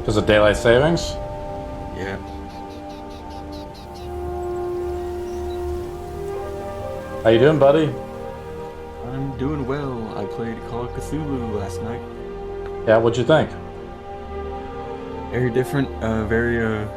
Because of daylight savings? Yeah. How you doing, buddy? I'm doing well. I played Call of Cthulhu last night. Yeah, what'd you think? Very different, very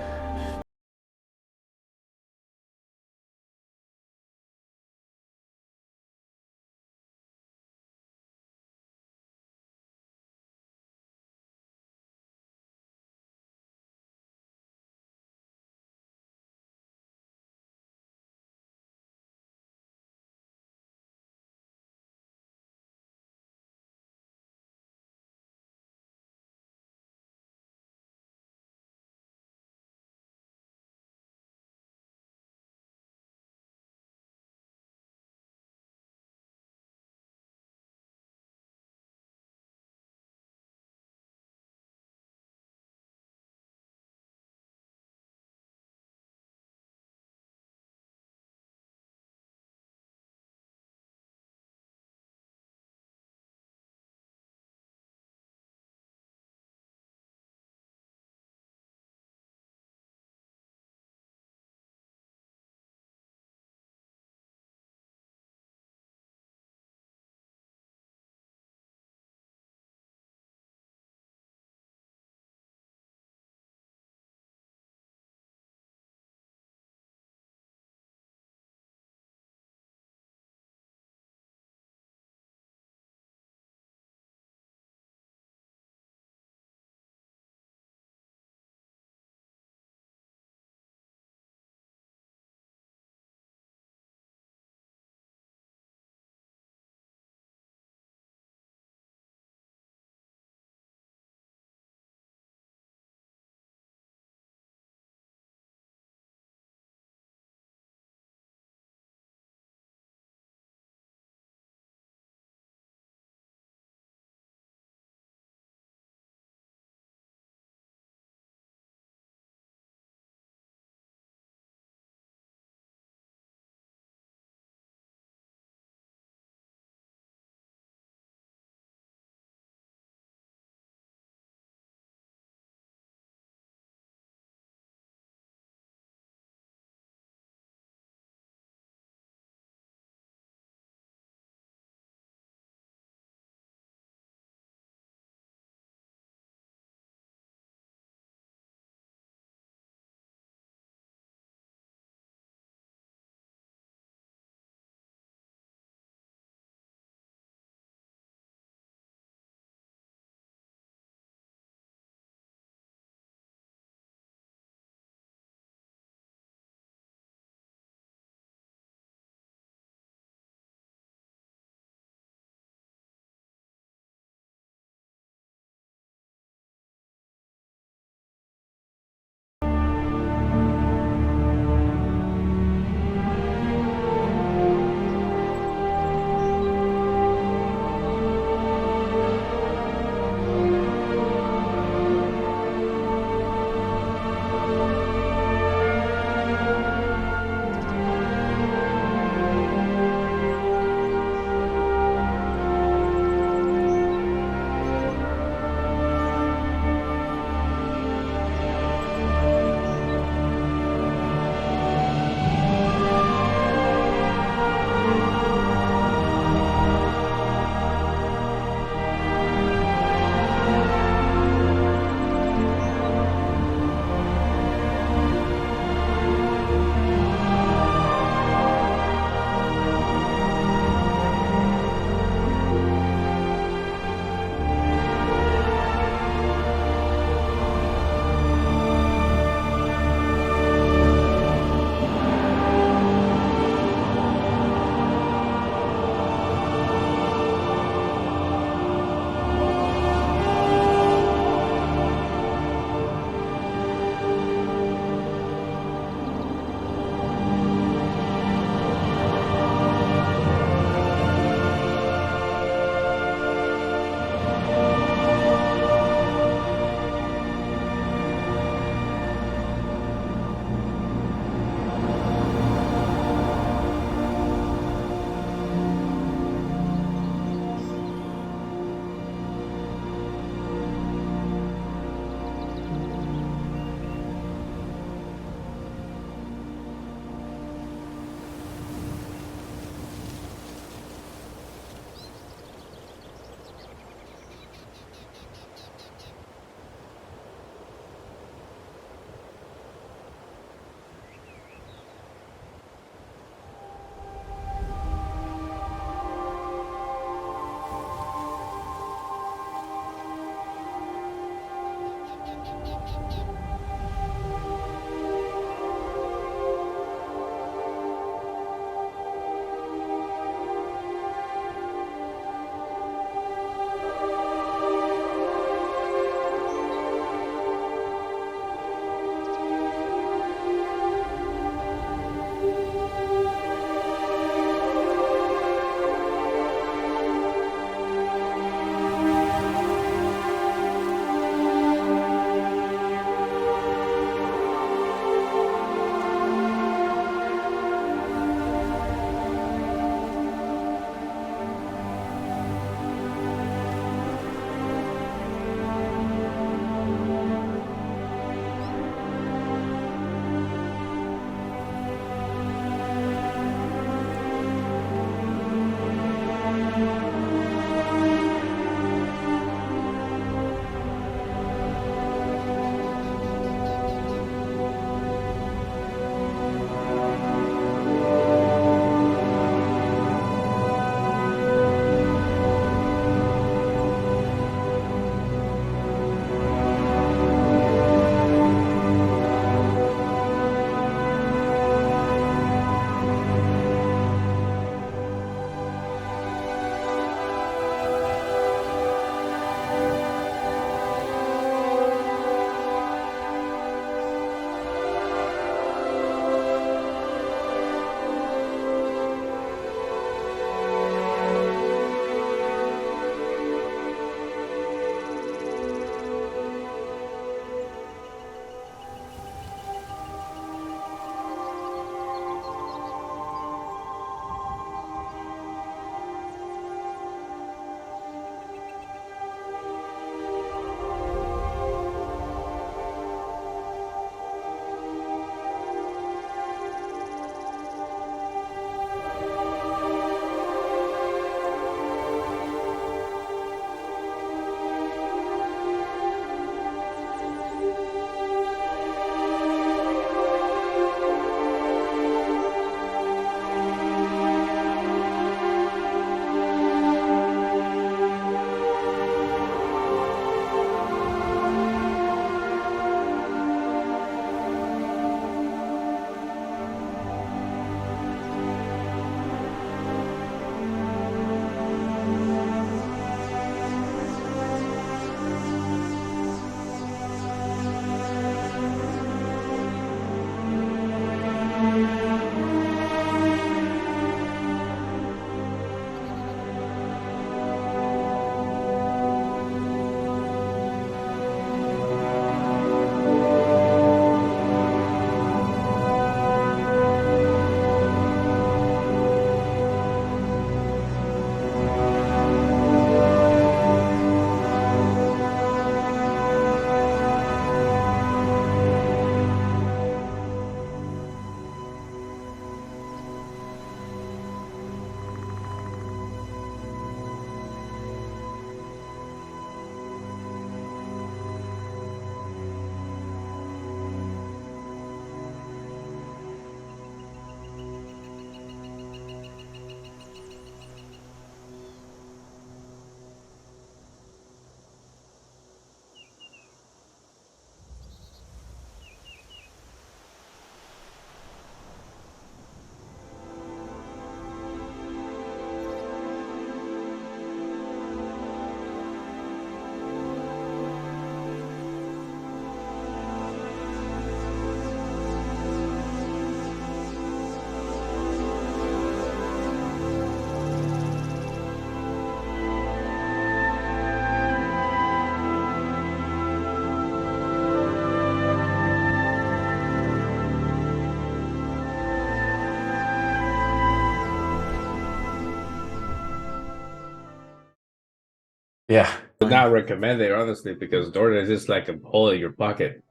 Yeah. Would not recommend it, honestly, because DoorDash is like a hole in your pocket.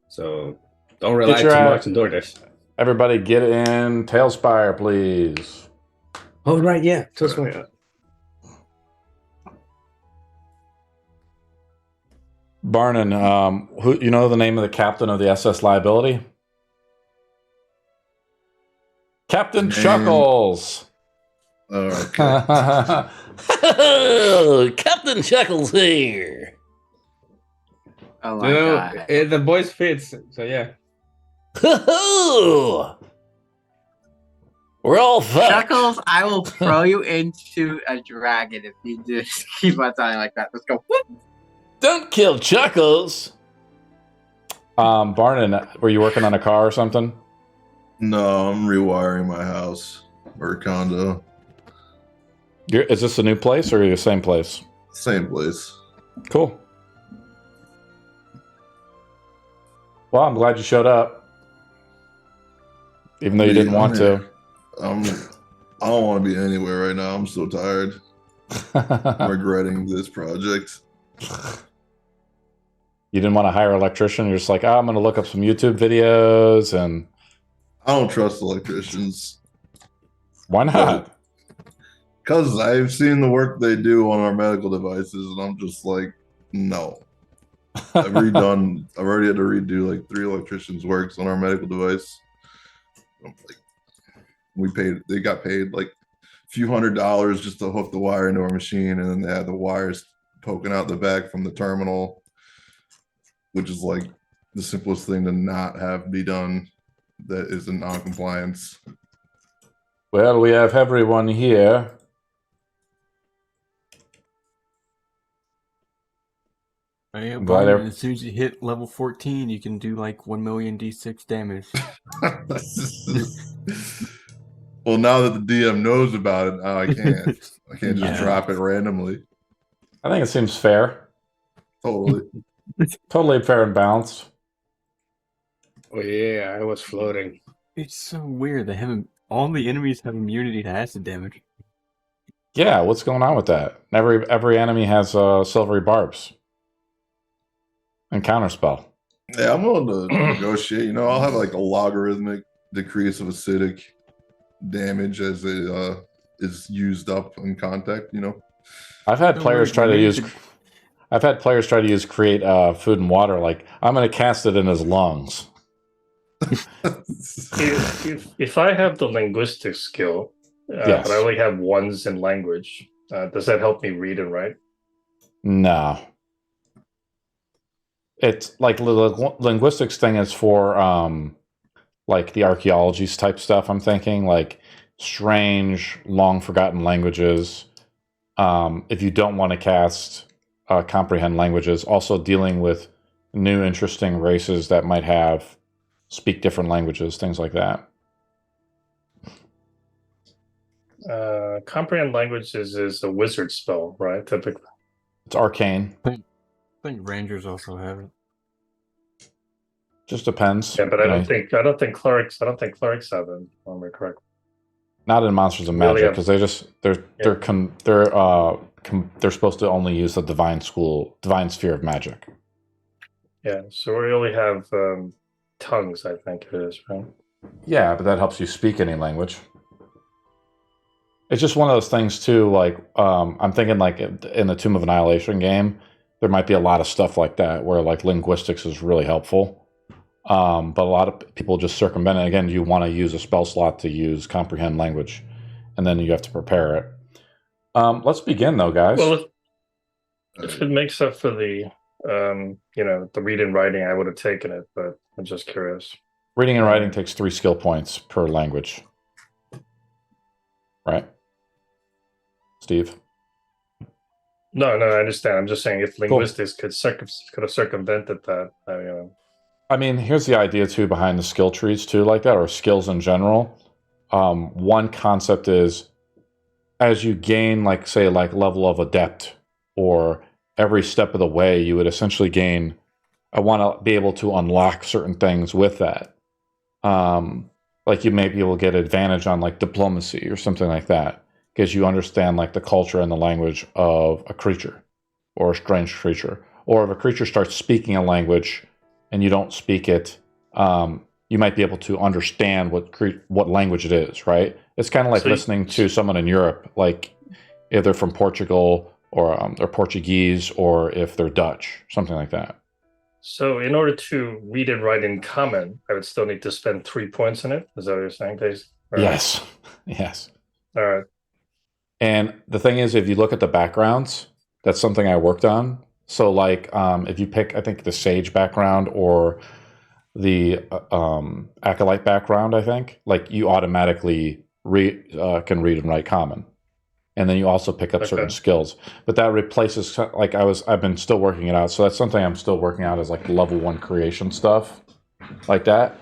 So don't rely your too ass- much on DoorDash. Everybody get in Tailspire, please. Oh, right, yeah. Just my Barnon, who you know the name of the captain of the SS Liability? Captain Chuckles. Okay. Captain Chuckles here. Oh my god. the voice fits. So yeah. We're all fucked. Chuckles, I will throw you into a dragon if you just keep on talking like that. Let's go. Whoop. Don't kill Chuckles. Barnon, were you working on a car or something? No, I'm rewiring my house or condo. Is this a new place or the same place? Same place. Cool. Well, I'm glad you showed up. Even though you didn't want to. I don't want to be anywhere right now. I'm so tired. I'm regretting this project. You didn't want to hire an electrician. You're just like, I'm going to look up some YouTube videos and... I don't trust electricians. Why not? Because I've seen the work they do on our medical devices, and I'm just like, no. I've already had to redo like 3 electricians' works on our medical device. I'm like, they got paid like a few $100s just to hook the wire into our machine, and then they had the wires poking out the back from the terminal, which is like the simplest thing to not have be done that is in non-compliance. Well, we have everyone here. Oh, yeah, Glad Byron, as soon as you hit level 14, you can do like 1 million D6 damage. Well, now that the DM knows about it, now I can't. I can't just Yeah. drop it randomly. I think it seems fair. Totally. Totally fair and balanced. Oh yeah, I was floating. It's so weird. They haven't. All the enemies have immunity to acid damage. Yeah, what's going on with that? Every enemy has silvery barbs. And counterspell. Yeah, I'm willing to negotiate. You know, I'll have like a logarithmic decrease of acidic damage as it is used up in contact. You know, I've had No, players wait, try to we use. need to- I've had players try to use create food and water. Like I'm going to cast it in his lungs. If I have the linguistic skill, Yes. but I only have ones in language, does that help me read and write? No. It's like the linguistics thing is for like the archaeologies type stuff. I'm thinking like strange, long forgotten languages. If you don't want to cast comprehend languages, also dealing with new interesting races that might speak different languages, things like that. Comprehend languages is a wizard spell, right? Typically. It's arcane. I think Rangers also have it. Just depends. Yeah, but I You know, don't think clerics have it. If I'm correct. not in Monsters of Really Magic because they're supposed to only use the divine sphere of magic. Yeah, so we only have tongues. I think it is, right? Yeah, but that helps you speak any language. It's just one of those things too. Like I'm thinking, like in the Tomb of Annihilation game, there might be a lot of stuff like that where like linguistics is really helpful. But a lot of people just circumvent it. Again, you want to use a spell slot to use comprehend language, and then you have to prepare it. Let's begin though, guys. Well, if it makes up for the the read and writing, I would have taken it, but I'm just curious. Reading and writing takes 3 skill points per language. Right? Steve? No, I understand. I'm just saying if linguistics could have circumvented that, I mean, here's the idea too behind the skill trees too, like that, or skills in general. One concept is as you gain, like say, like level of adept, or every step of the way, you would essentially gain. I want to be able to unlock certain things with that. Like you may be able to get advantage on like diplomacy or something like that. because you understand like the culture and the language of a creature or a strange creature. Or if a creature starts speaking a language and you don't speak it, you might be able to understand what language it is, right? It's kind of like listening to someone in Europe, like if they're from Portugal or they're Portuguese, or if they're Dutch, something like that. So in order to read and write in common, I would still need to spend 3 points in it. Is that what you're saying, Daisy? Yes. Yes. All right. And the thing is, if you look at the backgrounds, that's something I worked on. So like if you pick, I think the Sage background or the Acolyte background, I think, like you automatically can read and write common. And then you also pick up certain skills. But that replaces, like I've been still working it out. So that's something I'm still working out, is like level 1 creation stuff like that.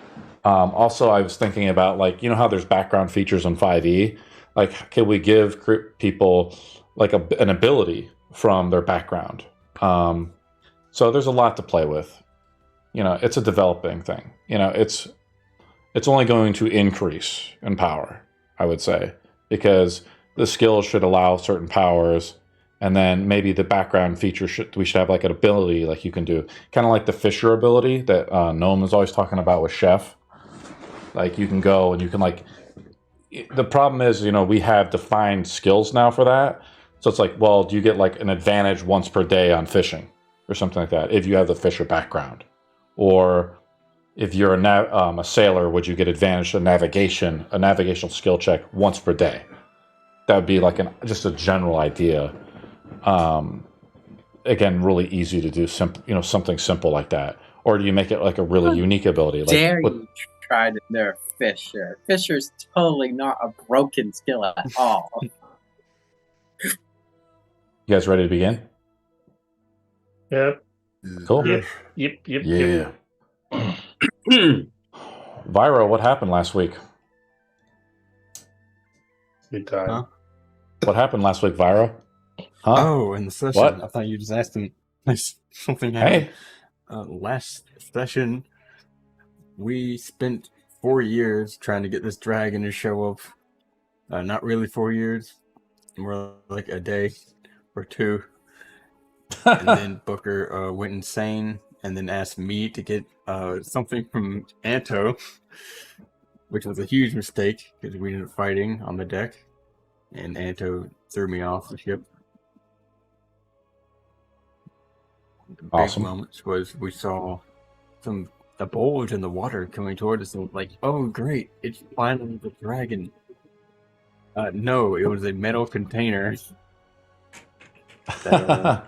Also, I was thinking about, like, you know how there's background features on 5e? Like, can we give people like an ability from their background? So there's a lot to play with. You know, it's a developing thing. You know, it's only going to increase in power, I would say, because the skills should allow certain powers, and then maybe the background feature we should have like an ability, like you can do kind of like the Fisher ability that Gnome is always talking about with Chef. Like you can go and you can like. The problem is, you know, we have defined skills now for that. So it's like, well, do you get like an advantage once per day on fishing or something like that if you have the Fisher background? Or if you're a sailor, would you get advantage to a navigational skill check once per day? That would be like just a general idea. Again, really easy to do, something simple like that. Or do you make it like a really unique ability? Like, Dare you try to nerf Fisher? Fisher's totally not a broken skill at all. You guys ready to begin? Yep. Cool. Yep. Yeah. Vyro, what happened last week? You died. Huh? What happened last week, Vyro? Huh? Oh, in the session. What? I thought you just asked me something happened. Hey. Last session, we spent 4 years trying to get this dragon to show up. Not really 4 years, more like a day or two. And then Booker went insane and then asked me to get something from Anto, which was a huge mistake because we ended up fighting on the deck, and Anto threw me off the ship. The Awesome. big moments was we saw a bulge in the water coming toward us, and like, oh great, it's finally the dragon. No, it was a metal container. That,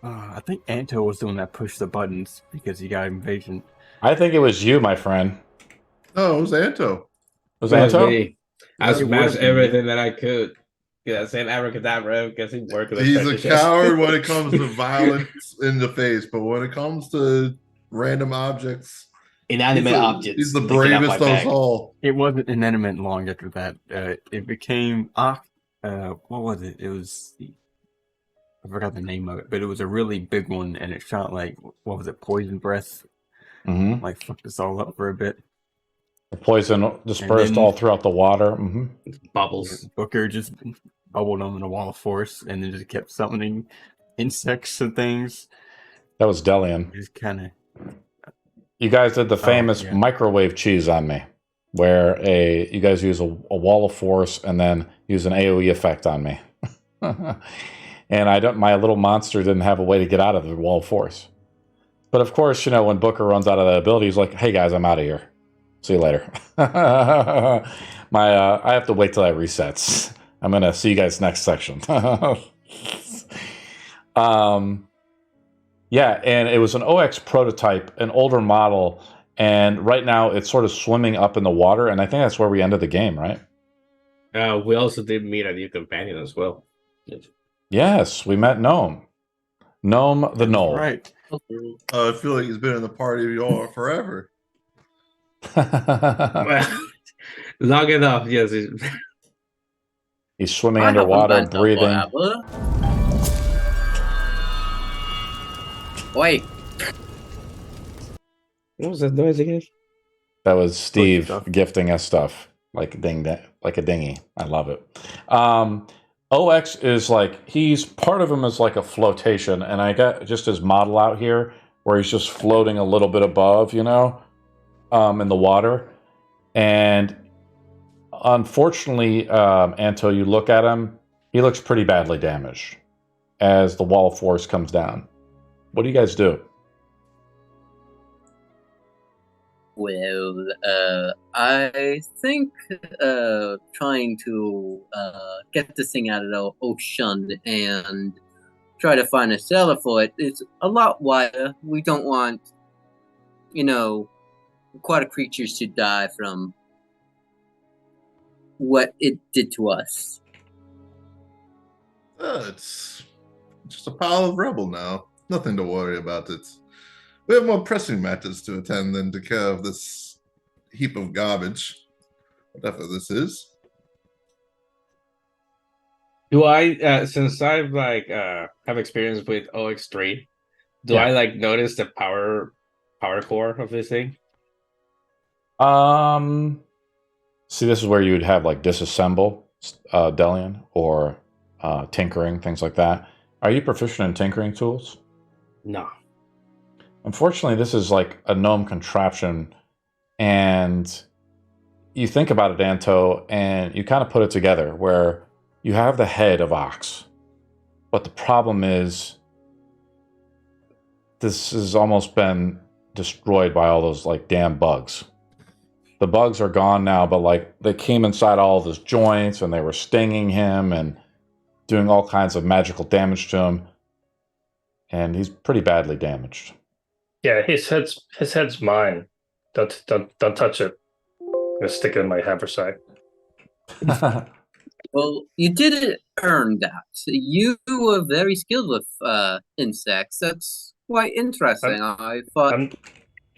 I think Anto was the one that pushed the buttons because he got invasion. I think it was you, my friend. No, it was Anto. Was Anto? Me. I smashed everything that I could. Yeah, saying abracadabra because he worked with He's a coward when it comes to violence in the face, but when it comes to random objects, Inanimate objects. he's the they get up bravest my of us back. all. It wasn't inanimate long after that. It became what was it? It was I forgot the name of it, but it was a really big one, and it shot like, what was it, poison breath? Mm-hmm. Like fucked us all up for a bit. The poison dispersed all throughout the water. Mm-hmm. Bubbles. Booker just bubbled on the wall of force, and then just kept summoning insects and things. That was Delian. Just kind of. You guys did the famous microwave cheese on me, where you guys use a wall of force and then use an AoE effect on me. And my little monster didn't have a way to get out of the wall of force. But of course, when Booker runs out of that ability, he's like, "Hey guys, I'm out of here. See you later." I have to wait till that resets. I'm gonna see you guys next section. Yeah, and it was an OX prototype, an older model, and right now it's sort of swimming up in the water, and I think that's where we ended the game, right? We also did meet a new companion as well. Yes, we met Gnome. Gnome the Knoll. Right. I feel like he's been in the party of y'all forever. Long enough, yes. He's swimming underwater, breathing. Wait. What was that noise again? That was Steve gifting us stuff, like ding like a dinghy. I love it. OX is like, he's part of him is like a flotation, and I got just his model out here where he's just floating a little bit above, in the water. And unfortunately, Anto, you look at him, he looks pretty badly damaged as the wall of force comes down. What do you guys do? Well, I think trying to get this thing out of the ocean and try to find a seller for it is a lot wider. We don't want, aquatic creatures to die from what it did to us. It's just a pile of rubble now. Nothing to worry about it. We have more pressing matters to attend than to care of this heap of garbage, whatever this is. Do I, since I've have experience with OX3, do Yeah. I notice the power core of this thing? See, this is where you would have disassemble, Delian, or tinkering, things like that. Are you proficient in tinkering tools? No. Unfortunately, this is like a gnome contraption, and you think about it, Anto, and you kind of put it together where you have the head of Ox, but the problem is this has almost been destroyed by all those damn bugs. The bugs are gone now, but they came inside all of his joints and they were stinging him and doing all kinds of magical damage to him, and he's pretty badly damaged. Yeah, his head's mine. Don't touch it. I'm gonna stick it in my haversack. Well, you didn't earn that. You were very skilled with insects. That's quite interesting. I thought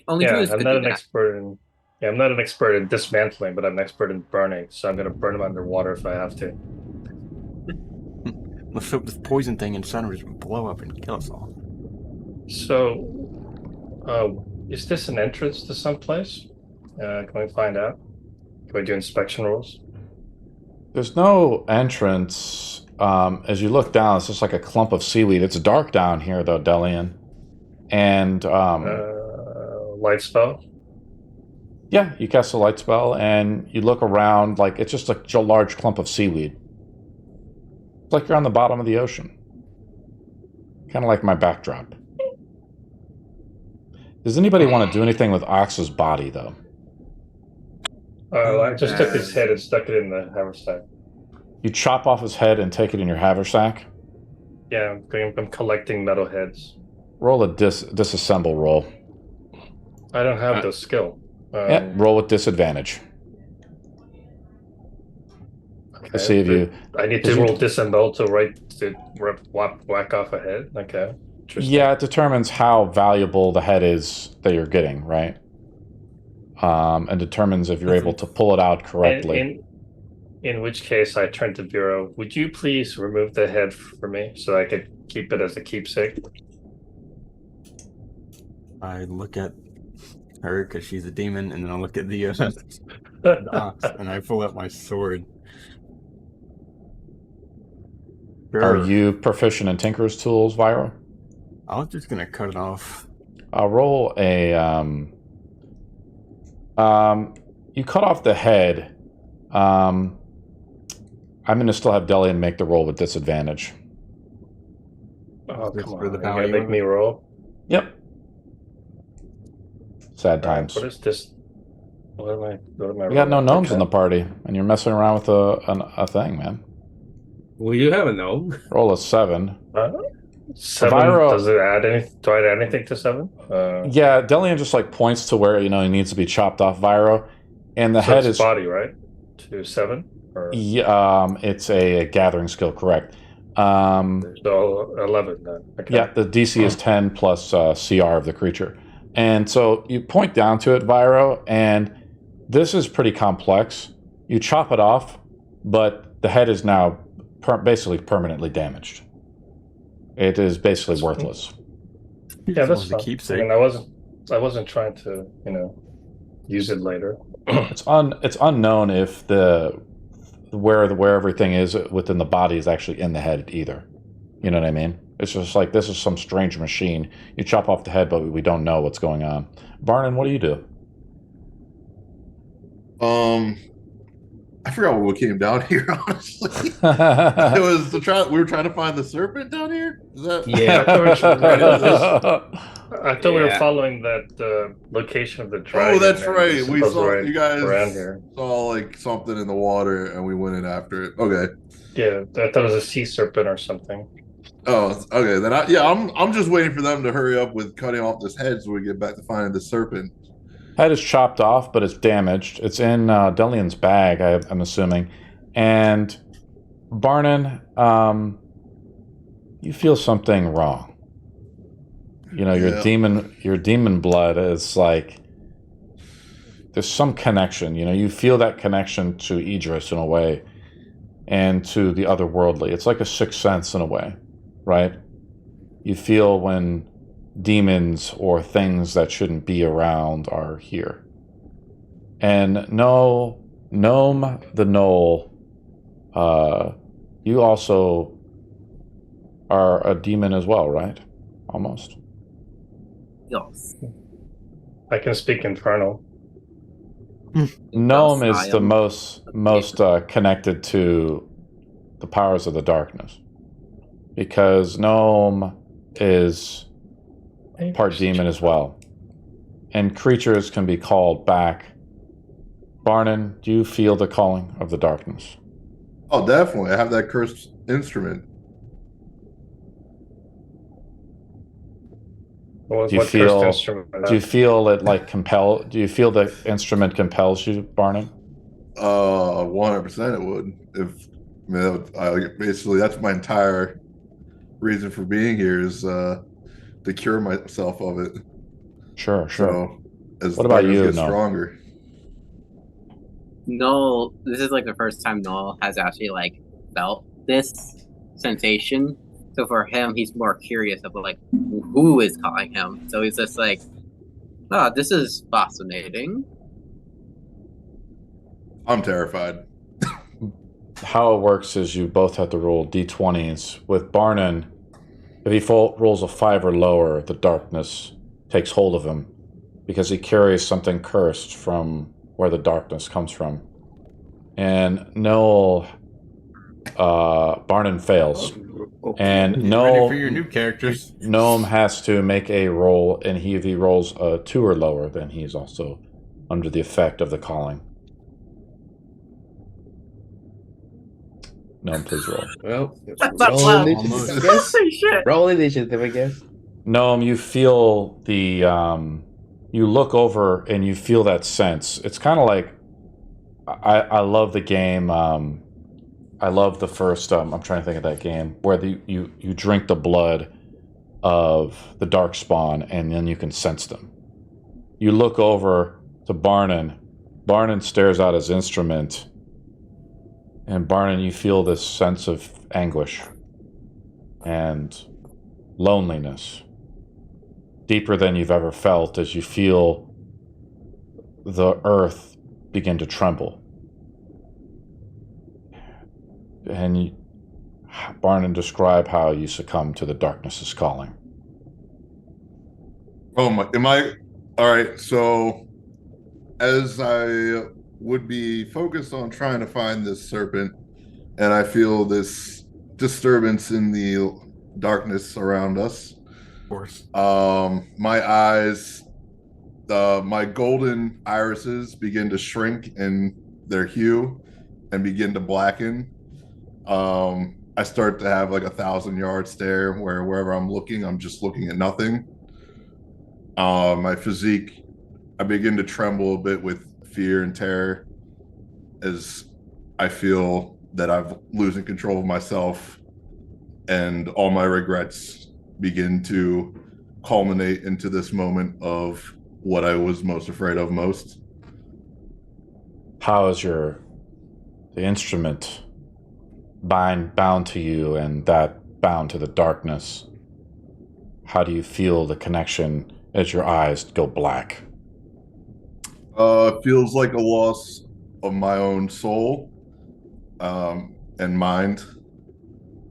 only Druids I'm could not do an that. expert in. Yeah, I'm not an expert in dismantling, but I'm an expert in burning. So I'm gonna burn them underwater if I have to. Let's hope this poison thing inside of us will blow up and kill us all. So, is this an entrance to someplace? Can we find out? Can we do inspection rolls? There's no entrance. As you look down, it's just like a clump of seaweed. It's dark down here, though, Delian. And Light spell. yeah, you cast a light spell, and you look around. It's just a large clump of seaweed. It's like you're on the bottom of the ocean. Kind of like my backdrop. Does anybody want to do anything with Ox's body, though? I just took his head and stuck it in the haversack. You chop off his head and take it in your haversack? Yeah, I'm collecting metal heads. Roll a disassemble roll. I don't have the skill. Yeah, roll with disadvantage. Okay, To see if you... I need to roll disassemble to whack off a head? Okay. Yeah, it determines how valuable the head is that you're getting, right? And determines if you're able to pull it out correctly. In which case, I turn to Bureau. Would you please remove the head for me so I could keep it as a keepsake? I look at her because she's a demon, and then I look at the ox, and I pull out my sword. Are you proficient in Tinker's tools, Viro? I was just gonna cut it off. I'll roll a... you cut off the head. I'm going to still have Delian make the roll with disadvantage. Oh, Just come for on. the You're gonna value make of me it? roll? Yep. Sad times. What is this? What am I We got no rolling? gnomes Okay. in the party, and you're messing around with a thing, man. Well, you have a gnome. Roll a 7. 7, Viro- does it add anything? Do I add anything to 7? Yeah, Delian just points to where he needs to be chopped off, Viro, and the so head it's is body, right? To 7? Or it's a gathering skill, correct? so 11 then. Okay. Yeah, the DC is 10 plus CR of the creature. And so you point down to it, Viro, and this is pretty complex. You chop it off, but the head is now basically permanently damaged. It is basically worthless. Yeah, that's a fine. keepsake. I mean, I wasn't trying to, use it later. It's unknown if the where everything is within the body is actually in the head either. You know what I mean? It's just like this is some strange machine. You chop off the head, but we don't know what's going on. Varnon, what do you do? I forgot what came down here. Honestly, it was to try. We were trying to find the serpent down here. Is that? Yeah. I thought we were Right into this? I thought we were Yeah. following that location of the dragon. Oh, that's and right. it's We supposed saw right you guys around here. saw like something in the water, and we went in after it. Okay. Yeah, I thought it was a sea serpent or something. Oh, okay. Then I'm just waiting for them to hurry up with cutting off this head so we get back to finding the serpent. Head is chopped off, but it's damaged. It's in Delian's bag, I'm assuming. And Varnon, you feel something wrong. You know, your demon blood is like there's some connection. You know, you feel that connection to Idris in a way, and to the otherworldly. It's like a sixth sense in a way, right? You feel when demons or things that shouldn't be around are here. And no, Gnome the Knoll, you also are a demon as well, right? Almost. Yes. I can speak infernal. Gnome Yes, is I the am. most connected to the powers of the darkness, because Gnome is part demon as well, and creatures can be called back. Varnon, do you feel the calling of the darkness? Oh, definitely. I have that cursed instrument. What Do you cursed feel? instrument? Do you feel it like compel? Do you feel the instrument compels you, Varnon? 100% it would. If I mean, basically that's my entire reason for being here is to cure myself of it. Sure. So as What about darkness you, gets Noel? stronger. Noel, this is like the first time Noel has actually like felt this sensation. So for him, he's more curious of like who is calling him. So he's just like, "Ah, this is fascinating." I'm terrified. How it works is you both have to roll d20s. With Varnon, if he rolls a 5 or lower, the darkness takes hold of him because he carries something cursed from where the darkness comes from. And Noel, Varnon fails. And Get ready for your new characters. Gnome has to make a roll, and if he rolls a 2 or lower, then he's also under the effect of the calling. Gnome, please roll. Well, That's not roll loud. initiative, I guess. Holy shit! Roll initiative, I guess. Gnome, you feel the, you look over and you feel that sense. It's kind of like, I love the game, I love the first, I'm trying to think of that game, where you drink the blood of the Darkspawn and then you can sense them. You look over to Varnon. Varnon stares out his instrument, and Varnon, you feel this sense of anguish and loneliness, deeper than you've ever felt, as you feel the earth begin to tremble. And Varnon, describe how you succumb to the darkness's calling. Oh my! Am I all right? So, as I would be focused on trying to find this serpent, and I feel this disturbance in the darkness around us. Of course. My eyes, my golden irises begin to shrink in their hue and begin to blacken. I start to have like 1,000-yard stare where wherever I'm looking, I'm just looking at nothing. My physique, I begin to tremble a bit with fear and terror as I feel that I'm losing control of myself, and all my regrets begin to culminate into this moment of what I was most afraid of most. How is the instrument bound to you, and that bound to the darkness? How do you feel the connection as your eyes go black? Feels like a loss of my own soul, and mind,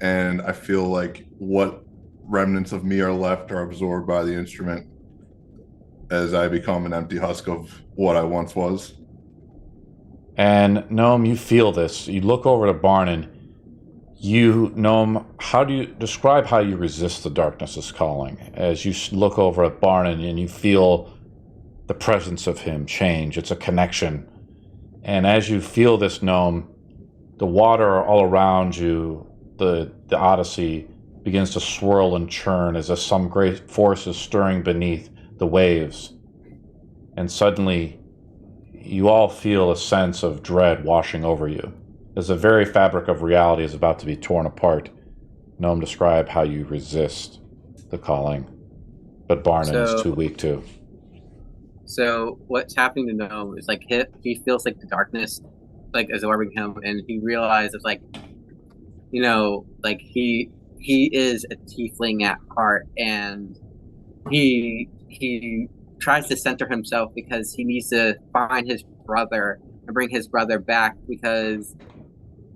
and I feel like what remnants of me are left are absorbed by the instrument as I become an empty husk of what I once was. And Gnome, you feel this. You look over to Barnon. Gnome, how do you describe how you resist the darkness's calling? As you look over at Barnon and you feel the presence of him change. It's a connection. And as you feel this, Gnome, the water all around you, the Odyssey, begins to swirl and churn as if some great force is stirring beneath the waves. And suddenly, you all feel a sense of dread washing over you, as the very fabric of reality is about to be torn apart. Gnome, describe how you resist the calling. But Barnon is too weak to. So what's happening to Gnome is like he feels like the darkness like absorbing him, and he realizes like, you know, like he is a tiefling at heart, and he tries to center himself because he needs to find his brother and bring his brother back, because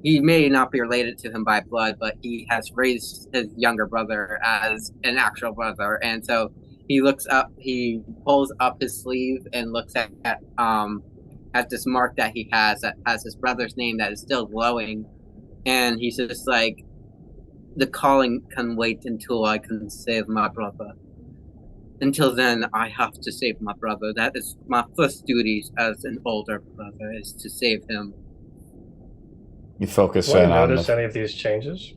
he may not be related to him by blood, but he has raised his younger brother as an actual brother. And so he looks up, he pulls up his sleeve and looks at this mark that he has that has his brother's name that is still glowing. And he's just like, the calling can wait until I can save my brother. Until then, I have to save my brother. That is my first duty as an older brother, is to save him. You focus Will in you on notice any of these changes?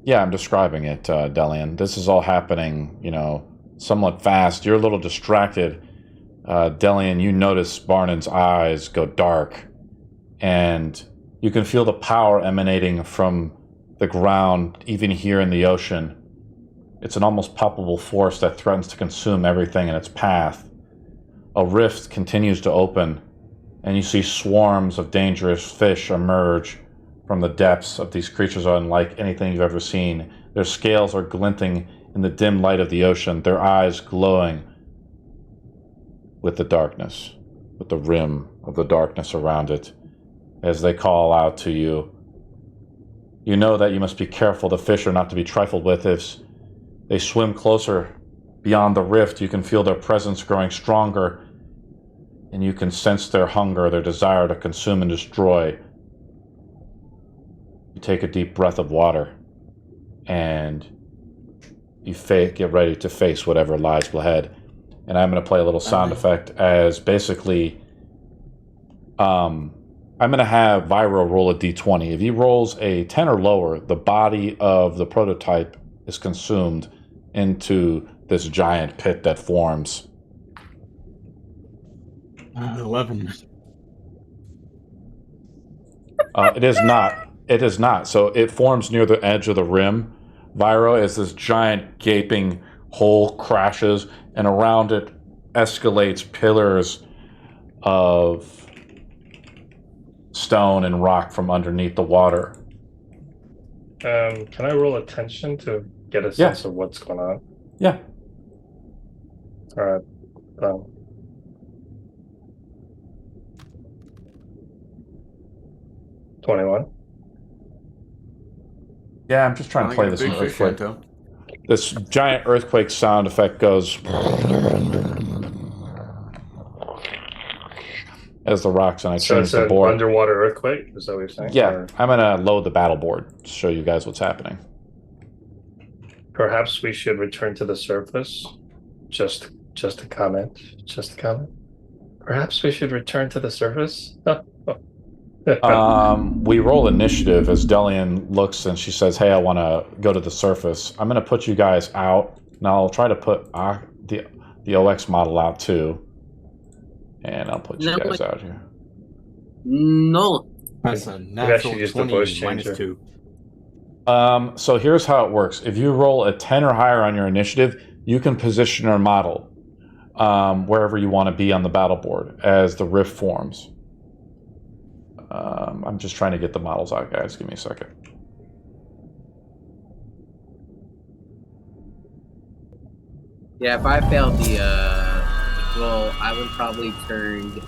Yeah, I'm describing it, Delian. This is all happening, somewhat fast. You're a little distracted. Delian, you notice Barnon's eyes go dark, and you can feel the power emanating from the ground, even here in the ocean. It's an almost palpable force that threatens to consume everything in its path. A rift continues to open, and you see swarms of dangerous fish emerge from the depths of these creatures are unlike anything you've ever seen. Their scales are glinting in the dim light of the ocean, their eyes glowing with the darkness, with the rim of the darkness around it. As they call out to you, you know that you must be careful. The fish are not to be trifled with. If they swim closer beyond the rift, you can feel their presence growing stronger, and you can sense their hunger, their desire to consume and destroy. You take a deep breath of water, and you get ready to face whatever lies ahead. And I'm going to play a little sound effect as basically, I'm going to have Vyro roll a d20. If he rolls a 10 or lower, the body of the prototype is consumed into this giant pit that forms. 11. It is not. It is not. So it forms near the edge of the rim. Vyro, as this giant gaping hole crashes, and around it escalates pillars of stone and rock from underneath the water. Can I roll attention to get a sense of what's going on? Yeah. All right. 21. Yeah, I'm just trying to play this in earthquake. This giant earthquake sound effect goes as the rocks, and I change the board. Underwater earthquake? Is that what you're saying? Yeah, or... I'm gonna load the battle board to show you guys what's happening. Perhaps we should return to the surface. Just a comment. Just a comment. Perhaps we should return to the surface. We roll initiative as Delian looks and she says, "Hey, I want to go to the surface." I'm going to put you guys out. Now I'll try to put the OX model out too, and I'll put you guys out here. No, that's a natural 20 minus 2. So here's how it works. If you roll a 10 or higher on your initiative, you can position your model wherever you want to be on the battle board as the rift forms. I'm just trying to get the models out, guys. Give me a second. Yeah, if I failed the roll, I would probably turn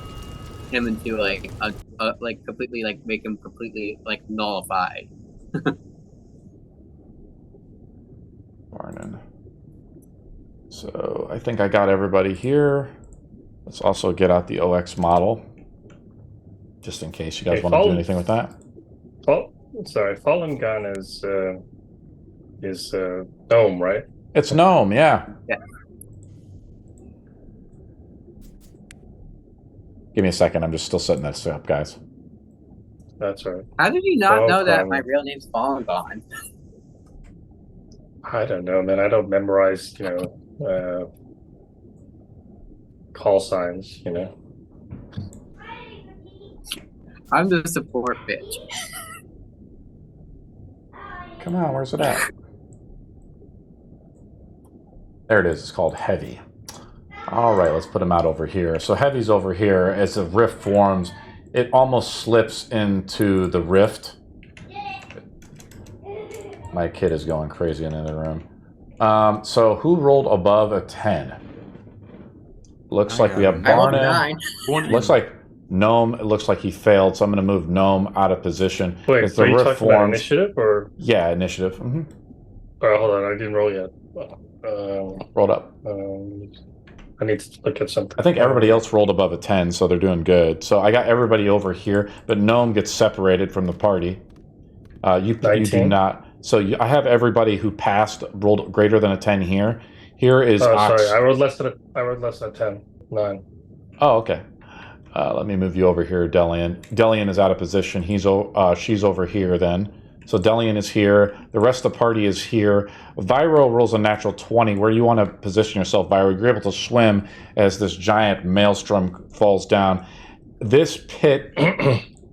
him into like a like completely like make him completely like nullified. Barnon. So I think I got everybody here. Let's also get out the OX model, just in case you guys want to do anything with that. Fallen Gun is Gnome, right? It's Gnome, yeah. Yeah. Give me a second. I'm just still setting this up, guys. That's right. How did you not No know that problem. my real name's Fallen Gone? I don't know, man. I don't memorize, call signs, I'm the support bitch. Come on, where's it at? There it is. It's called Heavy. All right, let's put him out over here. So Heavy's over here. As the rift forms, it almost slips into the rift. My kid is going crazy in the other room. So who rolled above a 10? Looks like we have I rolled a Barnon. 9. Looks like Gnome. It looks like he failed, so I'm going to move Gnome out of position. Wait, As the are you rift talking about forms, initiative or? yeah, initiative. Oh, hold on, I didn't roll yet. Rolled up. I need to look at something. I think everybody else rolled above a 10, so they're doing good. So I got everybody over here, but Gnome gets separated from the party. You do 19. not. So I have everybody who passed rolled greater than a 10 here. Here is Oh, Ox. sorry, I rolled less than a 10. 9. Oh, okay. Let me move you over here, Delian. Delian is out of position. She's over here then. So Delian is here. The rest of the party is here. Viro rolls a natural 20. Where do you want to position yourself, Viro? You're able to swim as this giant maelstrom falls down. This pit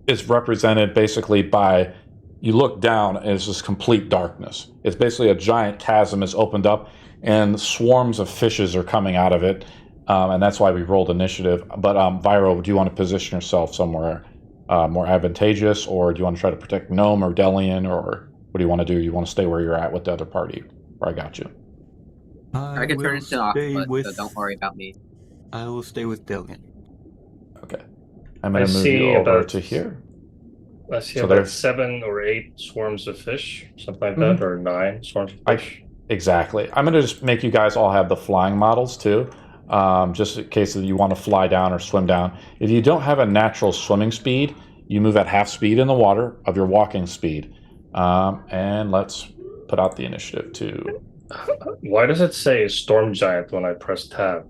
is represented basically by, you look down and it's just complete darkness. It's basically a giant chasm has opened up and swarms of fishes are coming out of it. And that's why we rolled initiative. But Viro, do you want to position yourself somewhere more advantageous, or do you want to try to protect Gnome or Delian, or what do you want to do? You want to stay where you're at with the other party? Where I got you. I can turn it off, but with, so don't worry about me. I will stay with Delian. Okay. I'm going to move see you over about- to here. I see So about there's- 7 or 8 swarms of fish, something like that, or 9 swarms of fish. Exactly. I'm going to just make you guys all have the flying models too, just in case you want to fly down or swim down. If you don't have a natural swimming speed, you move at half speed in the water of your walking speed. And let's put out the initiative too. Why does it say Storm Giant when I press tab?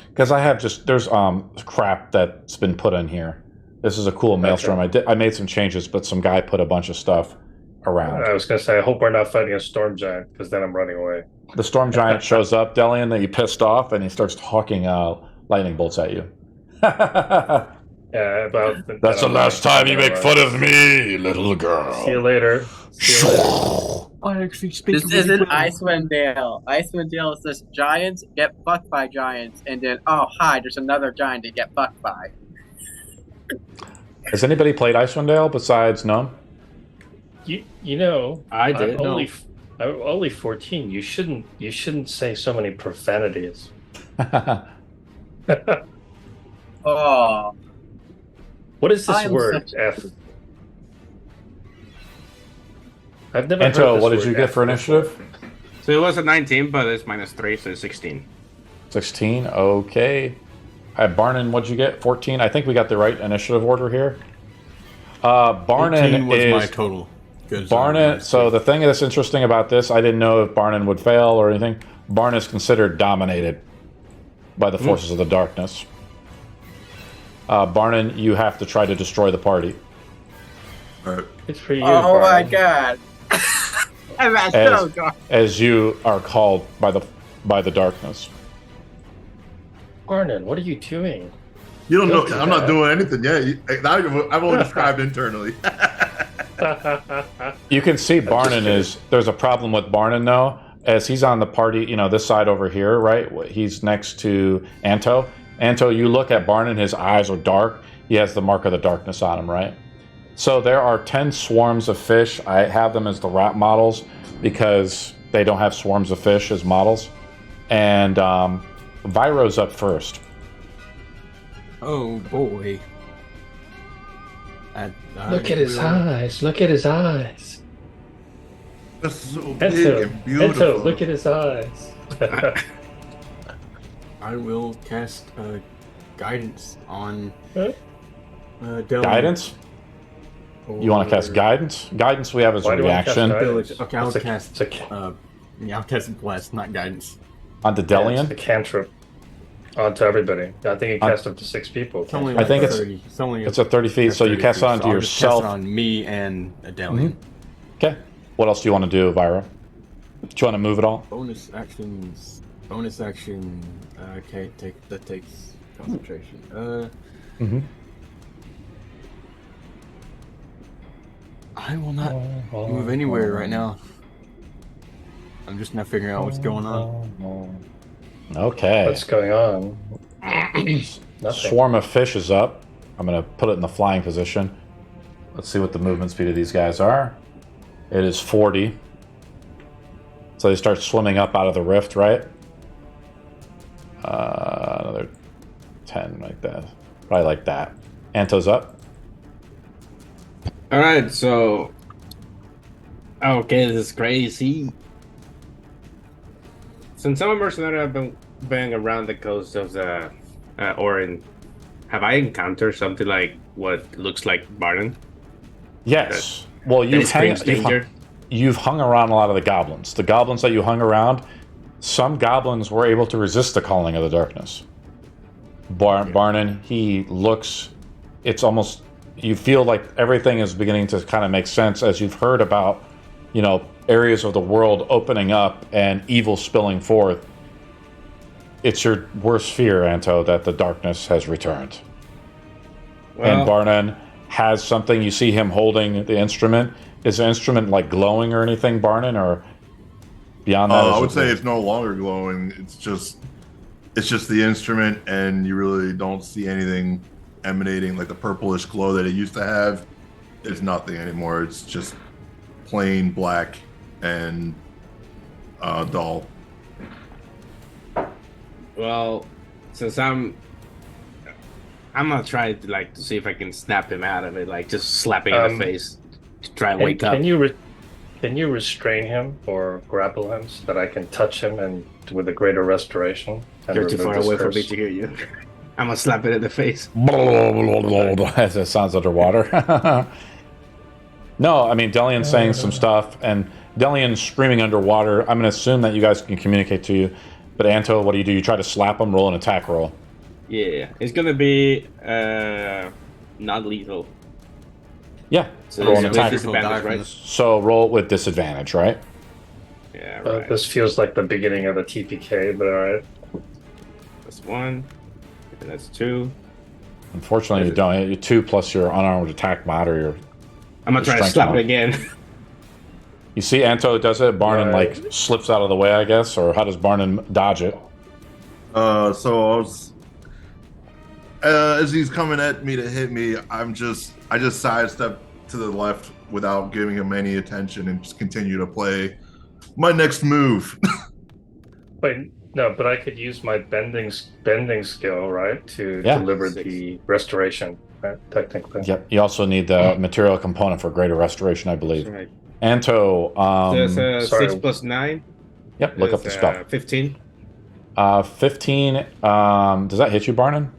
Because I have there's crap that's been put in here. This is a cool maelstrom. I made some changes, but some guy put a bunch of stuff around. I was going to say, I hope we're not fighting a Storm Giant, because then I'm running away. The storm giant shows up, Delian, that you pissed off, and he starts hawking lightning bolts at you. Yeah, about... That's the last time you make fun of me, little girl. See you later. I actually speak This isn't Icewind Dale. Icewind Dale is this giants get fucked by giants, and then, oh, hi, there's another giant to get fucked by. Has anybody played Icewind Dale besides Gnome? You know, I did. I'm only 14. You shouldn't say so many profanities. Oh, What is I this am word? such- F. I've never heard Ento, this what did word you get F for before. initiative? So it was a 19, but it's -3, so it's 16. 16, okay. Barnon, what'd you get? 14? I think we got the right initiative order here. Barnon 18 was my is... total. Good. Barnon, so the thing that's interesting about this, I didn't know if Barnon would fail or anything. Barnon is considered dominated by the forces of the darkness. Barnon, you have to try to destroy the party. All right. It's for you. oh my Brian. god. I'm at As- so dark. As you are called by the darkness. Barnon, what are you doing? You don't know. Don't do I'm not that. doing anything yet. I've only described internally. You can see Barnon there's a problem with Barnon though, as he's on the party, this side over here, right? He's next to Anto. Anto, you look at Barnon, his eyes are dark. He has the mark of the darkness on him, right? So there are 10 swarms of fish. I have them as the rat models because they don't have swarms of fish as models. And Viro's up first. Oh boy. Look at his eyes. Look at his eyes. That's so big Ento, and beautiful. Ento, look at his eyes. I will cast guidance on Huh? Dylan. Guidance? You want to cast guidance? Guidance we have as Why a do I cast reaction guidance? Okay, I'll It's a- cast. it's a- I'll cast bless, not guidance. onto It's a Delian. cantrip onto everybody. I think it cast up to 6 people. It's only I think it's- 30. It's only It's at 30 feet, so you 30 cast it feet, onto so I'll just cast yourself. it on me and Adelian. Okay. What else do you want to do, Vyra? Do you want to move at all? Bonus actions. Bonus action. Okay, that takes concentration. Mm-hmm. I will not move anywhere right now. I'm just now figuring out what's going on. Okay. What's going on? Nothing. Swarm of fish is up. I'm going to put it in the flying position. Let's see what the movement speed of these guys are. It is 40. So they start swimming up out of the rift, right? Another 10 like that. Probably like that. Anto's up. All right, so okay, this is crazy. Since I'm a mercenary, I've been around the coast of the Orin. Have I encountered something like what looks like Barton? Yes. Well, That screams danger. you've hung around a lot of the goblins. The goblins that you hung around, some goblins were able to resist the calling of the darkness. Barnon, he looks, it's almost, you feel like everything is beginning to kind of make sense as you've heard about, you know, areas of the world opening up and evil spilling forth. It's your worst fear, Anto, that the darkness has returned. And Barnon has something, you see him holding the instrument. Is the instrument like glowing or anything, Barnon, or beyond that? I would say it's no longer glowing. It's just the instrument, and you really don't see anything emanating like the purplish glow that it used to have. It's nothing anymore. It's just plain black and dull. Well, since I'm gonna try to see if I can snap him out of it, like just slapping in the face to try and wake up. Can you restrain him or grapple him so that I can touch him and with a greater restoration? You're too far away for me to hear you. I'm gonna slap it in the face. As it sounds underwater. No, I mean, Delian's saying some stuff, and Delian's screaming underwater. I'm going to assume that you guys can communicate to you. But Anto, what do? You try to slap him, roll an attack roll. Yeah, it's gonna be not lethal. Yeah, So roll an it's attack. disadvantage, right? So roll it with disadvantage, right? Yeah, right. This feels like the beginning of a TPK, but alright. That's 1, and that's 2. Unfortunately, you don't. You're 2 plus your unarmed attack mod or your... I'm gonna try to strength slap mod. it again. You see Anto does it, Barnon Right. like slips out of the way, I guess, or how does Barnon dodge it? So I was, as he's coming at me to hit me, I just sidestep to the left without giving him any attention and just continue to play my next move. Wait, no, but I could use my bending skill, right, to Yeah. deliver 6. the restoration, right, technically. Yep. You also need the material component for greater restoration, I believe. Right. Anto, There's sorry. 6 plus 9. yep, look up the spell. 15. 15, does that hit you, Barnon?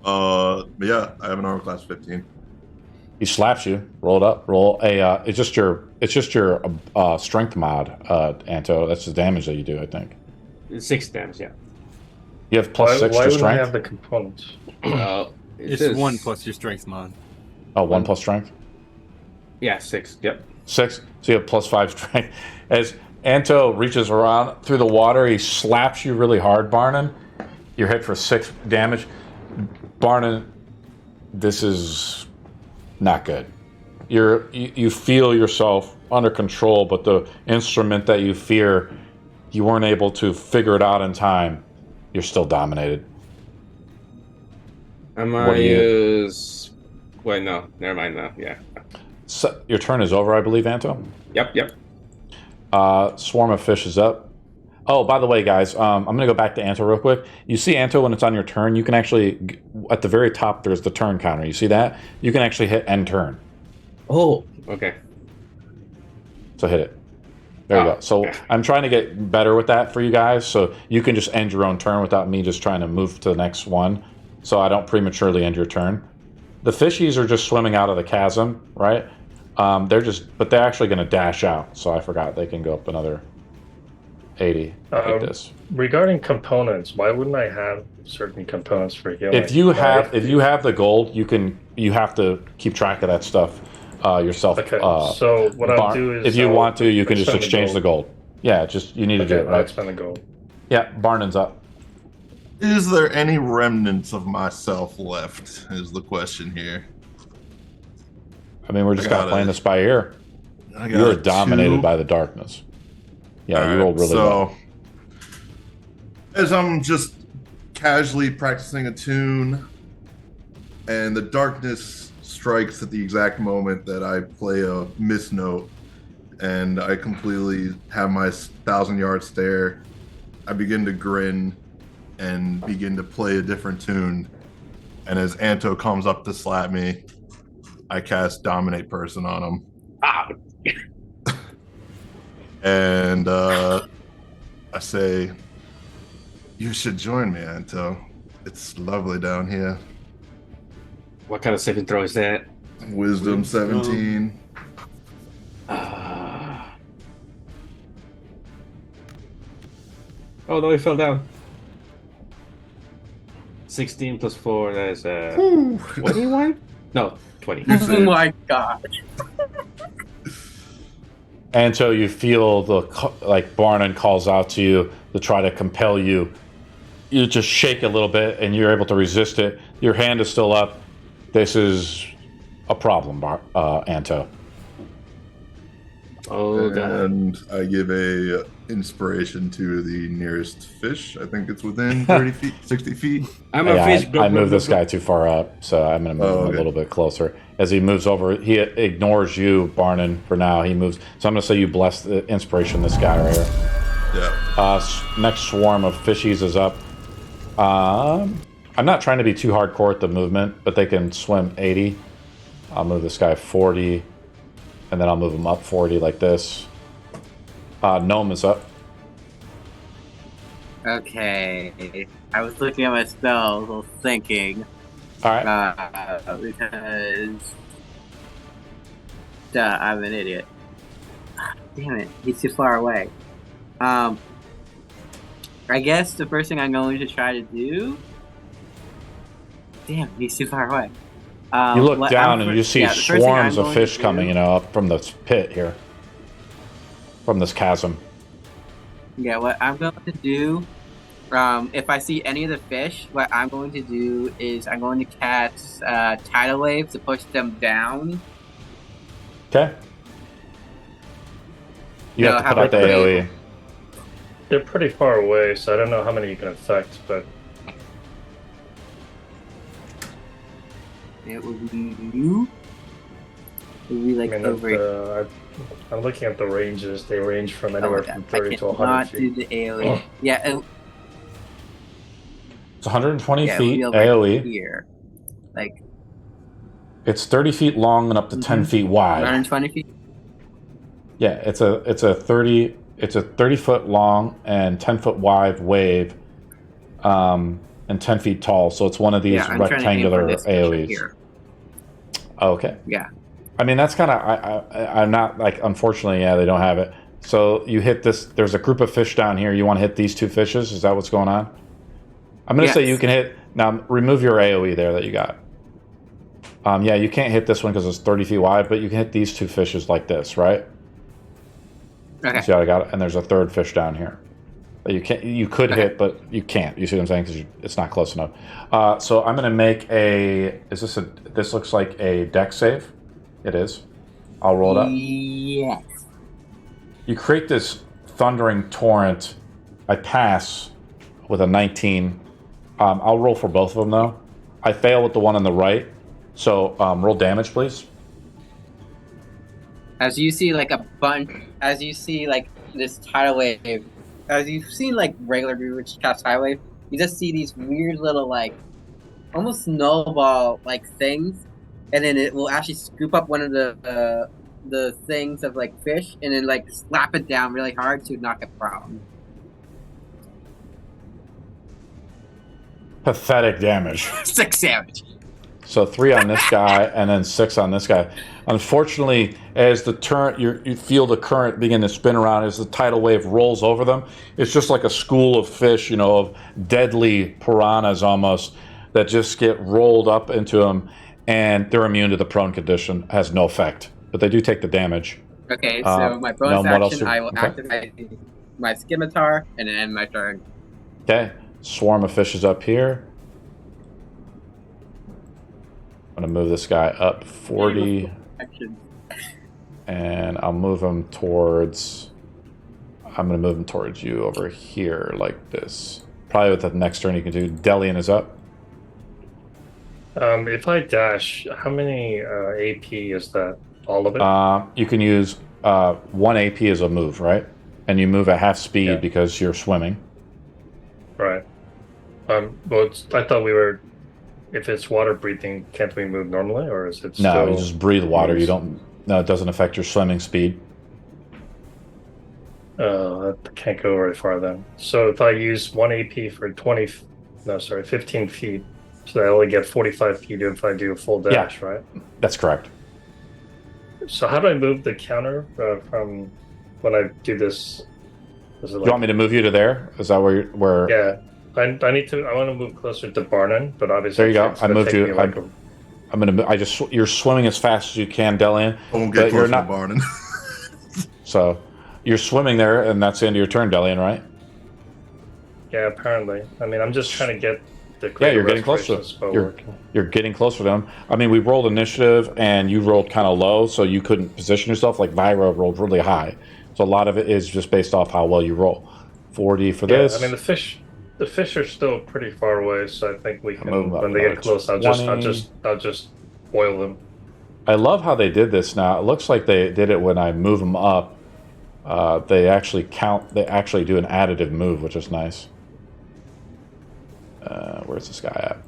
Yeah, I have an armor class 15. He slaps you. Roll it up. Roll a. It's just your strength mod, Anto. That's the damage that you do, I think. 6 damage, yeah. You have plus 6 why to wouldn't I have strength. the components? It's 1 plus your strength mod. Oh, 1 plus strength. Yeah, 6. Yep. 6. So you have plus 5 strength. As Anto reaches around through the water, he slaps you really hard, Barnon. You're hit for 6 damage. Barnon, this is not good. You feel yourself under control, but the instrument that you fear, you weren't able to figure it out in time. You're still dominated. I'm What gonna do you- use. Wait, no, never mind. No, yeah. So, your turn is over, I believe, Anto. Yep. Swarm of fish is up. Oh, by the way, guys, I'm going to go back to Anto real quick. You see Anto when it's on your turn, you can actually, at the very top, there's the turn counter. You see that? You can actually hit end turn. Oh, okay. So hit it. There you Oh, go. So okay. I'm trying to get better with that for you guys, so you can just end your own turn without me just trying to move to the next one, so I don't prematurely end your turn. The fishies are just swimming out of the chasm, right? But they're actually going to dash out, so I forgot they can go up another 80 like this. Regarding components, why wouldn't I have certain components for healing? If you have the gold, you have to keep track of that stuff yourself. Okay, so what I'll do is if you want to, you can just spend exchange the gold. Yeah, just you need to do it I'll right. spend the gold. Yeah, Barnon's up. Is there any remnants of myself left? Is the question here. I mean, we're just kind of playing this by ear. You were dominated by the darkness. Yeah, you rolled really well. As I'm just casually practicing a tune, and the darkness strikes at the exact moment that I play a miss note, and I completely have my 1,000-yard stare, I begin to grin and begin to play a different tune. And as Anto comes up to slap me, I cast Dominate Person on him. Ah. And I say, you should join me, Anto. It's lovely down here. What kind of saving throw is that? Wisdom 17. Oh no, he fell down. 16 plus 4, that is 21? No, 20. Oh my god. And so you feel like Barnon calls out to you to try to compel you. You just shake a little bit, and you're able to resist it. Your hand is still up. This is a problem, Anto. Oh god. And I give a inspiration to the nearest fish. I think it's within 30 feet, 60 feet. I'm a fish. I moved this guy too far up, so I'm going to move him a little bit closer. As he moves over, he ignores you, Barnon, for now. He moves. So I'm going to say you bless the inspiration this guy right here. Yeah. Next swarm of fishies is up. I'm not trying to be too hardcore at the movement, but they can swim 80. I'll move this guy 40, and then I'll move him up 40 like this. Gnome is up. Okay. I was looking at my spells, I was thinking. Alright. Because... Duh, I'm an idiot. Damn it, he's too far away. I guess the first thing I'm going to try to do... Damn, he's too far away. You look down and you see swarms of fish coming, up from this pit here. From this chasm. Yeah, what I'm going to do, if I see any of the fish, what I'm going to do is I'm going to cast tidal waves to push them down. Okay. You have to put out the AoE. They're pretty far away, so I don't know how many you can affect, but... It would be like over... I'm looking at the ranges. They range from anywhere from 30 to 100 feet. Do the AoE. Yeah. It's 120 feet AoE. AoE. Here. Like... It's 30 feet long and up to 10 feet wide. 120 feet? Yeah, it's a 30 foot long and 10 foot wide wave, and 10 feet tall. So it's one of these rectangular AoEs. Okay. Yeah. I mean, that's kind of I'm not like, unfortunately, they don't have it. So you hit this. There's a group of fish down here. You want to hit these two fishes? Is that what's going on? I'm going to say you can hit now. Remove your AoE there that you got. Yeah, you can't hit this one because it's 30 feet wide, but you can hit these two fishes like this, right? Okay. See how I got it? And there's a third fish down here that you can't. You could hit, but you can't. You see what I'm saying? Because it's not close enough. So I'm going to make a. Is this a? This looks like a deck save. It is. I'll roll it up. Yes. You create this thundering torrent. I pass with a 19. I'll roll for both of them though. I fail with the one on the right. So roll damage, please. As you see, like this tidal wave as you've seen like regular Rich Cast Highway, you just see these weird little like almost snowball like things, and then it will actually scoop up one of the things of like fish, and then like slap it down really hard to knock it prone. Pathetic damage. 6 damage. So 3 on this guy, and then 6 on this guy. Unfortunately, as the turn, you feel the current begin to spin around as the tidal wave rolls over them. It's just like a school of fish, of deadly piranhas almost, that just get rolled up into them, and they're immune to the prone condition. It has no effect, but they do take the damage. Okay, so my bonus now what else action, I will activate my scimitar and then end my turn. Okay, swarm of fishes up here. I'm gonna move this guy up 40, and I'll move him towards. I'm gonna move him towards you over here like this. Probably with the next turn you can do. Delian is up. If I dash, how many AP is that? All of it? You can use 1 AP as a move, right? And you move at half speed because you're swimming. Right. Well, I thought we were. If it's water breathing, can't we move normally, or is it still? No, you just breathe water. You don't. No, it doesn't affect your swimming speed. I can't go very far then. So if I use 1 AP for 15 feet, so I only get 45 feet if I do a full dash, right? That's correct. So how do I move the counter from when I do this? Is it You want me to move you to there? Is that where? Yeah, I need to. I want to move closer to Barnon, but obviously there you go. I moved you. Like I'm gonna. You're swimming as fast as you can, Delian. I won't get you're close not. to Barnon. So, you're swimming there, and that's the end of your turn, Delian, right? Yeah, apparently. I mean, I'm just trying to get the. Yeah, you're getting close to them. You're getting closer to them. I mean, we rolled initiative, and you rolled kind of low, so you couldn't position yourself. Like Vyro rolled really high, so a lot of it is just based off how well you roll. 40 for this. I mean, the fish are still pretty far away, so I think we can. When they get close, 20. I'll just boil them. I love how they did this now. It looks like they did it when I move them up. They actually count. They actually do an additive move, which is nice. Where's this guy at?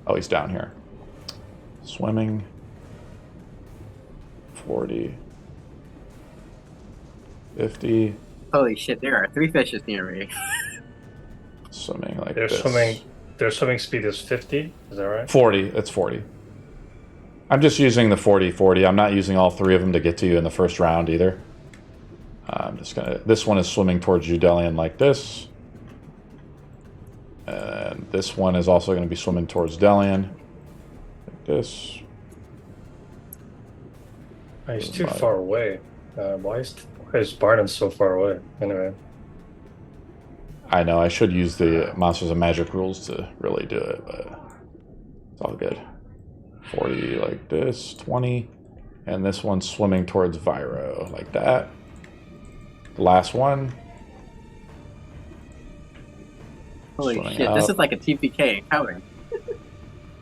Oh, he's down here. Swimming. 40. 50. Holy shit, there are 3 fishes near me. Swimming like Their this. swimming speed is 50. Is that right? 40. It's 40. I'm just using the 40-40. I'm not using all 3 of them to get to you in the first round either. I'm just gonna. This one is swimming towards you, Delian, like this. And this one is also going to be swimming towards Delian. Like this. Oh, he's too far away. Why is Barnon so far away? Anyway. I know, I should use the Monsters and Magic rules to really do it, but it's all good. 40 like this, 20. And this one's swimming towards Vyro, like that. The last one. Holy Swimming shit, up. this is like a TPK encounter.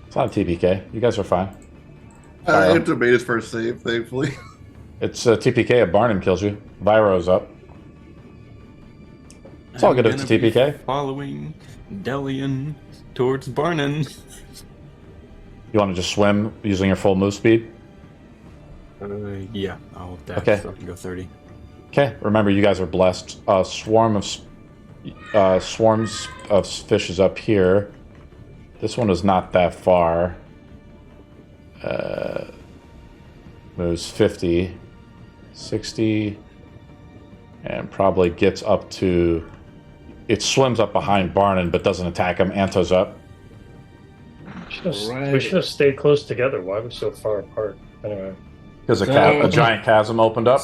It's not a TPK. You guys are fine. I had to made his first save, thankfully. It's a TPK if Barnon kills you. Vyro's up. It's all good if it's a TPK. Following Delian towards Barnon. You want to just swim using your full move speed? Yeah, I'll dash Okay. so I can go 30. Okay, remember you guys are blessed. Swarms of fish is up here. This one is not that far. Moves 50, 60, and probably gets up to. It swims up behind Barnon, but doesn't attack him. Anto's up. We should have stayed close together. Why are we so far apart? Anyway. Because a giant chasm opened up.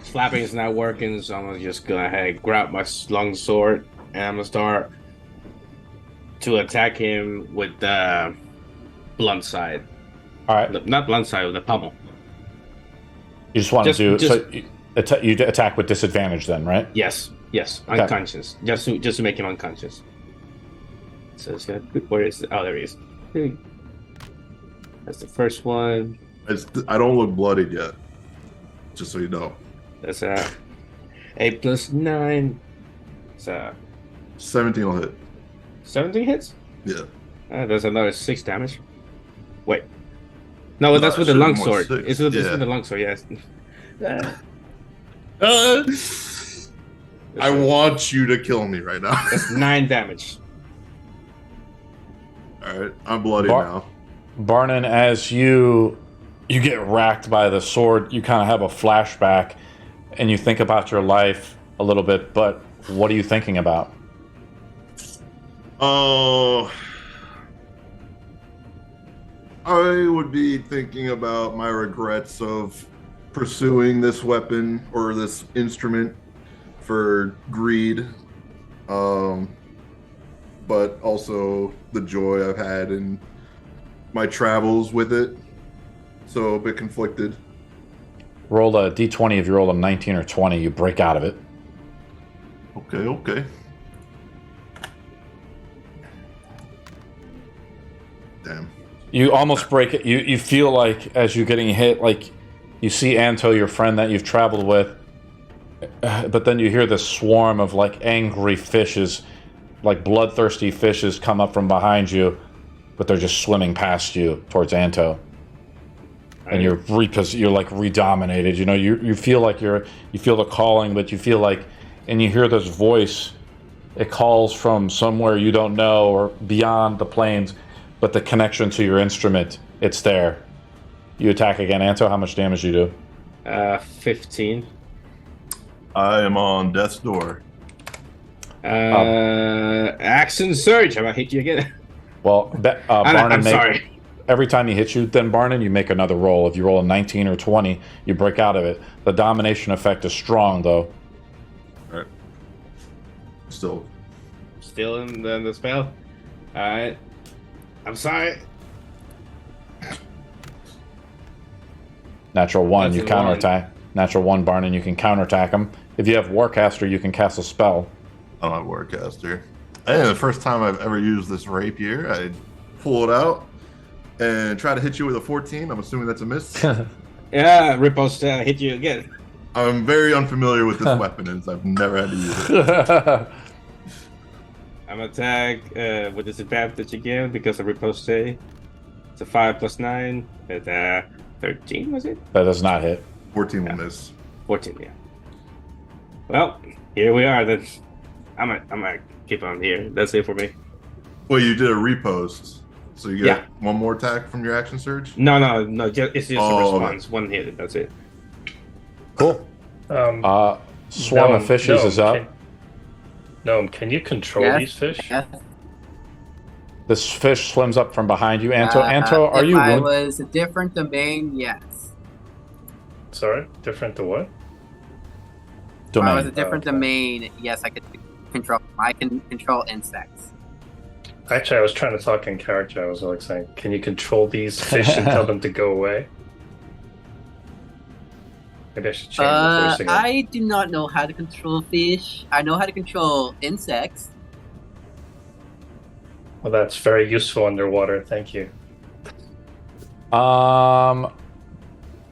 Slapping is not working, so I'm just gonna ahead grab my long sword and I'm gonna start to attack him with the blunt side. All right. Not blunt side, with the pummel. You just want to do so. You attack with disadvantage, then, right? Yes, Okay. unconscious. Just to make him unconscious. So it's got. Where is it? Oh, there he is. That's the first one. I don't look bloodied yet. Just so you know. That's 8 plus 9. So 17 will hit. 17 hits? Yeah. There's another 6 damage. Wait. No, No, that's it with the should be more longsword. 6. It's with the longsword, yes. I want you to kill me right now. That's 9 damage. All right, I'm bloody Bar- now. Barnon, as you get racked by the sword, you kind of have a flashback, and you think about your life a little bit. But what are you thinking about? Oh, I would be thinking about my regrets of pursuing this weapon or this instrument for greed, but also the joy I've had in my travels with it. So a bit conflicted. Roll a d20. If you roll a 19 or 20, you break out of it. Okay. Damn. You almost break it. You feel like as you're getting hit, like you see Anto, your friend that you've traveled with, but then you hear this swarm of like angry fishes, like bloodthirsty fishes, come up from behind you, but they're just swimming past you towards Anto, and you're like redominated. You know, you feel like you feel the calling, but you feel like, and you hear this voice. It calls from somewhere you don't know or beyond the plains. But the connection to your instrument, it's there. You attack again. Anto, how much damage do you do? 15. I am on death's door. Action surge. I'm gonna hit you again. Well, Barnon, I'm sorry. Every time he hits you, then Barnon, you make another roll. If you roll a 19 or 20, you break out of it. The domination effect is strong, though. All right. Still in the spell. All right. I'm sorry. Natural 1, you That's a counterattack. Natural 1, Barnon, you can counterattack him. If you have Warcaster, you can cast a spell. I don't have Warcaster. And the first time I've ever used this rapier, I pull it out and try to hit you with a 14. I'm assuming that's a miss. Yeah, riposte. Hit you again. I'm very unfamiliar with this weapon, and I've never had to use it. I'm attack with disadvantage again because of riposte. It's a 5 plus 9. At 13, was it? That does not hit. 14 will miss. 14, yeah. Well, here we are then. I'm gonna keep on here. That's it for me. Well, you did a repost, so you get Yeah. one more attack from your action surge? No, it's just a Oh, okay. response. One hit, that's it. Cool. Swarm of fishes is up. Can you control Yes, these fish? yes. This fish swims up from behind you. Anto, are if you I wounded? was a different domain, yes. Sorry, different to what? If I was a Domain. different domain, yes, I could control. I can control insects. Actually, I was trying to talk in character. I was like saying, can you control these fish and tell them to go away? Maybe I should change the voice again. I do not know how to control fish. I know how to control insects. Well, that's very useful underwater. Thank you. Anto,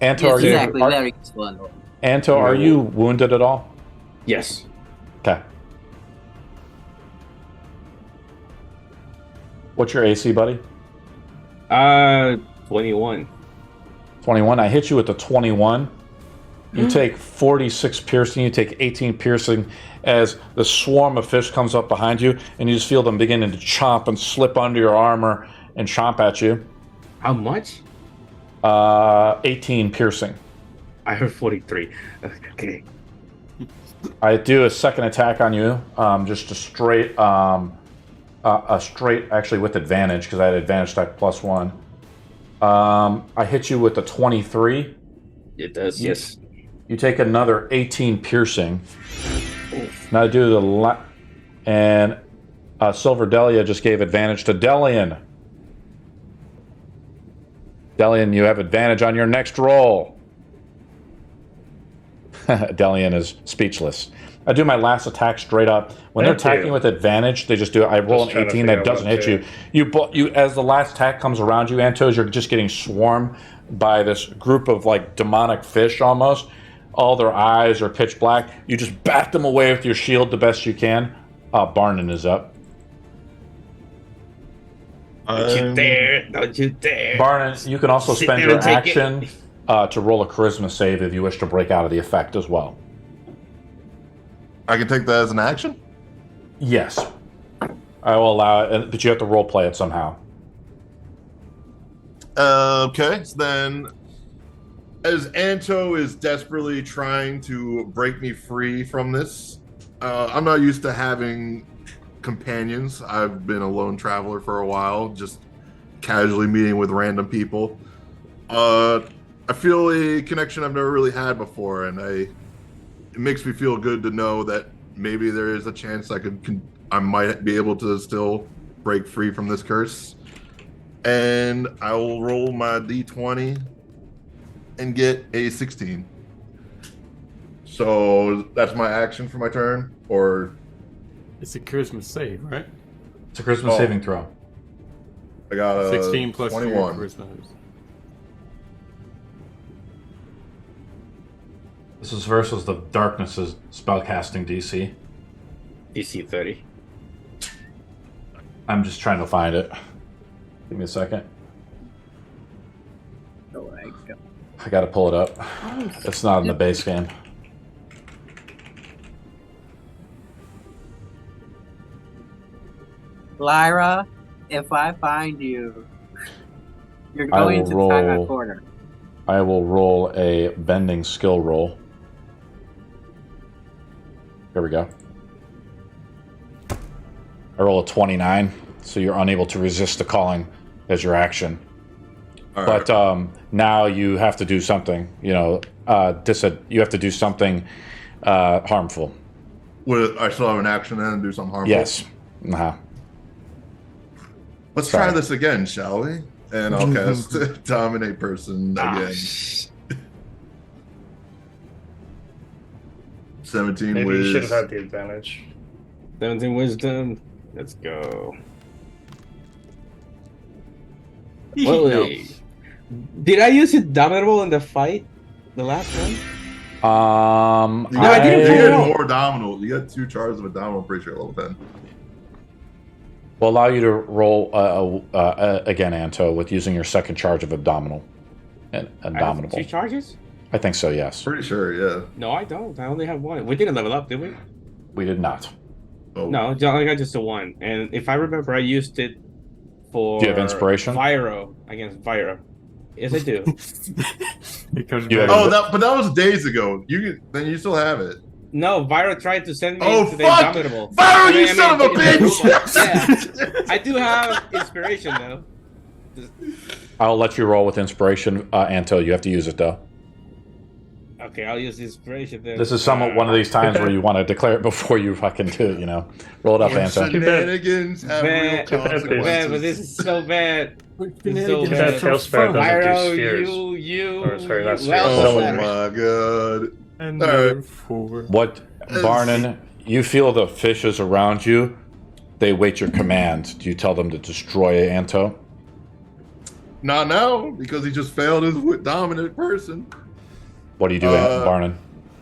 Yes, are you exactly. Very useful. Anto, are you wounded at all? Yes. Okay. What's your AC, buddy? 21. 21. I hit you with the 21. You take 46 piercing, you take 18 piercing as the swarm of fish comes up behind you, and you just feel them beginning to chomp and slip under your armor and chomp at you. How much? 18 piercing. I heard 43. Okay. I do a second attack on you, just a straight, actually with advantage, because I had advantage attack +1. I hit you with the 23. It does, yes. You take another 18 piercing. Now I do the and Silver Delia just gave advantage to Delian. Delian, you have advantage on your next roll. Delian is speechless. I do my last attack straight up. When they're attacking with advantage, they just do it. I roll an 18 that doesn't hit you. You as the last attack comes around you, Antos, you're just getting swarmed by this group of like demonic fish almost. all their eyes are pitch black. You just bat them away with your shield the best you can. Barnon is up. Don't you dare! Don't you dare! Barnon, you can also Sit spend there your and take action to roll a charisma save if you wish to break out of the effect as well. I can take that as an action? Yes. I will allow it, but you have to role play it somehow. Okay, so then as Anto is desperately trying to break me free from this, I'm not used to having companions. I've been a lone traveler for a while, just casually meeting with random people. I feel a connection I've never really had before, and it makes me feel good to know that maybe there is a chance I might be able to still break free from this curse. And I will roll my d20 and get a 16. So that's my action for my turn, or It's a charisma save, right? It's a charisma saving throw. I got a 16 plus 21. 4 charisma. This is versus the Darkness's spellcasting DC. DC 30. I'm just trying to find it. Give me a second. Oh, I go. I gotta pull it up. It's not in the base game. Lyra, if I find you, you're I going will to find my roll- corner. I will roll a bending skill roll. Here we go. I roll a 29, so you're unable to resist the calling as your action. All right. But now you have to do something. You know, you have to do something harmful. I still have an action and do something harmful? Yes. Uh-huh. Let's Sorry. try this again, shall we? And I'll cast Dominate Person again. 17 Maybe with... you should have had the advantage. 17 wisdom. Let's go. Wait. Did I use Indomitable in the fight? The last one? You I didn't you roll. get more Abdominal. You got 2 charges of Abdominal, I'm pretty sure, level 10. Will allow you to roll again, Anto, with using your second charge of abdominal. And I have Indomitable. 2 charges? I think so, yes. Pretty sure, yeah. No, I don't. I only have 1. We didn't level up, did we? We did not. Oh. No, I got just the 1. And if I remember, I used it for... Do you have inspiration? Vyro. Against Vyro. Yes, I do. It comes You back. have- But that was days ago. Then you still have it. No, Vyro tried to send me Oh, to the fuck! Indomitable. Vyro, you son of a bitch! Yeah. I do have inspiration, though. I'll let you roll with inspiration, Anto. You have to use it, though. Okay, I'll use inspiration then. This is somewhat one of these times where you want to declare it before you fucking do it, you know. Roll it up, Anto. Shenanigans have real Man, consequences. man, but this is so bad. Shenanigans so are bad. so Tailspire fun. doesn't do Vyro, spheres. you. Or, sorry, not spheres. well, Oh Someone- my god. And All another right. 4. What, Barnon, you feel the fishes around you. They wait your command. Do you tell them to destroy Anto? Not now, because he just failed his dominant person. What do you do, Barnon?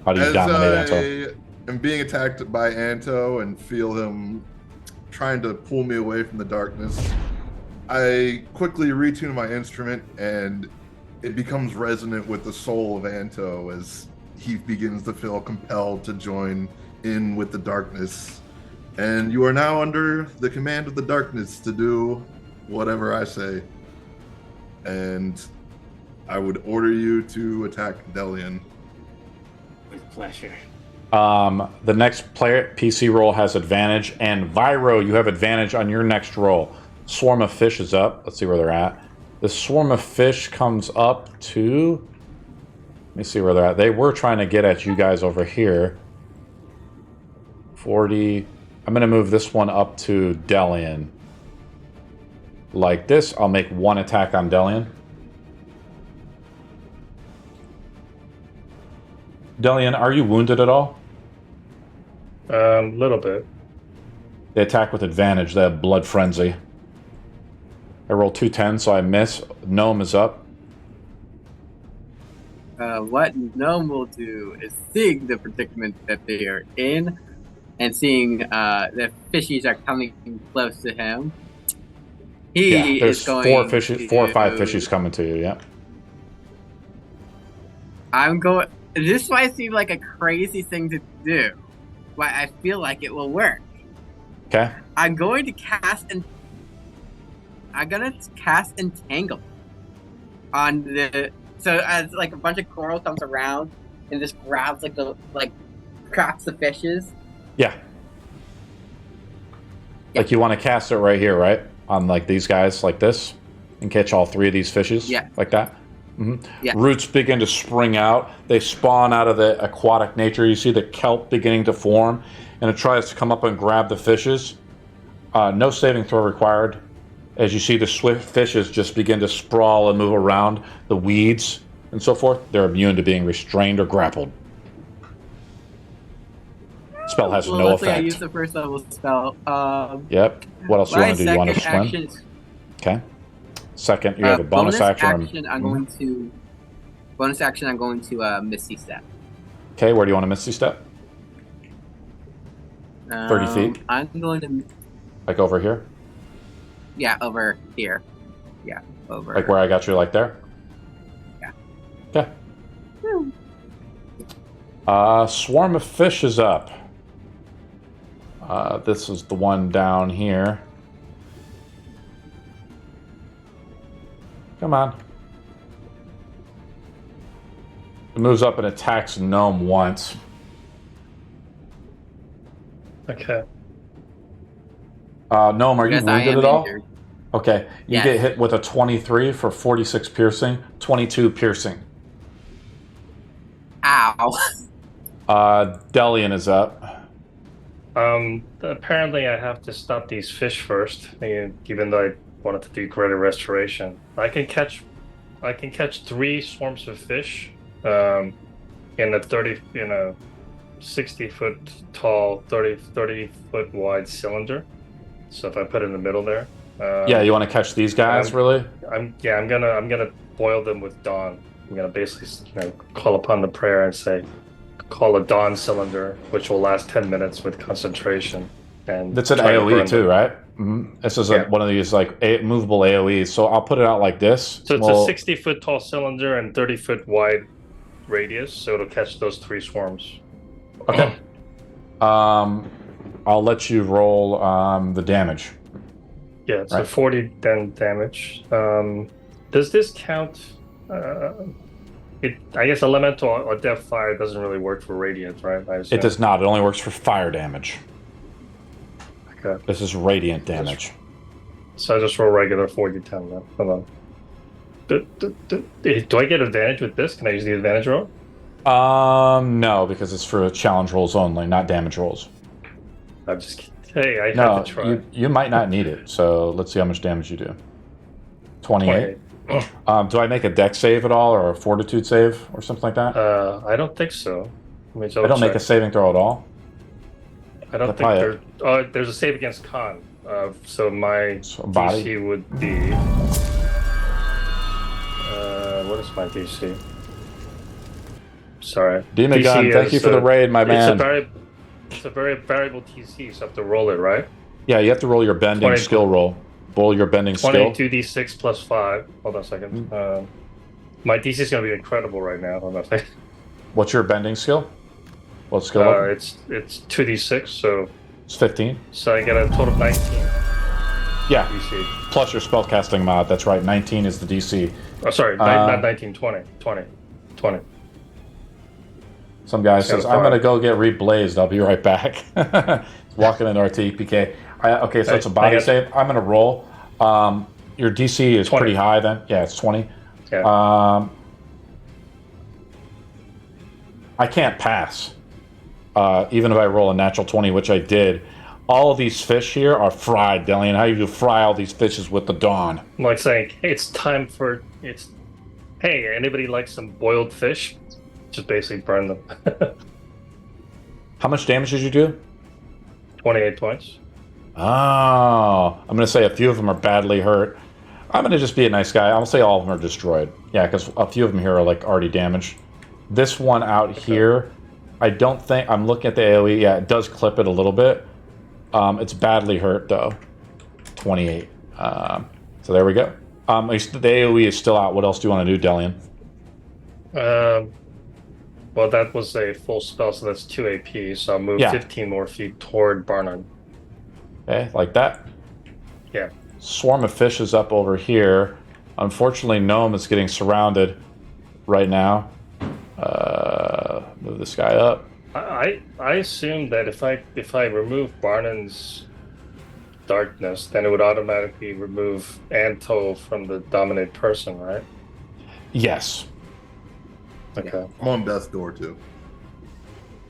How do you As dominate Anto? I am being attacked by Anto and feel him trying to pull me away from the darkness, I quickly retune my instrument and it becomes resonant with the soul of Anto as he begins to feel compelled to join in with the darkness. And you are now under the command of the darkness to do whatever I say. And I would order you to attack Delian. With pleasure. The next player PC roll has advantage, and Vyro, you have advantage on your next roll. Swarm of fish is up. Let's see where they're at. The swarm of fish comes up to... Let me see where they're at. They were trying to get at you guys over here. 40... I'm going to move this one up to Delian. Like this, I'll make 1 attack on Delian. Delian, are you wounded at all? Little bit. They attack with advantage. They have Blood Frenzy. I roll 2 10s, so I miss. Gnome is up. what Gnome will do is seeing the predicament that they are in, and seeing the fishies are coming close to him. He There's is going four or five fishies coming to you. Yeah. I'm going. This might seem like a crazy thing to do, but I feel like it will work. Okay. I'm going to cast entangle on the. So as like a bunch of coral comes around and just grabs cracks the fishes. Yeah. Like you want to cast it right here, right? On like these guys, like this, and catch all 3 of these fishes. Yeah. Like that. Yeah. Roots begin to spring out. They spawn out of the aquatic nature. You see the kelp beginning to form, and it tries to come up and grab the fishes. No saving throw required. As you see the swift fishes just begin to sprawl and move around the weeds and so forth, they're immune to being restrained or grappled. Spell has no Luckily effect. I used the first level spell. Yep. What else do you want to do? You want to swim? Action, Okay. Second, you have a bonus action. Bonus action. I'm going to Misty Step. Okay, where do you want to Misty Step? 30 feet? I'm going to. Like over here? Yeah, over here. Yeah, over. Like where I got you, like there? Yeah. Okay. Swarm of fish is up. This is the one down here. Come on. It moves up and attacks Gnome once. Okay. Gnome, are you Yes, I wounded am at all? injured. Okay. You Yes. get hit with a 23 for 46 piercing, 22 piercing. Ow. Delian is up. Apparently I have to stop these fish first, even though I wanted to do greater restoration. I can catch 3 swarms of fish, in a 60-foot tall, 30 foot wide cylinder. So if I put it in the middle there. Yeah, you want to catch these guys, really? I'm gonna boil them with dawn. I'm gonna basically call upon the prayer and say, call a dawn cylinder, which will last 10 minutes with concentration. And that's an try to AoE burn too, them. right? Mm-hmm. This is one of these like movable AoEs. So I'll put it out like this. So it's a 60-foot tall cylinder and 30-foot wide radius, so it'll catch those 3 swarms. Okay. I'll let you roll the damage. Yeah, it's Right. a 40 damage. Does this count? I guess elemental or depth fire doesn't really work for radiant, right? It does not. It only works for fire damage. Okay. This is radiant damage. So I just roll regular 4d10 then. Hold on. Do I get advantage with this? Can I use the advantage roll? No, because it's for challenge rolls only, not damage rolls. I'm just kidding. Hey, I No, had to try. you might not need it. So let's see how much damage you do. 28. 28. Do I make a dex save at all, or a fortitude save, or something like that? I don't think so. I don't make a saving throw at all. I don't think there's a save against con. So my body? DC would be. What is my DC? Sorry. Demon DC Gun, thank you for the raid, my man. It's a very variable TC, so I have to roll it, right? Yeah, you have to roll your bending skill roll. Roll your bending skill. 22d6 plus 5. Hold on a second. My DC is going to be incredible right now. Hold on a second. What's your bending skill? What skill level? It's 2d6, so It's 15. So I get a total of 19. Yeah. DC. Plus your spellcasting mod. That's right. 19 is the DC. Oh, sorry, not 19, 20. 20. Some guy says, I'm going to go get reblazed. I'll be right back. He's walking into our TPK. Okay, so it's a body save. I'm going to roll. Your DC is 20. pretty high then. Yeah, it's 20. Yeah. I can't pass. Even if I roll a natural 20, which I did. All of these fish here are fried, Delian. How do you fry all these fishes with the dawn? I'm like saying, hey, it's time for hey, anybody like some boiled fish? Just basically burn them. How much damage did you do? 28 points. Oh, I'm going to say a few of them are badly hurt. I'm going to just be a nice guy. I'll say all of them are destroyed. Yeah, because a few of them here are like already damaged. This one out here, I don't think... I'm looking at the AoE. Yeah, it does clip it a little bit. It's badly hurt, though. 28. So there we go. The AoE is still out. What else do you want to do, Delian? Well, that was a full spell, so that's 2 AP. So I'll move 15 more feet toward Barnum. Okay, like that. Yeah. Swarm of fish is up over here. Unfortunately, Gnome is getting surrounded right now. Move this guy up. I assume that if I remove Barnum's darkness, then it would automatically remove Anto from the dominate person, right? Yes. Okay. I'm on death's door too.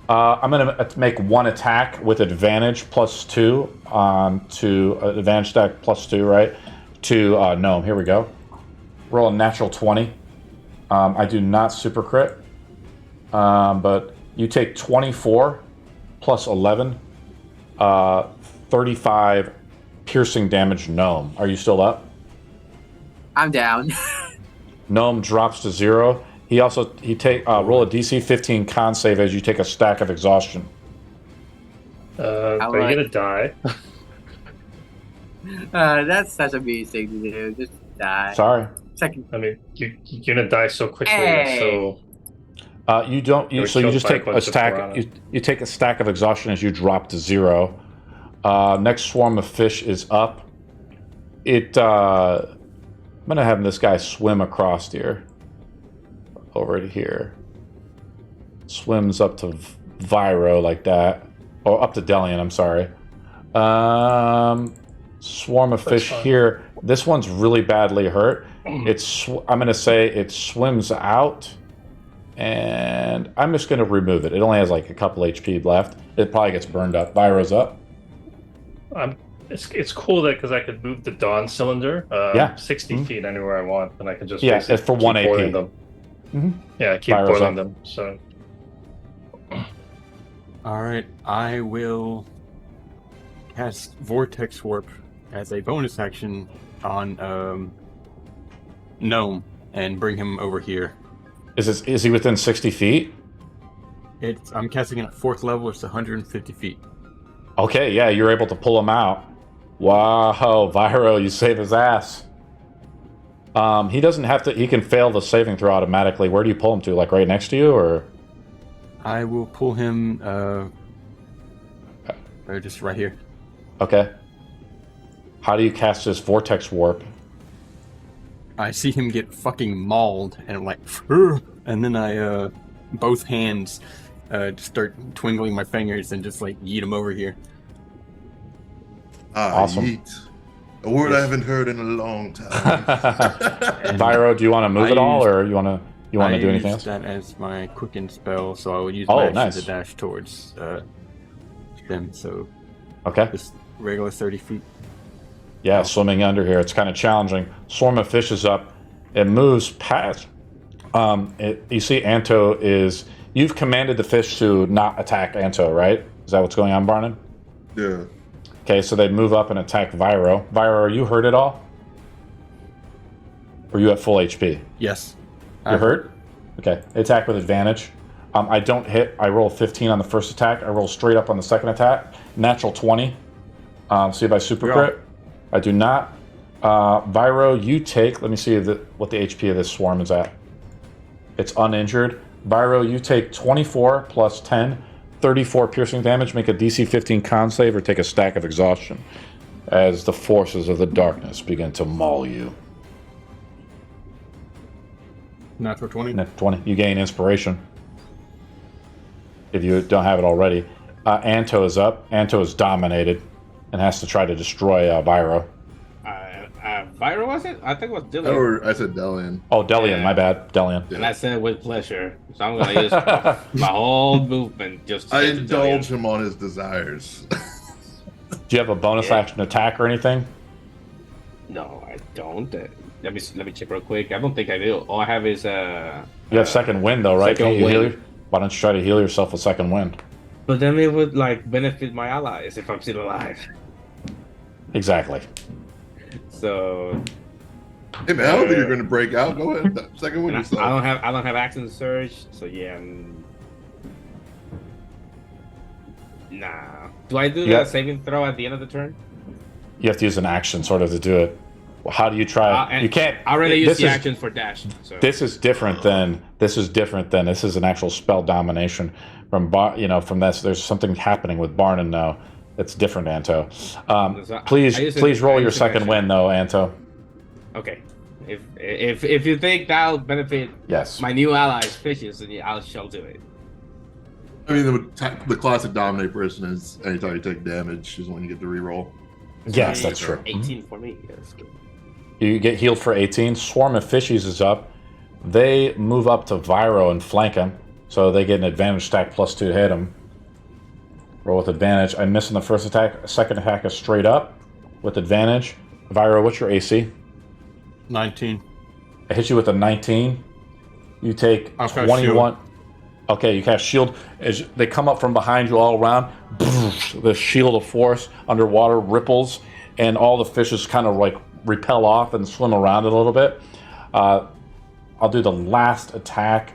I'm going to make one attack with advantage +2 to advantage stack +2, right? To Gnome. Here we go. Roll a natural 20. I do not super crit, but you take 24 plus 11, 35 piercing damage. Gnome, are you still up? I'm down. Gnome drops to 0. He roll a DC 15 con save as you take a stack of exhaustion. Are you gonna die? That's such a mean thing to do. Just die. Sorry. Second. I mean, you're gonna die so quickly. Hey. So you don't. You just take a stack. piranha. You take a stack of exhaustion as you drop to 0. Next swarm of fish is up. I'm gonna have this guy swim across here. Over to here. Swims up to Viro like that. Or up to Delian, I'm sorry. Swarm of fish here. This one's really badly hurt. I'm going to say it swims out. And I'm just going to remove it. It only has like a couple HP left. It probably gets burned up. Viro's up. It's cool that because I could move the Dawn cylinder 60 feet anywhere I want, and I can just it's for 1 AP. boiling them. Yeah, keep Viro's boiling up. them. So All right, I will cast Vortex Warp as a bonus action on Gnome and bring him over here. Is he within 60 feet? I'm casting it at 4th level. It's 150 feet. Okay, yeah, you're able to pull him out. Wow, Viro, you save his ass. He doesn't have to. He can fail the saving throw automatically. Where do you pull him to? Like right next to you, or? I will pull him just right here. Okay. How do you cast this vortex warp? I see him get fucking mauled, and I'm like, and then I both hands just start twinkling my fingers and just like yeet him over here. Awesome. Yeet. A word I haven't heard in a long time. Viro, do you want to move at all, or you want to do anything else? That as my quicken spell, so I would use my action to dash towards them. So okay, just regular 30 feet. Yeah, swimming under here, it's kind of challenging. Swarm of fish is up. It moves past. You see, Anto is. You've commanded the fish to not attack Anto, right? Is that what's going on, Barnon? Yeah. Okay, so they move up and attack Viro. Viro, are you hurt at all? Or are you at full HP? Yes. You're hurt? Okay. Attack with advantage. I don't hit. I roll 15 on the first attack. I roll straight up on the second attack. Natural 20. See if I super crit. I do not. Viro, you take... Let me see what the HP of this swarm is at. It's uninjured. Viro, you take 24 plus 10. 34 piercing damage, make a DC 15 con save, or take a stack of exhaustion as the forces of the darkness begin to maul you. Natural 20. Net 20. You gain inspiration if you don't have it already. Anto is up. Anto is dominated and has to try to destroy Viro. Viro, was it? I think it was Dillian. I said Delian. Oh, Delian, my bad. Delian. And I said with pleasure. So I'm going to use my whole movement just to I get to indulge Dillian. him on his desires. Do you have a bonus action attack or anything? No, I don't. Let me check real quick. I don't think I do. All I have is You have second wind though, right? second Can you heal wind. Why don't you try to heal yourself with second wind? But then it would like benefit my allies if I'm still alive. Exactly. So Hey man, I don't think you're gonna break out. Go ahead, second win And yourself. I don't have action surge, so yeah. Nah. Do I do Yeah. the saving throw at the end of the turn? You have to use an action sort of to do it. Well, how do you try? And You can't. I already used this the is action for dash. So. this is different than this is different than this is an actual spell domination from from this. There's something happening with Barnon now. That's different, Anto. Please roll your second win though, Anto. Okay. If you think that'll benefit Yes. my new allies, fishes, then I'll do it. I mean, the classic dominate person is anytime you take damage is when you get the reroll. Yes, that's true. 18 for me. Yeah, that's good. You get healed for 18. Swarm of Fishies is up. They move up to Vyro and flank him, so they get an advantage stack +2 to hit him. Roll with advantage. I'm missing the first attack. Second attack is straight up with advantage. Vyro, what's your AC? 19. I hit you with a 19. You take I'll cast 21. Okay, you cast shield. As they come up from behind you all around, the shield of force underwater ripples, and all the fishes kind of like repel off and swim around it a little bit. I'll do the last attack.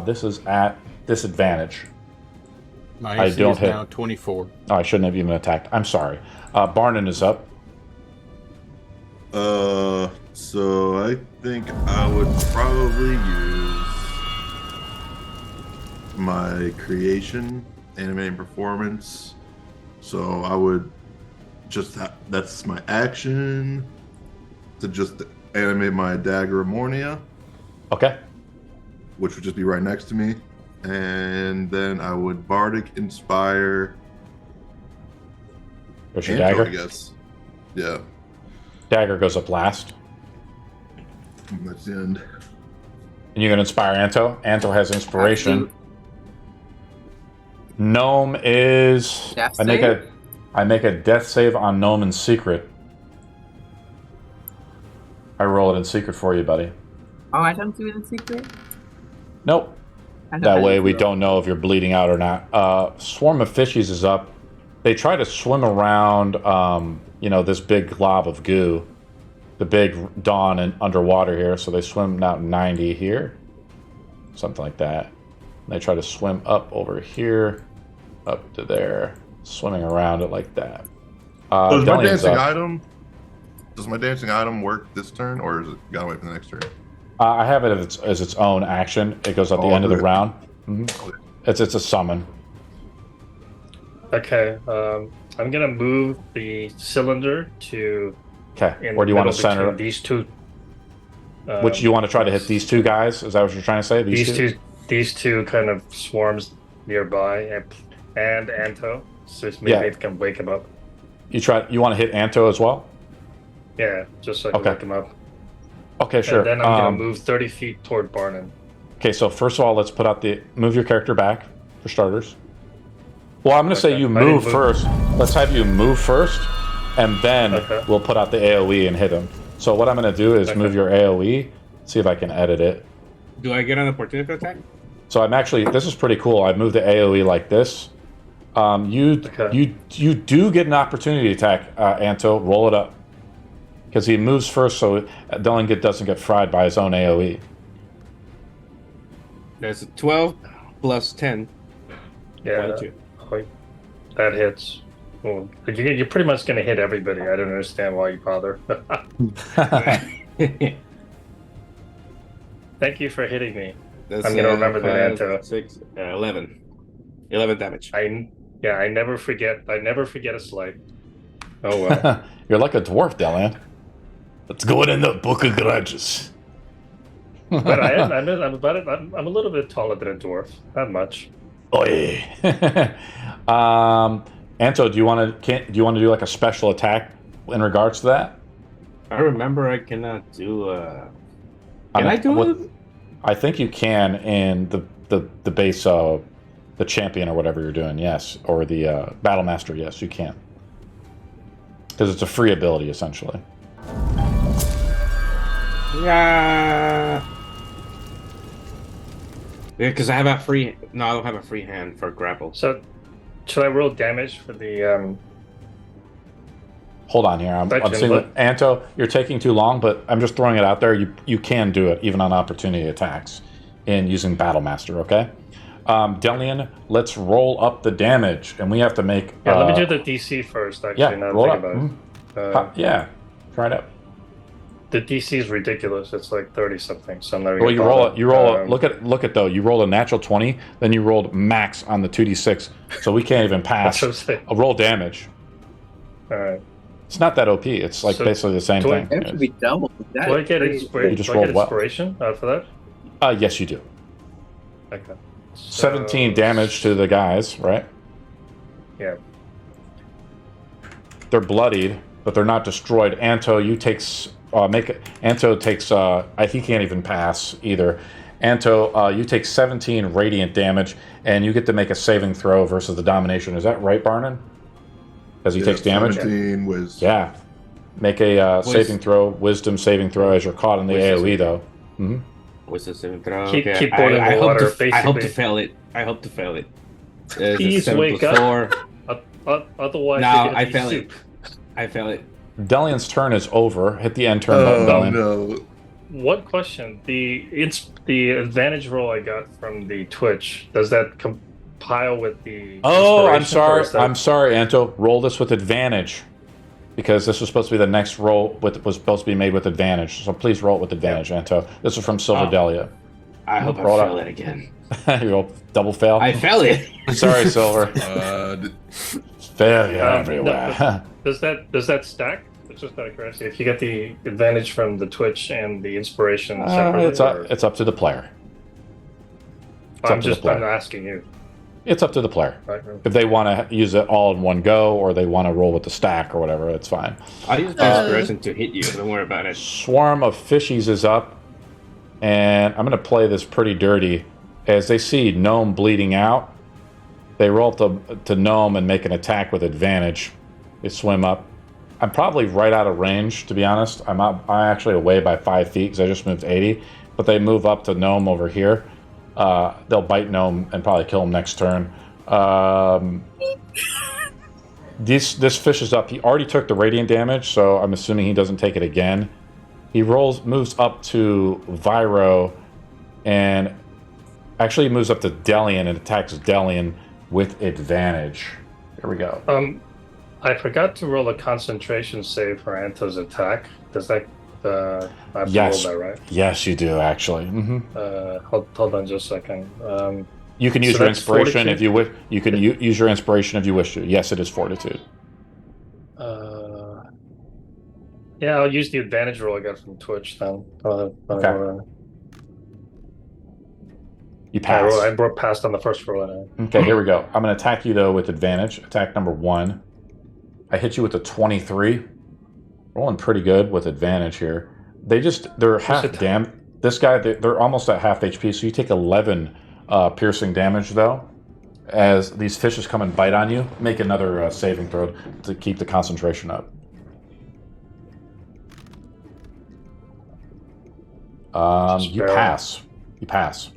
This is at disadvantage. My I AC don't is hit. now 24. Oh, I shouldn't have even attacked. I'm sorry. Barnon is up. So I think I would probably use my creation, animating performance. So I would just that's my action to just animate my dagger Ammonia, Okay. which would just be right next to me, and then I would bardic inspire. There's your Anto, dagger. I guess. Yeah, Dagger goes up last. that's the end. And you're going to inspire Anto. Anto has inspiration. Gnome is. Death I make a death save on Gnome in secret. I roll it in secret for you, buddy. Oh, I don't do it in secret? Nope. That way we don't know if you're bleeding out or not. Swarm of Fishies is up. They try to swim around, this big glob of goo. The big dawn and underwater here. So they swim out 90 here. Something like that. And they try to swim up over here. Up to there. Swimming around it like that. Does my Delian's dancing up. item? Does my dancing item work this turn, or is it gotta wait for the next turn? I have it as its own action. It goes at the end of the Okay. round. Mhm. It's a summon. Okay, I'm gonna move the cylinder to. Okay. in Where do you the want to middle center between it? these two? Which you want to try to hit these two guys? Is that what you're trying to say? These two kind of swarms nearby, and Anto, so maybe Yeah. it can wake him up. You want to hit Anto as well? Yeah, just so I can Okay. wake him up. Okay, sure. And then I'm gonna move 30 feet toward Barnon. Okay, so first of all, let's put out move your character back for starters. Well, I'm going to say Okay. you I didn't move move. first. Let's have you move first, and then Okay. we'll put out the AOE and hit him. So what I'm going to do is Okay. move your AOE. See if I can edit it. Do I get an opportunity attack? So I'm actually. This is pretty cool. I moved the AOE like this. You do get an opportunity attack, Anto. Roll it up. Because he moves first, so Delian doesn't get fried by his own AOE. There's 12 plus 10. Yeah, 22. that hits. Well, you're pretty much gonna hit everybody. I don't understand why you bother. Thank you for hitting me. That's, I'm gonna remember that, 5, Anto. 6, 11. 11 damage. I never forget. I never forget a slight. Oh well. You're like a dwarf, Delian. Let's go in the book of grudges. But I'm a little bit taller than a dwarf. Not much. Oy. Anto, do you want to do like a special attack in regards to that? I remember I cannot do. Can I do it? I think you can in the base the champion or whatever you're doing. Yes, or the battle master. Yes, you can. Because it's a free ability essentially. Yeah. Because I have a free. No, I don't have a free hand for grapple. So, should I roll damage for the? Hold on here. I'm Section, seeing but- Anto, you're taking too long, but I'm just throwing it out there. You can do it even on opportunity attacks in using Battle Master, okay? Delian, let's roll up the damage, and we have to make. Yeah, let me do the DC first. Actually, Yeah, now roll think up. about it. Yeah, try it out. The DC is ridiculous. It's like 30 something. So I'm not. Well, you roll it. You roll it. Look at though. You rolled a natural 20, then you rolled max on the 2d6, so we can't even pass. That's what I'm saying. A roll damage. All right. It's not that OP. It's like So basically the same do I- thing. It should be double. That Do I is get crazy. You inspiration? just Do I get rolled what? inspiration for that? Yes, you do. Okay. So, 17 damage to the guys, right? Yeah. They're bloodied, but they're not destroyed. Anto, you takes Anto takes. I think he can't even pass either. Anto, you take 17 radiant damage, and you get to make a saving throw versus the domination. Is that right, Barnon? Because he takes damage. 17 was. Yeah. Make a saving throw, wisdom saving throw, as you're caught in the Wisdom. AOE though. What's the saving throw? Keep- Okay. keep boiling I the hope water, I hope to basically. fail it. I hope to fail it. It's a Please 7 wake plus up. 4. Otherwise, No, you're gonna I be fail soup. it. I fail it. Delian's turn is over. Hit the end turn button, Oh Delian. no! One question: the advantage roll I got from the Twitch, does that compile with the? Oh, I'm inspiration, or sorry. is that- I'm sorry, Anto. Roll this with advantage. Because this was supposed to be the next roll was supposed to be made with advantage. So please roll it with advantage, Anto. This is from Silver Oh. Delia. I hope I Roll fail up. it again. You roll double fail. I fail it. Sorry, Silver. Failure No, everywhere. does that stack? It's just out of curiosity. If you get the advantage from the Twitch and the inspiration separately, It's up to the player. up I'm to the just player. I'm asking you. It's up to the player. Right? If they want to use it all in one go, or they want to roll with the stack or whatever, it's fine. I use the inspiration to hit you. Don't worry about it. Swarm of fishies is up, and I'm going to play this pretty dirty. As they see Gnome bleeding out, they roll to Gnome and make an attack with advantage. They swim up. I'm probably right out of range, to be honest. I'm actually away by 5 feet because I just moved 80. But they move up to Gnome over here. They'll bite Gnome and probably kill him next turn. This fish is up. He already took the radiant damage, so I'm assuming he doesn't take it again. He moves up to Viro, and actually moves up to Delian and attacks Delian with advantage. Here we go. I forgot to roll a concentration save for Anto's attack. Does that I have to Yes. roll that, right? Yes, you do actually. Hold on just a second. You can use So your that's inspiration fortitude? if you wish. You can use your inspiration if you wish to. Yes, it is fortitude. Yeah, I'll use the advantage roll I got from Twitch then. Okay. You I pass. passed on the first roll. Anyway. Okay, here we go. I'm going to attack you though with advantage. Attack number 1. I hit you with a 23. Rolling pretty good with advantage here. They're half damn. This guy, they're almost at half HP, so you take 11 piercing damage though. As these fishes come and bite on you, make another saving throw to keep the concentration up. You pass. You pass.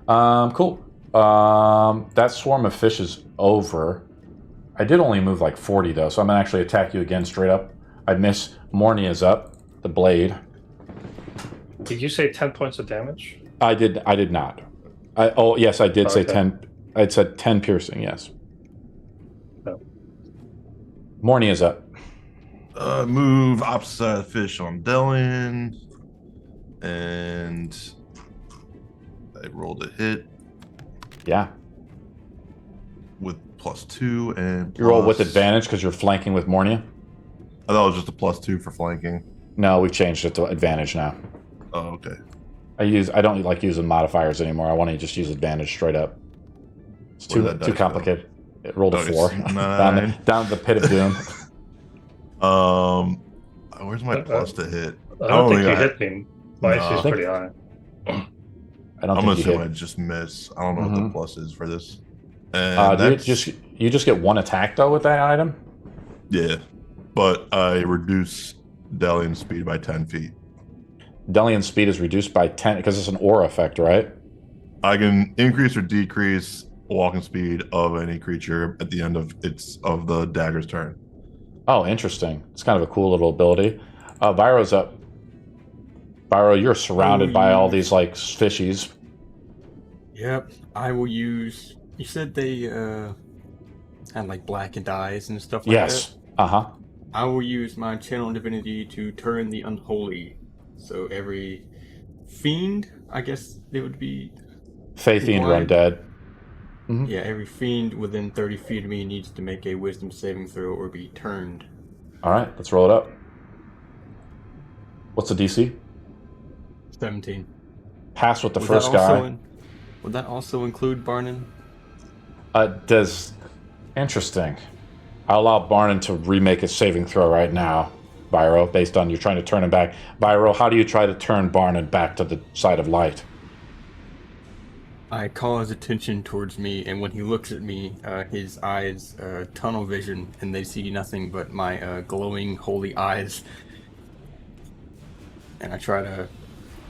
Cool. That swarm of fish is over. I did only move like 40 though, so I'm gonna actually attack you again straight up. I miss. Mornia is up. The blade. Did you say 10 points of damage? I did not. Yes, I did say okay. 10. I said 10 piercing. Yes. Oh. Mornia is up. Move opposite side of the fish on Delian, and I rolled a hit Yeah. with +2 and You roll with plus- advantage because you're flanking with Mornia. I thought it was just a +2 for flanking. No, we've changed it to advantage now. Oh, okay. I don't like using modifiers anymore. I want to just use advantage straight up. It's Where'd too that dice complicated. It rolled a Oh, it's 4. 9. down the pit of doom. Where's my plus to hit? I don't think you I- hit me. My No. AC is pretty high. I don't I'm think you assuming I hit. just miss. I don't know what the plus is for this. And You that's, just get 1 attack though with that item. yeah, but I reduce Delian's speed by 10 feet. Delian's speed is reduced by 10 because it's an aura effect, right? I can increase or decrease walking speed of any creature at the end of the dagger's turn. Oh, interesting. It's kind of a cool little ability. Vyro's up. Vyro, you're surrounded by all these like fishies. Yep. I will use. You said they had like blackened eyes and stuff like that. Yes. Uh-huh. I will use my channel divinity to turn the unholy. So every fiend, I guess it would be. Faith Fiend or Why? Undead. Yeah, every fiend within 30 feet of me needs to make a wisdom saving throw or be turned. All right, let's roll it up. What's the DC? 17. Pass with the Would first that also guy. would that also include Barnon? Does interesting. I'll allow Barnon to remake his saving throw right now, Vyro, based on you trying to turn him back. Vyro, how do you try to turn Barnon back to the side of light? I call his attention towards me, and when he looks at me, his eyes tunnel vision, and they see nothing but my glowing holy eyes. And I try to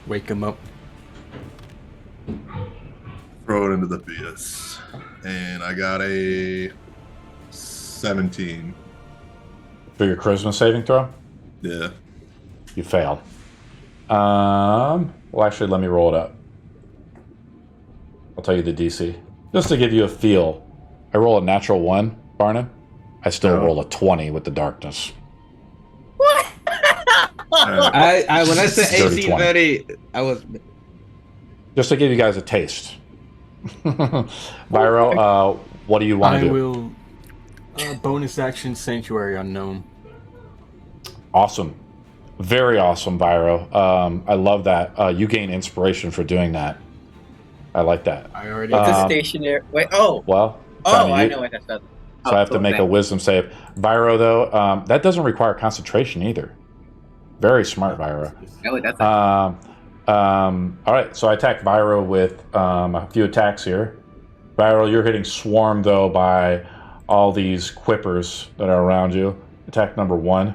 wake him up. Throw it into the abyss. And I got a 17. For your charisma saving throw? Yeah. You failed. Well, actually, let me roll it up. I'll tell you the DC. Just to give you a feel, I roll a natural 1, Barnon. I still roll a 20 with the darkness. I when I said Dirty 20. 1830, I was Just to give you guys a taste. Vyro, what do you want I to do? will bonus action Sanctuary Unknown. Awesome. Very awesome, Vyro. I love that. You gain inspiration for doing that. I like that. I already It's a stationary. Wait. Oh. Well, Oh, I know what that does. So I have to make a wisdom save. Vyro, though, that doesn't require concentration either. Very smart, Vyro. No, that's All right, so I attack Vyro with a few attacks here. Vyro, you're getting swarmed, though, by all these quippers that are around you. Attack number 1.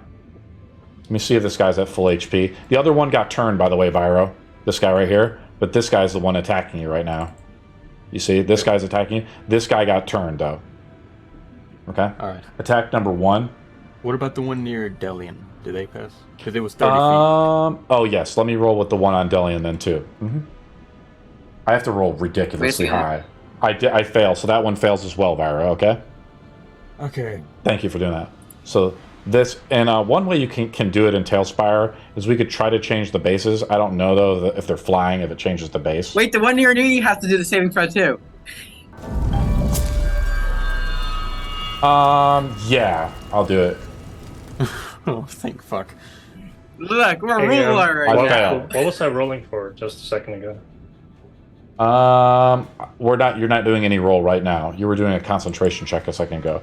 Let me see if this guy's at full HP. The other one got turned, by the way, Vyro. This guy right here. But this guy's the one attacking you right now. You see? This guy's attacking you. This guy got turned, though. Okay? All right. Attack number 1. What about the one near Delian? Did they pass? Because it was 30 feet. Oh, yes. Let me roll with the one on Delian then, too. I have to roll ridiculously high. I fail, so that one fails as well, Vyro, okay? Okay. Thank you for doing that. So this, and one way you can do it in Tailspire is we could try to change the bases. I don't know, though, if they're flying, if it changes the base. Wait, the one near me has to do the saving throw too. Yeah, I'll do it. Oh, thank fuck. Look, we're Hey, ruler right what- now. What was I rolling for just a second ago? You're not doing any roll right now. You were doing a concentration check a second ago.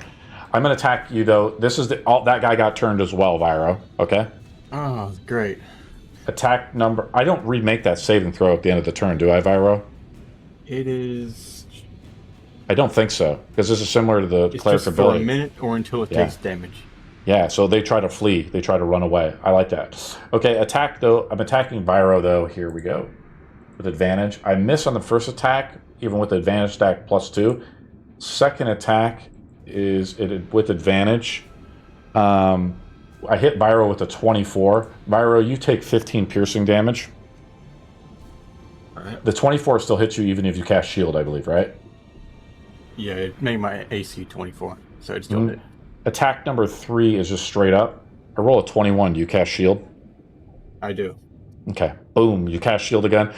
I'm gonna attack you though. This is that guy got turned as well, Vyro. Okay. Oh, great. Attack number. I don't remake that saving throw at the end of the turn, do I, Vyro? It is. I don't think so, because this is similar to the It's cleric just for a ability. minute or until it Yeah. takes damage. Yeah, so they try to flee. They try to run away. I like that. Okay, attack though. I'm attacking Vyro though. Here we go. With advantage. I miss on the first attack, even with advantage stack +2. Second attack is with advantage. I hit Vyro with a 24. Vyro, you take 15 piercing damage. Alright. The 24 still hits you even if you cast shield, I believe, right? Yeah, it made my AC 24, so it still did. Attack number 3 is just straight up. I roll a 21. Do you cast shield? I do. Okay. Boom. You cast shield again.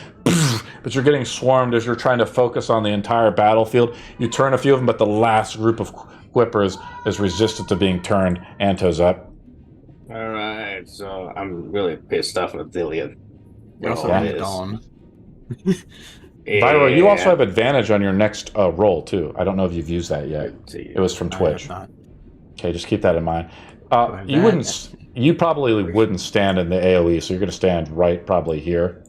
But you're getting swarmed as you're trying to focus on the entire battlefield. You turn a few of them, but the last group of quippers is resistant to being turned. Anto's up. all right. So I'm really pissed off with Dillian. We also yeah. have Dawn. Vyro, you also have advantage on your next roll, too. I don't know if you've used that yet. It was from I Twitch. have not. Okay, just keep that in mind. have You that. wouldn't. You probably wouldn't stand in the AOE, so you're going to stand right probably here.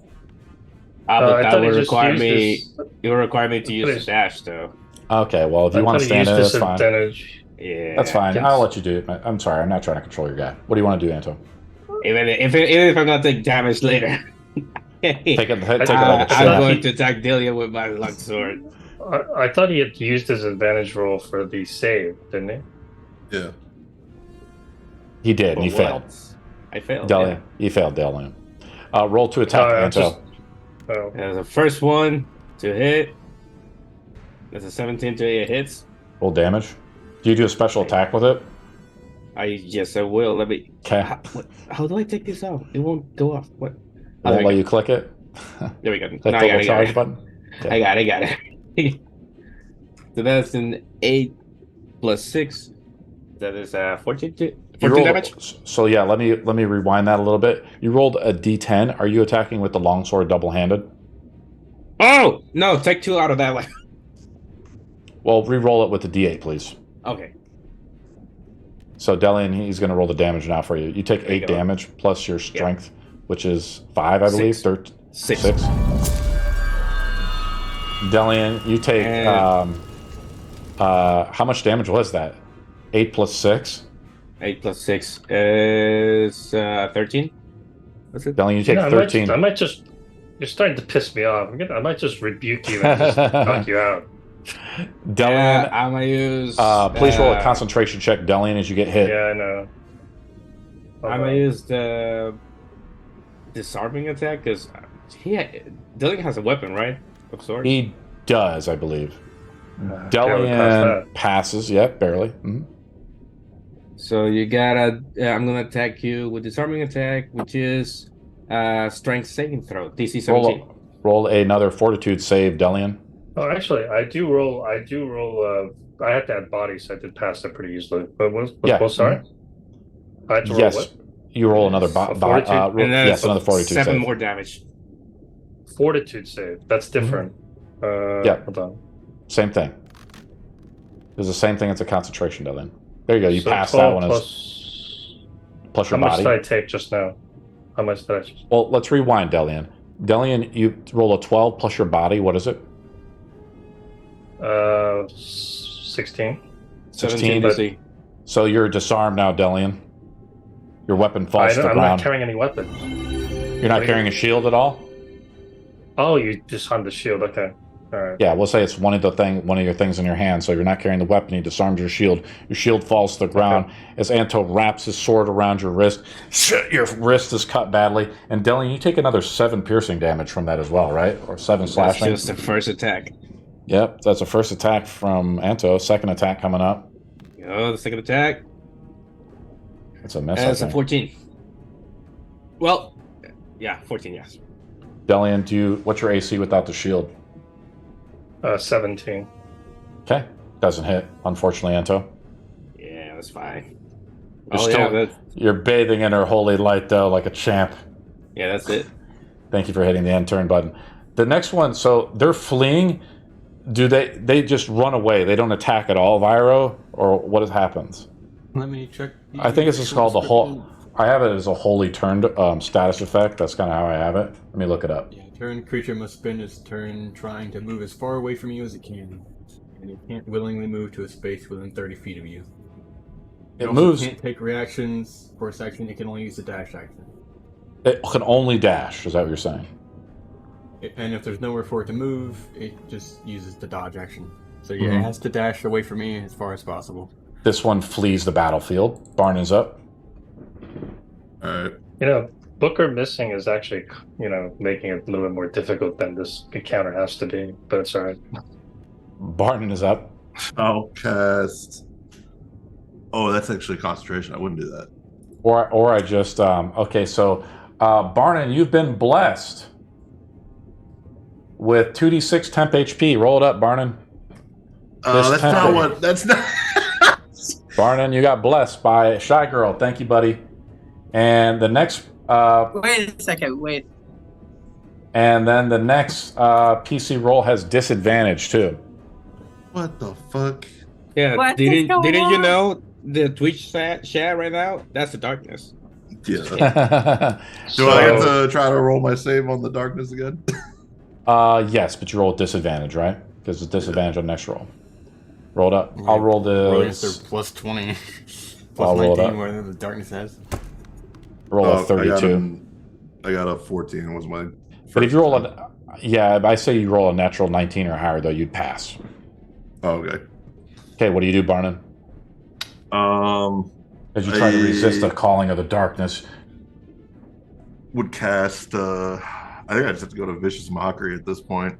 But I that thought he would just require used me. his- It would require me to I use thought the he- dash, though. Okay, well, if you I want to thought he stand in, used that's fine. disadvantage. Yeah, That's fine. Yes. I'll let you do it. I'm sorry. I'm not trying to control your guy. What do you want to do, Anto? Even if I'm gonna take damage later, Take it like a I'm shot. going to attack Dillian with my long sword. I thought he had used his advantage roll for the save, didn't he? Yeah. He did, and he But failed. what? I failed. Delian, you failed, Delian. Roll to attack, Anto. Yeah, the first one to hit. That's a 17 to 8 hits. Roll damage. Do you do a special attack with it? Yes, I will. Let me. Okay. How do I take this out? It won't go off. What? It won't let you click it. There we go. Click No, the I got little it. charge button. Okay. I got it. So that's an 8 plus 6. That is 14 You rolled- damage. So yeah, let me rewind that a little bit. You rolled a D10. Are you attacking with the longsword double-handed? Oh no! Take 2 out of that one. Well, re-roll it with the D8, please. Okay. So Delian, he's going to roll the damage now for you. You take There you 8 go. damage plus your strength, which is 5, I believe. 6. 6. Delian, you take And- how much damage was that? 8 plus 6. 8 plus 6 is 13. What's it? Delian, you take 13. I might just. You're starting to piss me off. I might just rebuke you and just knock you out. Delian, I'm gonna use. please roll a concentration check, Delian, as you get hit. Yeah, I know. I'm gonna use the disarming attack because Dylan has a weapon, right? Of sorts. He does, I believe. Haven't passed Delian that. passes. Yep, barely. Mhm. So you gotta. I'm gonna attack you with disarming attack, which is strength saving throw, DC 17. Roll another fortitude save, Delian. Oh, actually, I do roll. I had to add body, so I did pass that pretty easily. But sorry? I had to roll Yes, what? you roll another Fortitude? And then yes, another fortitude 7 save. more damage. Fortitude save. That's different. Yeah. Hold on. Same thing. It's the same thing as a concentration, Delian. There you go. You So passed that 12 one plus How your much body. did I take just now? How much did I? Well, let's rewind, Delian. Delian, you roll a 12 plus your body. What is it? 16. 17 but- DC. So you're disarmed now, Delian. Your weapon falls to the I'm ground. not carrying any weapons. You're not carrying a shield at all? Oh, you disarmed the shield. Okay. All right. Yeah, we'll say it's one of your things in your hand. So you're not carrying the weapon. You disarmed your shield. Your shield falls to the ground as Anto wraps his sword around your wrist. Your wrist is cut badly. And Delian, you take another 7 piercing damage from that as well, right? Or 7 That's slashing. just the first attack. Yep, that's a first attack from Anto. Second attack coming up. Oh, the second attack. It's a miss. That's I a think. 14. Well, yeah, 14. Yes. Delian, what's your AC without the shield? 17. Okay, doesn't hit, unfortunately, Anto. Yeah, that's fine. You're Oh still- yeah, You're bathing in her holy light, though, like a champ. that's it. Thank you for hitting the end turn button. The next one, so they're fleeing. Do they just run away? They don't attack at all, Viro, or what happens? Let me check. I think this is called the whole. I have it as a holy turned status effect. That's kind of how I have it. Let me look it up. Yeah, turn creature must spend its turn trying to move as far away from you as it can, and it can't willingly move to a space within 30 feet of you. It also moves. can't take reactions, course action. It can only use a dash action. It can only dash. Is that what you're saying? And if there's nowhere for it to move, it just uses the dodge action. So yeah, Mhm. it has to dash away from me as far as possible. This one flees the battlefield. Barn is up. All right. Booker missing is actually, making it a little bit more difficult than this encounter has to be. But it's all right. Barton is up. I'll cast. Oh, that's actually concentration. I wouldn't do that. Or I just okay. So Barnon, you've been blessed with 2d6 temp HP. Roll it up, Barnon. This That's temple- not what. That's not. Barnon, you got blessed by Shy Girl. Thank you, buddy. And the next, Wait a second. Wait. and then the next PC roll has disadvantage too. What the fuck? Yeah, What is didn't going you on? know the Twitch chat right now? That's the darkness. Yeah. so, Do I have to try to roll my save on the darkness again? yes, but you roll at disadvantage, right? Because it's disadvantage on next roll. Roll it up. I'll roll Against their the plus 20, I'll plus roll it 19, up. whatever the darkness has. roll a 32. I got a 14. Was my. But if you roll first a, yeah, I say you roll a natural 19 or higher, though, you'd pass. time. Oh, okay. Okay, what do you do, Barnon? As you try to resist the calling of the darkness. Would cast. I think I just have to go to Vicious Mockery at this point.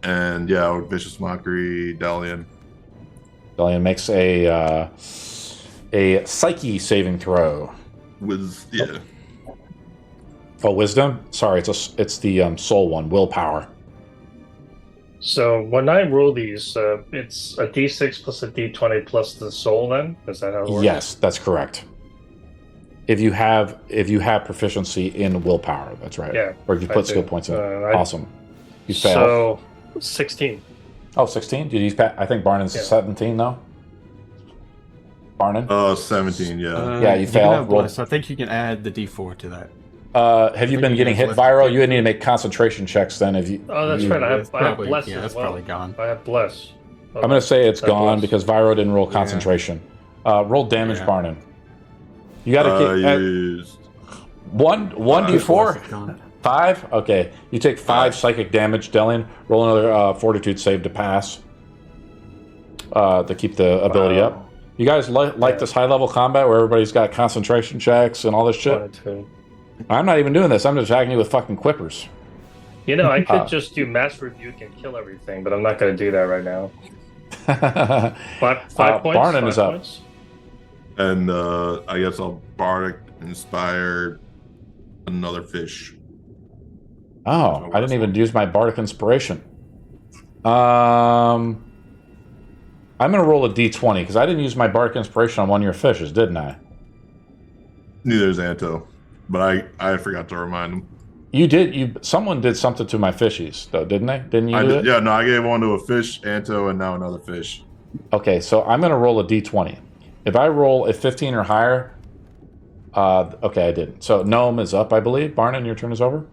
And yeah, I would Vicious Mockery Dalian. Dalian makes a psyche saving throw. Yeah. Oh, wisdom? Sorry, it's the soul one, willpower. So when I roll these, it's a d6 plus a d20 plus the soul. Then is that how it works? Yes, that's correct. If you have proficiency in willpower, that's right. Yeah, or if you put skill points in. Awesome. You fail. So 16. Oh, 16? Did you? I think Barnon's 17 though. Barnon? 17. Yeah. Yeah, you fail. Roll. So I think you can add the D4 to that. Have you been getting hit viral? You would need to make concentration checks then. If you. Oh, that's right. I have bless Yeah, as that's well. probably gone. I have bless. I'm going to say it's gone bless. because Vyro didn't roll concentration. Roll damage, Yeah. Barnon. You got to used one d4. 5. Okay, you take 5 psychic damage. Delian, roll another Fortitude save to pass. To keep the ability up. You guys like this high level combat where everybody's got concentration checks and all this shit? 22. I'm not even doing this. I'm just attacking you with fucking quippers. You know, I could just do mass rebuke and kill everything, but I'm not going to do that right now. 5 points. Barnon is up. Points. And I guess I'll Bardic Inspire another fish. Oh, I didn't even use my Bardic Inspiration. I'm going to roll a d20 because I didn't use my Bardic Inspiration on one of your fishes, didn't I? Neither is Anto, but I forgot to remind him. You did. Someone did something to my fishies, though, didn't they? Didn't you? Do it? Yeah, no, I gave one to a fish, Anto, and now another fish. Okay, so I'm going to roll a d20. If I roll a 15 or higher, okay, I didn't. So Gnome is up, I believe. Barnon, your turn is over.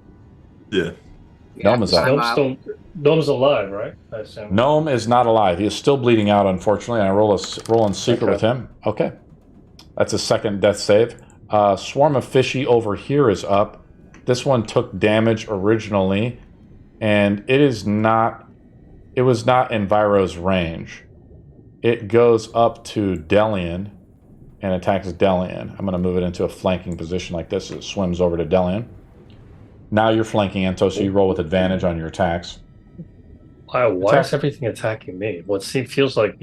Yeah. Gnome is up. Gnome's alive, right? I assume. Gnome is not alive. He is still bleeding out, unfortunately. I roll in secret with him. Okay. That's a second death save. Swarm of Fishy over here is up. This one took damage originally, and it was not in Vyro's range. It goes up to Delian and attacks Delian. I'm going to move it into a flanking position like this. It swims over to Delian. Now you're flanking Anto, so you roll with advantage on your attacks. Wow, why is everything attacking me? Well, it feels like,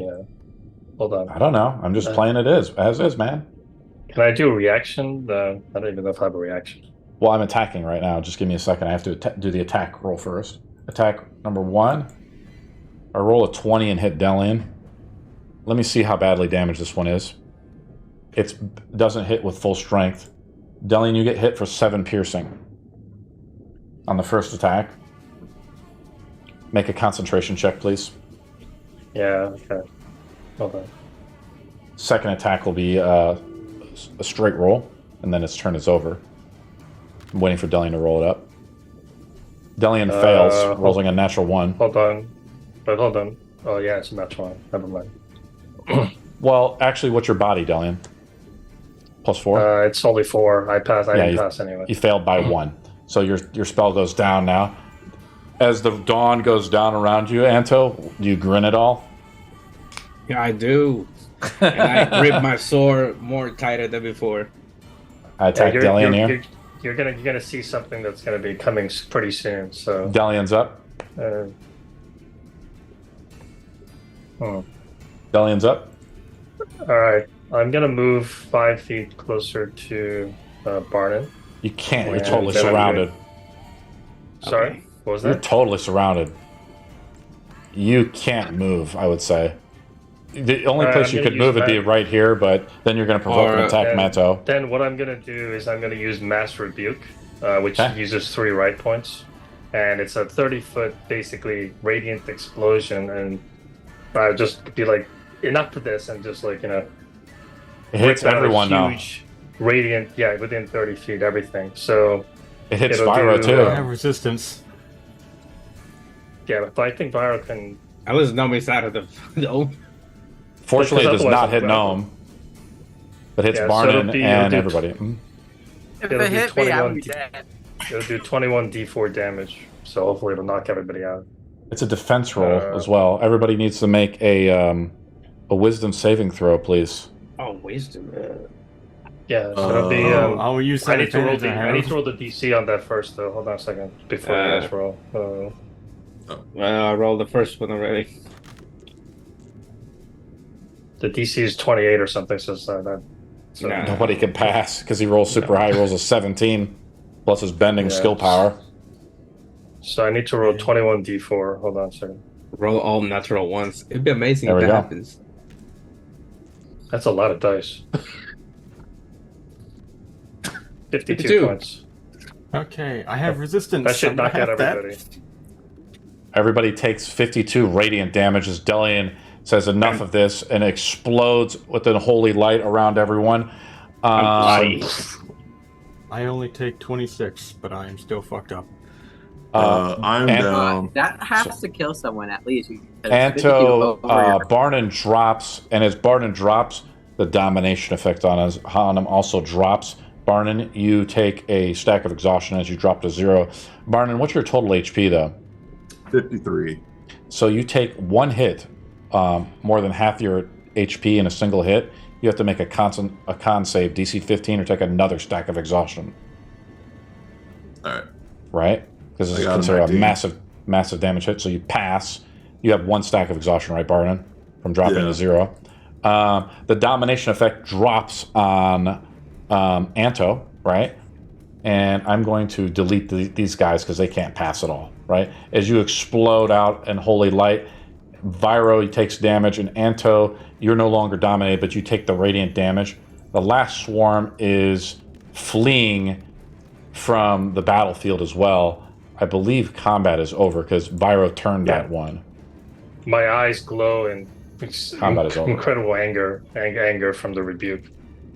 hold on. I don't know. I'm just playing it as is, man. Can I do a reaction? I don't even know if I have a reaction. Well, I'm attacking right now. Just give me a second. I have to do the attack roll first. Attack number 1. I roll a 20 and hit Delian. Let me see how badly damaged this one is. It doesn't hit with full strength. Delian, you get hit for 7 piercing on the first attack. Make a concentration check, please. Yeah, okay. Hold on. Second attack will be a straight roll, and then its turn is over. I'm waiting for Delian to roll it up. Delian fails, rolling a natural 1. Hold on. Oh, yeah, it's a natural 1. Never mind. Well, actually, what's your body, Delian? +4? It's only 4. I didn't pass anyway. You failed by 1. So your spell goes down now. As the dawn goes down around you, Anto, do you grin at all? Yeah, I do. And I grip my sword more tighter than before. I attack Delian here. You're gonna see something that's gonna be coming pretty soon. So Delian's up. Delian's up. All right, I'm gonna move 5 feet closer to Barnon. You can't. You're totally surrounded. Sorry, Okay. what was You're that? totally surrounded. You can't move, I would say. The only place you could move would be right here, but then you're going to provoke an attack, Manto. Then what I'm going to do is I'm going to use Mass Rebuke, which uses 3 right points. And it's a 30-foot, basically, radiant explosion. And I'll just be like, enough of this, and just like, It hits everyone now. Huge radiant, within 30 feet, everything. So it hits Vyro, too. Have resistance. Yeah, but I think Vyro can... I was Nomi's side of the dome. Fortunately, it does not hit Gnome, but hits Barnon and everybody. If it hit me, I would be dead. It'll do 21 d4 damage, so hopefully it'll knock everybody out. It's a defense roll as well. Everybody needs to make a wisdom saving throw, please. Oh, wisdom. Yeah, so it'll be. I'll use I that need to roll advantage the I I need have. to roll the DC on that first, though. Hold on a second before you guys roll. Well, I rolled the first one already. The DC is 28 or something, so it's not that. So Nah. Nobody can pass because he rolls super high. He rolls a 17 plus his bending skill power. So I need to roll 21d4. Hold on a second. Roll all natural ones. It'd be amazing There if we that go. happens. That's a lot of dice. 52 52. points. Okay, I have resistance. That should I'm gonna knock out have that. everybody. Everybody takes 52 radiant damage as Delian says enough of this and explodes with a holy light around everyone. I'm bloody. I only take 26, but I am still fucked up. I'm and- down. That has to kill someone at least. because Anto, 52 over your- Barnon drops, and as Barnon drops, the domination effect on him also drops. Barnon, you take a stack of exhaustion as you drop to 0. Barnon, what's your total HP though? 53. So you take one hit, more than half your HP in a single hit. You have to make a con save, DC 15, or take another stack of exhaustion. All right. Right? Because this is considered a massive damage hit. So you pass. You have one stack of exhaustion, right, Barnon? From dropping to 0. The domination effect drops on Anto, right? And I'm going to delete these guys because they can't pass at all, right? As you explode out in holy light, Vyro takes damage, and Anto, you're no longer dominated, but you take the radiant damage. The last swarm is fleeing from the battlefield as well. I believe combat is over because Vyro turned that one. My eyes glow in Combat is over. incredible anger from the rebuke.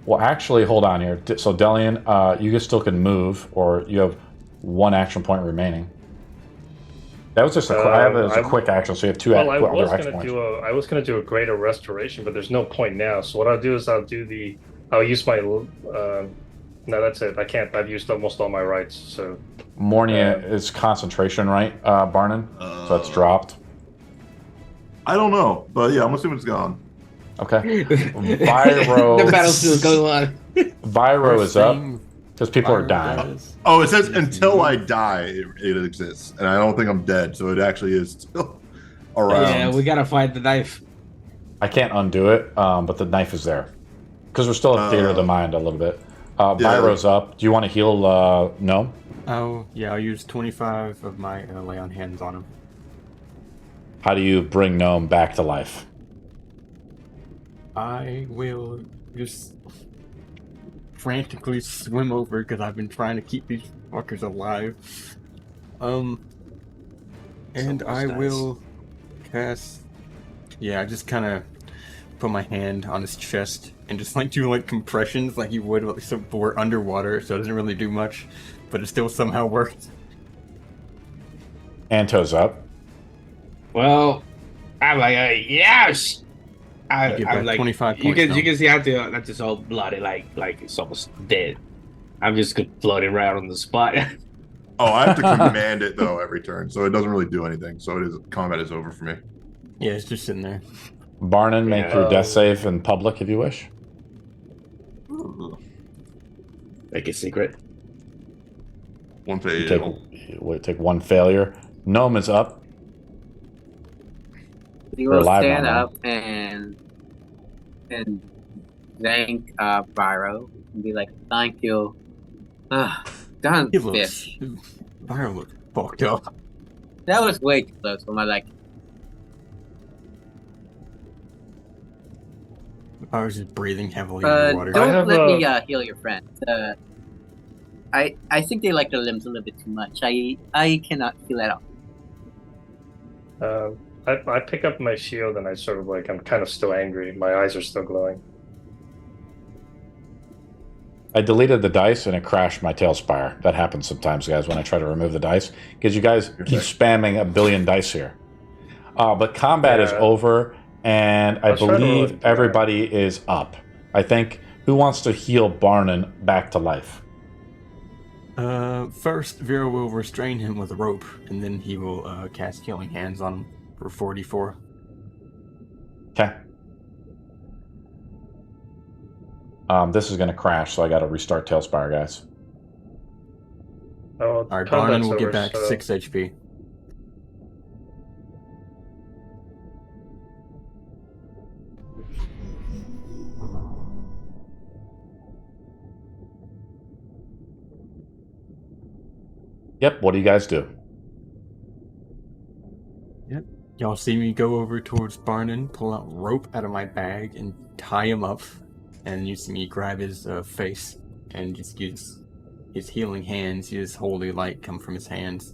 Well, actually, hold on here. So, Delian, you guys still can move, or you have one action point remaining. That was just I have it as a quick action, so you have two Well, I other was action gonna points. I was gonna do a greater restoration, but there's no point now. So what I'll do is I'll use my no, that's it. I can't. I've used almost all my rights. So Mornia is concentration, right, Barnon? So that's dropped. I don't know, but yeah, I'm assuming it's gone. Okay. Vyro. The battlefield's going on. Vyro is up because people are dying. Oh, it says until I die, it exists, and I don't think I'm dead, so it actually is still around. Yeah, we gotta find the knife. I can't undo it, but the knife is there because we're still at theater of the mind a little bit. Vyro's up. Do you want to heal Gnome? Oh, yeah, I'll use 25 of my lay on hands on him. How do you bring Gnome back to life? I will just frantically swim over because I've been trying to keep these fuckers alive. And I will cast. Yeah, I just kind of put my hand on his chest and just like do like compressions like you would, except we're underwater, so it doesn't really do much, but it still somehow works. Anto's up. Well, I'm like, yes. You get I'm back like, 25 you points. can see I'm just all bloody, like it's almost dead. I'm just floating around on the spot. Oh, I have to command it though every turn, so it doesn't really do anything. So combat is over for me. Yeah, it's just sitting there. Barnon, make your death save in public if you wish. Make it secret. One You fail. take one failure. Gnome is up. You We're will live stand now, up and thank Vyro and be like, "Thank you." Darn He looks. fish. Byron looks fucked up. That was way too close for my like. I was just breathing heavily underwater. Don't let me heal your friend. I think they like their limbs a little bit too much. I cannot heal at all. I pick up my shield and I sort of like I'm kind of still angry. My eyes are still glowing. I deleted the dice and it crashed my Tailspire. That happens sometimes, guys, when I try to remove the dice. Because you guys keep spamming a billion dice here. But combat is over, and I believe everybody is up. I think, who wants to heal Barnon back to life? First, Vera will restrain him with a rope, and then he will cast Healing Hands on him for 44. Okay. This is going to crash, so I got to restart Tailspire, guys. Oh, All right, combat's Barnon will over, get back so- 6 HP. Yep, what do you guys do? Y'all see me go over towards Barnon, pull out rope out of my bag, and tie him up. And you see me grab his face and just use his healing hands, his holy light come from his hands,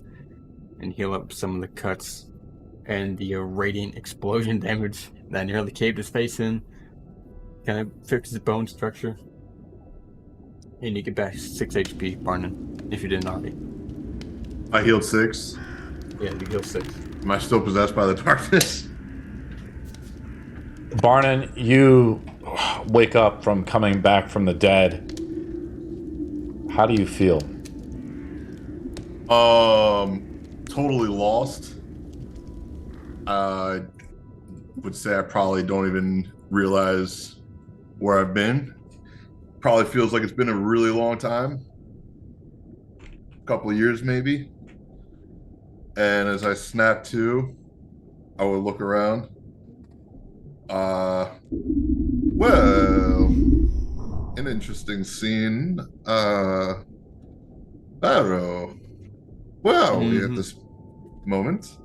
and heal up some of the cuts and the radiant explosion damage that nearly caved his face in. Kind of fix his bone structure. And you get back 6 HP, Barnon, if you didn't already. I healed 6. Yeah, you heal 6. Am I still possessed by the darkness? Barnon, you wake up from coming back from the dead. How do you feel? Totally lost. I would say I probably don't even realize where I've been. Probably feels like it's been a really long time. A couple of years maybe. And as I snap to, I would look around. Well, an interesting scene. Barrow. Where are we at this moment?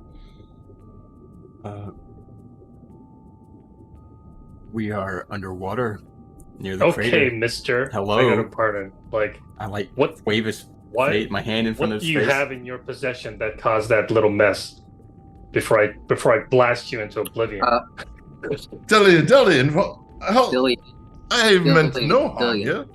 We are underwater near the Okay, crater. mister. Hello. I got a pardon. Like, I what? wave his Why? my hand in front What of do his you face. have in your possession that caused that little mess? Before I blast you into oblivion. Dillian, how? Billy, I meant Dillian, no harm Dillian. here.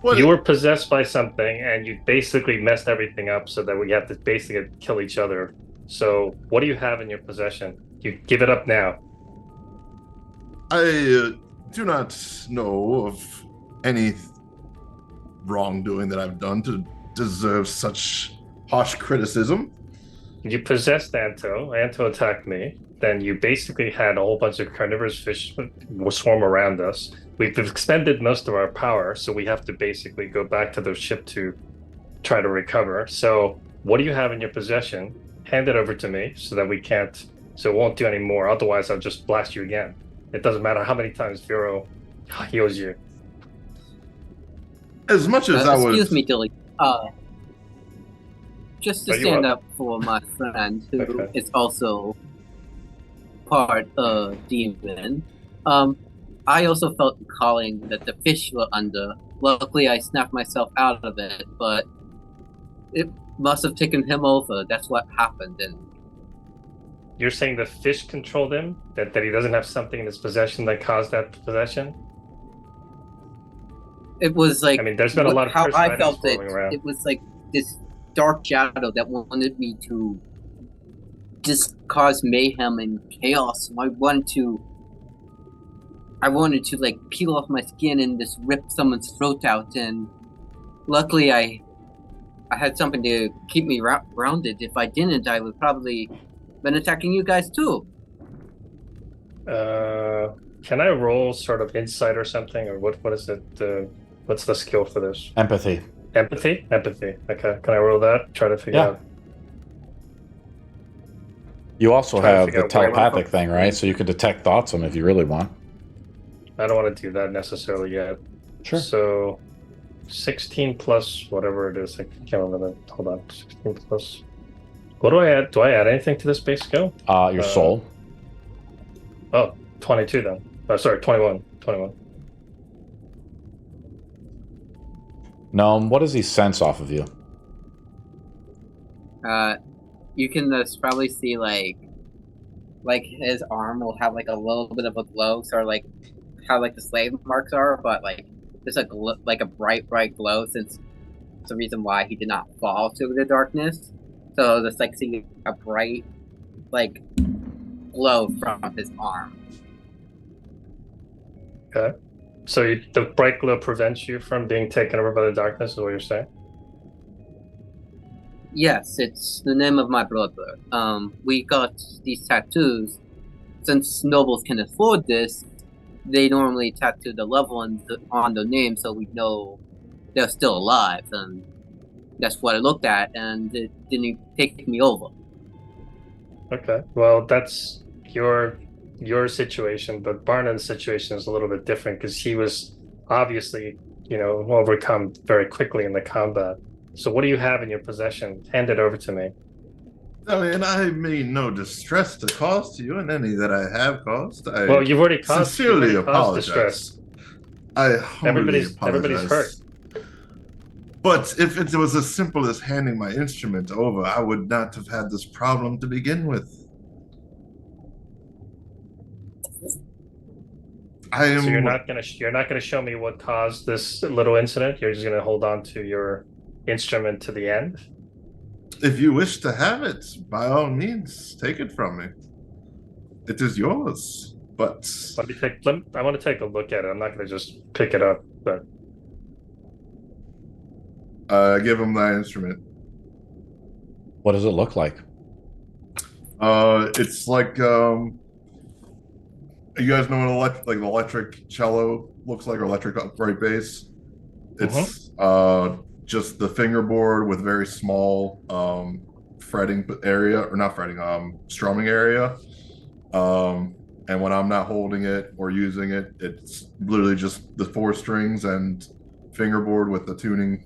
What? You were possessed by something, and you basically messed everything up so that we have to basically kill each other. So, what do you have in your possession? You give it up now. I do not know of any wrongdoing that I've done to deserve such harsh criticism. You possessed Anto. Anto attacked me. Then you basically had a whole bunch of carnivorous fish swarm around us. We've expended most of our power, so we have to basically go back to the ship to try to recover. So, what do you have in your possession? Hand it over to me so that we can't, so it won't do any more. Otherwise, I'll just blast you again. It doesn't matter how many times Vero heals you. As much as I was. excuse me, Dilly. Just to Are you stand up? up for my friend who Okay. is also part demon. I also felt the calling that the fish were under. Luckily, I snapped myself out of it, but it must have taken him over. That's what happened. And You're saying the fish controlled him? That he doesn't have something in his possession that caused that possession? it was like I mean, there's been a lot of how cursed I items felt it. floating around. It was like this dark shadow that wanted me to just cause mayhem and chaos. I wanted to like peel off my skin and just rip someone's throat out. And luckily, I had something to keep me grounded. If I didn't, I would probably been attacking you guys too. Can I roll sort of insight or something, or what is it? What's the skill for this? Empathy. Empathy. Okay. Can I roll that? Try to figure Yeah. out. You also Trying to have figure the out where- telepathic thing, right? So you can detect thoughts on them if you really want. I don't want to do that necessarily yet. Sure. So, 16 plus whatever it is. I can't remember. Hold on. 16 plus. What do I add? Do I add anything to this base skill? Your soul. Oh, 22 then. Sorry, 21. 21. Gnome, what does he sense off of you? You can probably see like his arm will have like a little bit of a glow, sort of like how like the slave marks are, but like there's like a bright glow, since it's the reason why he did not fall to the darkness. So just like seeing a bright like glow from his arm. Okay. So the bright glow prevents you from being taken over by the darkness, is what you're saying? Yes, it's the name of my brother. We got these tattoos since nobles can afford this. they normally tattoo the loved ones on the name so we know they're still alive, and that's what I looked at, and it didn't take me over. Okay, well, that's your situation, but Barnum's situation is a little bit different because he was obviously, overcome very quickly in the combat. So what do you have in your possession? Hand it over to me. And I mean no distress to cause to you in any that I have caused. I Well, you've already caused sincerely distress. apologize. I humbly Everybody's hurt. apologize. But if it was as simple as handing my instrument over, I would not have had this problem to begin with. So you're not gonna show me what caused this little incident. You're just gonna hold on to your instrument to the end. If you wish to have it, by all means, take it from me. It is yours. But I want to take a look at it. I'm not gonna just pick it up, but give him that instrument. What does it look like? It's like you guys know what an electric cello looks like, or electric upright bass. It's just the fingerboard with very small fretting area, or not fretting, strumming area. And when I'm not holding it or using it, it's literally just the 4 strings and fingerboard with the tuning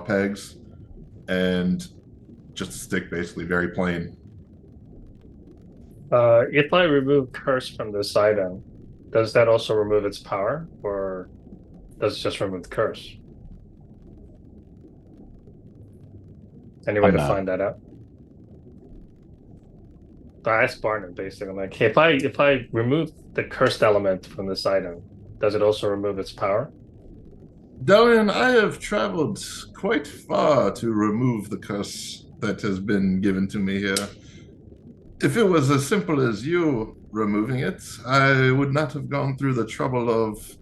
pegs, and just a stick, basically, very plain. If I remove curse from this item, does that also remove its power, or does it just remove the curse? Any way to find that out? I asked Barnum basically. I'm like, hey, if I remove the cursed element from this item, does it also remove its power? Dalian, I have traveled quite far to remove the curse that has been given to me here. If it was as simple as you removing it, I would not have gone through the trouble of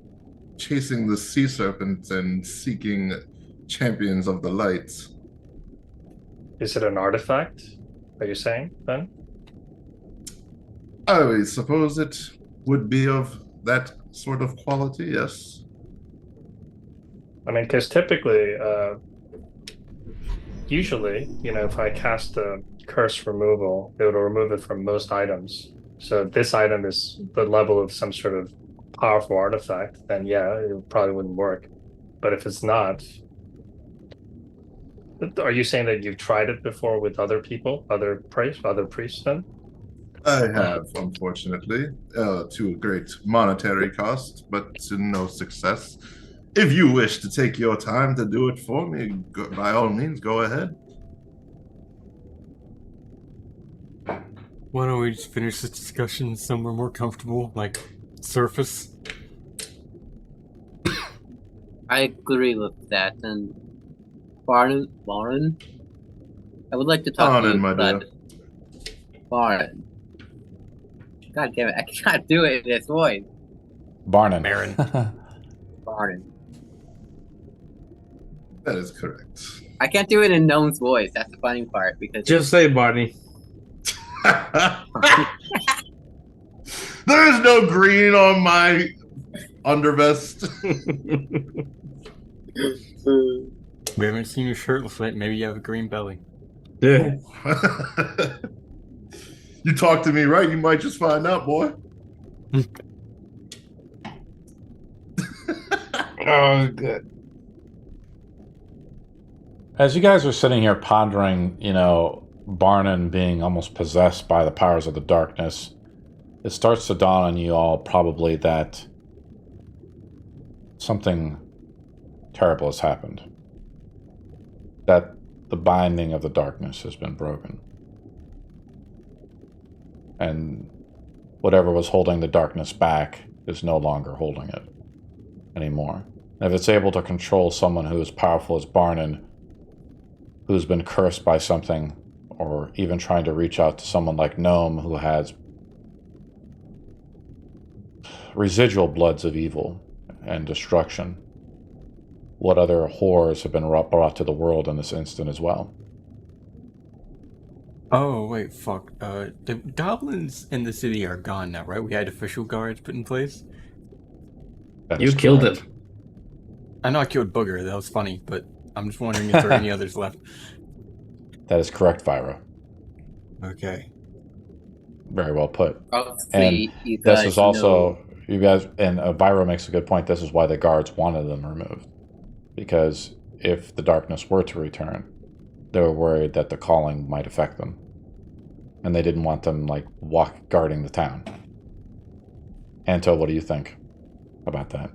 chasing the sea serpent and seeking champions of the light. Is it an artifact, are you saying, then? I suppose it would be of that sort of quality, yes. I mean, because typically, usually, if I cast a curse removal, it will remove it from most items. So if this item is the level of some sort of powerful artifact, then yeah, it probably wouldn't work. But if it's not, are you saying that you've tried it before with other people, other priests then? I have, unfortunately, to a great monetary cost, but to no success. If you wish to take your time to do it for me, by all means, go ahead. Why don't we just finish this discussion somewhere more comfortable, like surface? I agree with that, and Barnum, I would like to talk to you, my dear. Barnum. God damn it, I can't do it in this voice. Barnum. Baron. Barnum. That is correct. I can't do it in Gnome's voice. That's the funny part, because Just say Barney. There is no green on my undervest. We haven't seen you shirtless yet. Maybe you have a green belly. Yeah. You talk to me, right? You might just find out, boy. Oh, good. As you guys are sitting here pondering, Barnon being almost possessed by the powers of the darkness, it starts to dawn on you all probably that something terrible has happened. That the binding of the darkness has been broken. And whatever was holding the darkness back is no longer holding it anymore. And if it's able to control someone who is powerful as Barnon, who's been cursed by something, or even trying to reach out to someone like Gnome, who has residual bloods of evil and destruction, what other horrors have been brought to the world in this instant as well? Oh, wait, fuck. The goblins in the city are gone now, right? We had official guards put in place? That You is killed correct. it. I know I killed Booger. That was funny, but I'm just wondering if there are any others left. That is correct, Vira. Okay. Very well put. Obviously, you This guys is also, know. you guys, and Vira makes a good point. This is why the guards wanted them removed. Because if the darkness were to return, they were worried that the calling might affect them. And they didn't want them, like, guarding the town. Anto, what do you think about that?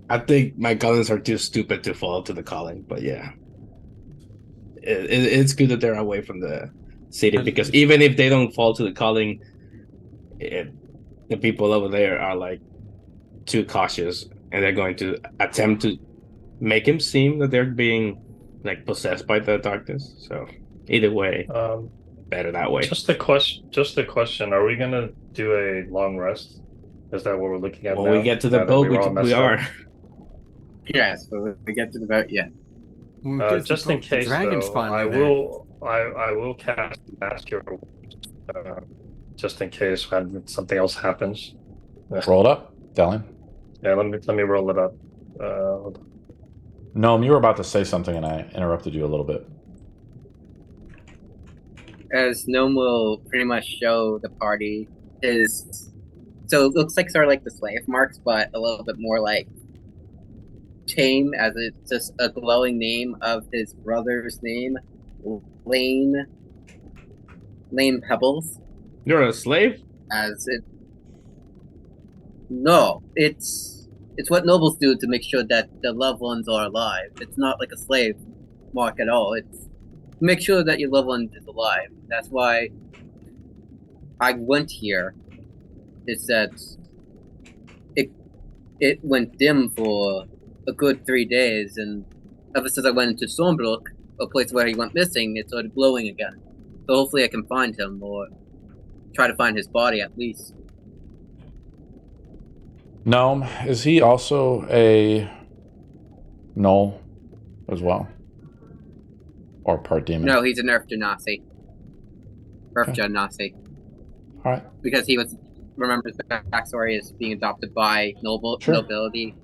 I think my colonists are too stupid to fall to the calling, but yeah. It's good that they're away from the city, because even if they don't fall to the calling, the people over there are like too cautious, and they're going to attempt to make him seem that they're being like possessed by the darkness. So either way, better that way. Just a question. Are we gonna do a long rest? Is that what we're looking at When now? we get to the now that boat, we're all we messed up? are. Yes, but we get to the boat. Yeah. Just in case, Dragon's though, finally there. I will cast Master, just in case when something else happens. Roll it up, Delian. Yeah, let me roll it up. Hold on. Noam, you were about to say something and I interrupted you a little bit. As Gnome will pretty much show the party his. So it looks like sort of like the slave marks, but a little bit more like tame, as it's just a glowing name of his brother's name, Lane Pebbles. You're a slave? As it. No, it's what nobles do to make sure that the loved ones are alive. It's not like a slave mark at all. It's to make sure that your loved one is alive. That's why I went here. Is that it went dim for a good 3 days, and ever since I went into Stormbrook, a place where he went missing, it started glowing again. So hopefully I can find him, or try to find his body at least. Gnome, is he also a Null as well? Or part demon? No, he's an Earth Genasi. Earth Genasi. Alright. Because he was, remember his backstory is being adopted by nobility.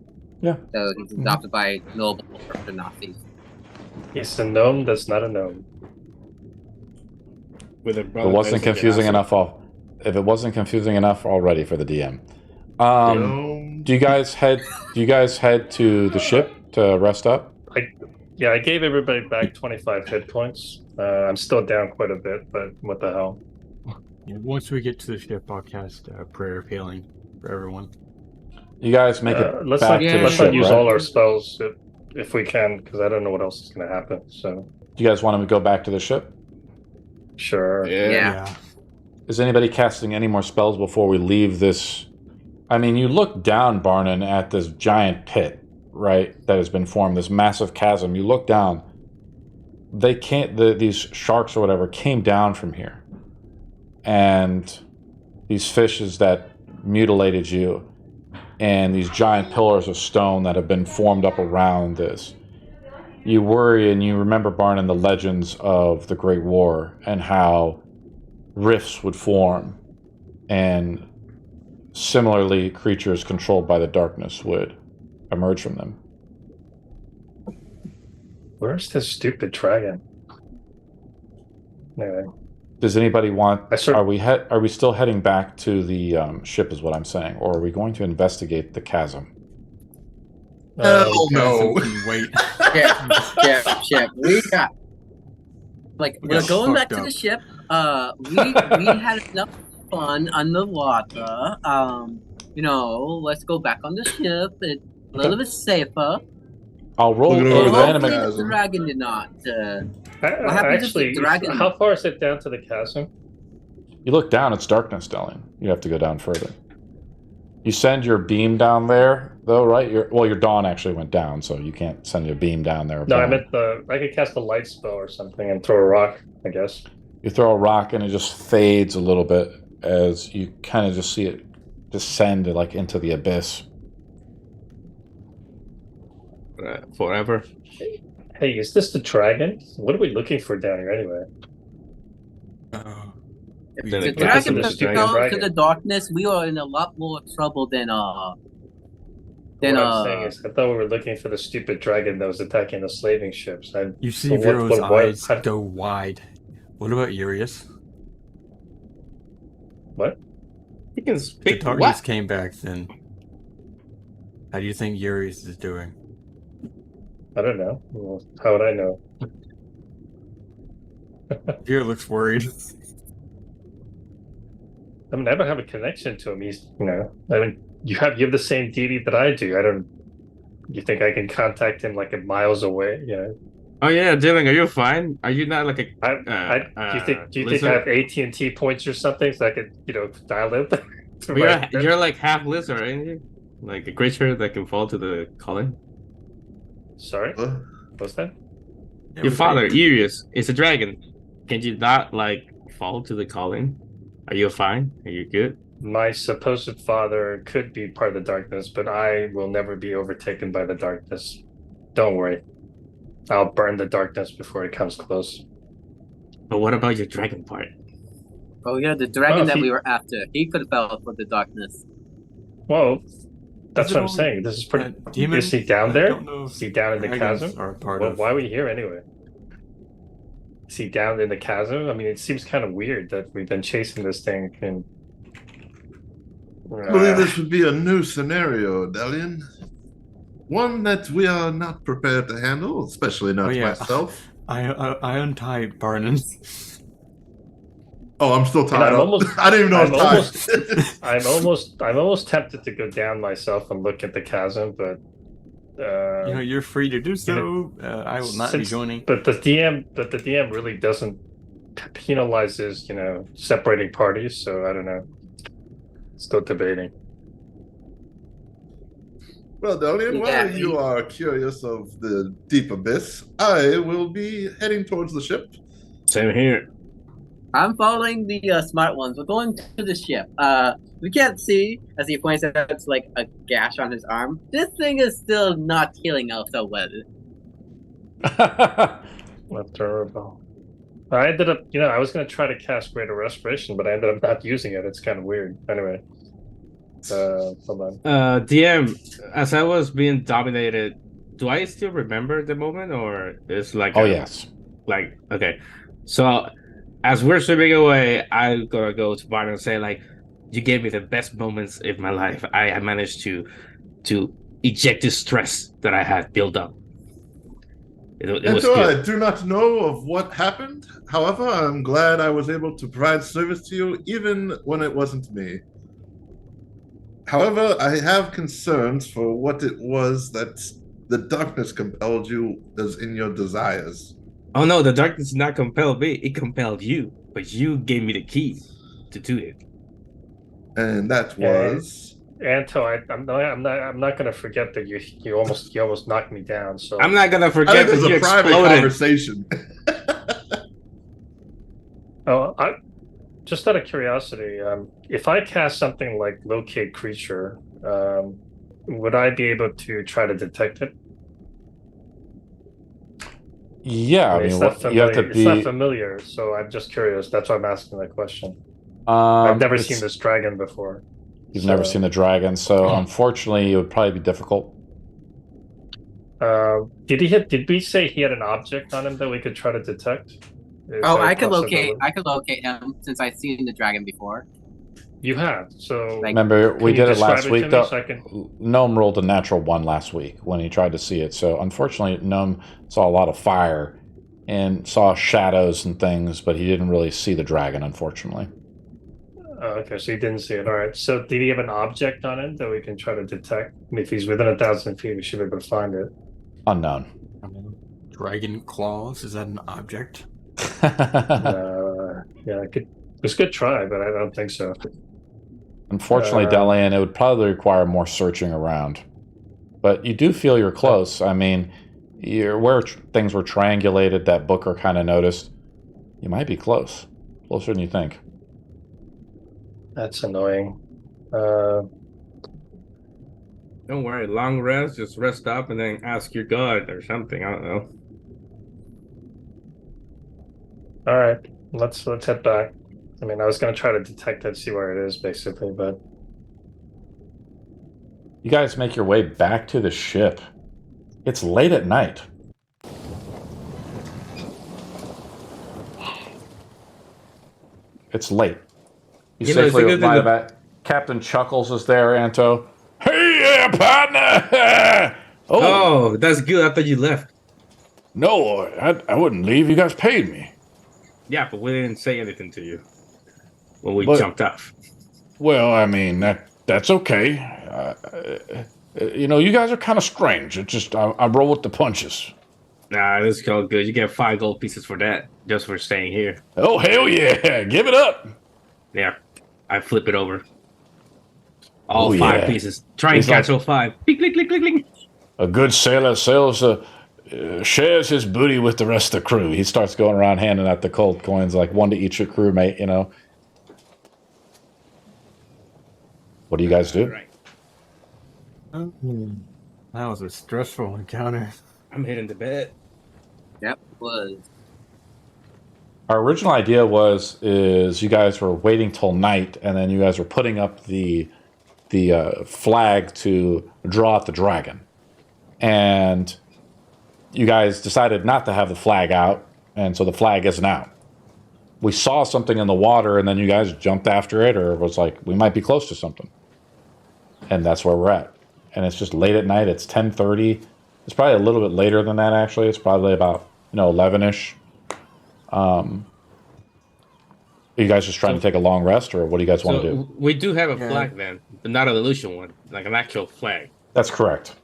Yeah. So he's adopted by noble Earth Genasi. He's a gnome that's not a gnome. With a If it wasn't confusing enough, if it wasn't confusing enough already for the DM. Do you guys head to the ship to rest up? I gave everybody back 25 hit points. I'm still down quite a bit, but what the hell? Yeah, once we get to the ship, I'll cast Prayer of Healing for everyone. You guys make it let's back not, to the let's ship, not use right? all our spells if we can, because I don't know what else is going to happen. So, Do you guys want to go back to the ship? sure. Yeah. Is anybody casting any more spells before we leave this? I mean, you look down, Barnon, at this giant pit, right, that has been formed, this massive chasm. You look down. They can't, these sharks or whatever came down from here. And these fishes that mutilated you, and these giant pillars of stone that have been formed up around this. You worry and you remember, Barnon, the legends of the Great War and how rifts would form, and similarly creatures controlled by the darkness would emerge from them. Where's this stupid dragon? Anyway. Does anybody want? Are we still heading back to the ship? Is what I'm saying, or are we going to investigate the chasm? Oh no! Wait. Ship. We got. We're going back to the ship. We had enough fun underwater. Let's go back on the ship. It's a little bit safer. I'll roll Look at a all that random. Hopefully the dragon did not. What happens if Actually, the dragon? how far is it down to the chasm? You look down, it's darkness, Delian. You have to go down further. You send your beam down there, though, right? Your dawn actually went down, so you can't send your beam down there. No, I meant I could cast a light spell or something and throw a rock, I guess. You throw a rock and it just fades a little bit as you kind of just see it descend like into the abyss. Forever. Hey, is this the dragon? What are we looking for down here anyway? If Then the it passes dragon the fell dragon. to the darkness, we are in a lot more trouble than Then, what I'm saying is, I thought we were looking for the stupid dragon that was attacking the slaving ships. You see but Vero's eyes how- go wide. What about Urius? What? You can The speak darkness what? came back then. How do you think Urius is doing? I don't know. Well, how would I know? Vera looks worried. I mean, I don't have a connection to him. He's, I mean, you have the same deity that I do. I don't. You think I can contact him like miles away? Yeah. Oh yeah, Dylan, are you fine? Are you not like a Do you think I have AT&T points or something so I could, dial in? to my You're like half lizard, aren't you? Like a creature that can fall to the calling. Sorry, what's that? Yeah, Your we father, think- Urius, is a dragon. Can you not like fall to the calling? Are you fine? Are you good? My supposed father could be part of the darkness, but I will never be overtaken by the darkness. Don't worry. I'll burn the darkness before it comes close. But what about your dragon part? oh yeah, the dragon Oh, that he- we were after, he could have fell for the darkness. Well, that's Is it what I'm only, saying. This is pretty. demon? Is he down I there? don't know if Is he down in the dragons chasm? are part Well, of. why are we here anyway? Is he down in the chasm? I mean, it seems kind of weird that we've been chasing this thing and. I believe this would be a new scenario, Delian. One that we are not prepared to handle, especially not Oh, yeah. myself. I untied Barnon. Oh, I'm still tied I'm up. almost- I didn't even know I I'm was tied. I'm almost tempted to go down myself and look at the chasm, but You're free to do so. I will not be joining. But the DM really doesn't penalizes, separating parties, so I don't know. Still debating. Well, Delian, Yeah, while you are curious of the deep abyss, I will be heading towards the ship. Same here. I'm following the smart ones. We're going to the ship. We can't see, as he points out, it's like a gash on his arm. This thing is still not healing out so well. Left terrible. I ended up, I was going to try to cast Greater Respiration, but I ended up not using it. It's kind of weird. Anyway, hold on. DM, as I was being dominated, do I still remember the moment, or it's like? Oh yes. Like okay, so as we're swimming away, I'm gonna go to Barton and say like, "You gave me the best moments in my life. I managed to eject the stress that I had built up. It And was so good." I do not know of what happened. However, I'm glad I was able to provide service to you, even when it wasn't me. However, I have concerns for what it was that the darkness compelled you as in your desires. Oh no, the darkness did not compel me. It compelled you, but you gave me the key to do it. And that Yeah. was... Anto, I'm not going to forget that you almost knocked me down. So I'm not gonna I forget think this that is you a private exploded. conversation. Oh, just out of curiosity, if I cast something like Locate Creature, would I be able to try to detect it? Yeah, I mean, it's not you have familiar. to It's not be. familiar, so I'm just curious. That's why I'm asking that question. I've never seen this dragon before. You've never so- seen the dragon, so unfortunately, it would probably be difficult. Did we say he had an object on him that we could try to detect? Is Oh, there a I could possibility? locate him since I've seen the dragon before. You have. So Like- Remember, we can you did it describe last it week, to me though. so I can- Gnome rolled a natural 1 last week when he tried to see it. So unfortunately, Gnome saw a lot of fire and saw shadows and things, but he didn't really see the dragon, unfortunately. Okay, so he didn't see it. All right. So did he have an object on him that we can try to detect? I mean, if he's within 1,000 feet, we should be able to find it. Unknown. Dragon claws, is that an object? Yeah, it's a good try, but I don't think so. Unfortunately, Delian, it would probably require more searching around. But you do feel you're close. I mean, you're where things were triangulated that Booker kind of noticed. You might be close. Closer than you think. That's annoying. Don't worry, long rest, just rest up and then ask your god or something. I don't know. All right, let's head back. I mean, I was gonna try to detect it, see where it is, basically, but You guys make your way back to the ship. It's late at night. It's late. You You know, it's safely a good thing arrive that- at... Captain Chuckles is there, Anto. Hey, yeah, partner! Oh, that's good. I thought you left. No, I wouldn't leave. You guys paid me. Yeah, but we didn't say anything to you when we But- jumped off. Well, I mean, that's okay. You know, you guys are kind of strange. It's just, I roll with the punches. Nah, this is all good. You get 5 gold pieces for that, just for staying here. Oh, hell yeah. Give it up. Yeah, I flip it over. All Oh, 5 yeah. pieces. Try and It's catch like- all 5. Click, click, click, click, click. A good sailor shares his booty with the rest of the crew. He starts going around handing out the gold coins, like one to each crewmate, you know. What do you guys do? Right. That was a stressful encounter. I'm heading to bed. Yep, was. Our original idea is you guys were waiting till night, and then you guys were putting up the flag to draw out the dragon. And you guys decided not to have the flag out, and so the flag isn't out. We saw something in the water, and then you guys jumped after it, or was like, we might be close to something. And that's where we're at. And it's just late at night. It's 10:30. It's probably a little bit later than that, actually. It's probably about 11-ish. Are you guys just trying to take a long rest, or what do you guys want to do? So we do have a Yeah. flag then, but not an illusion one, like an actual flag. That's correct.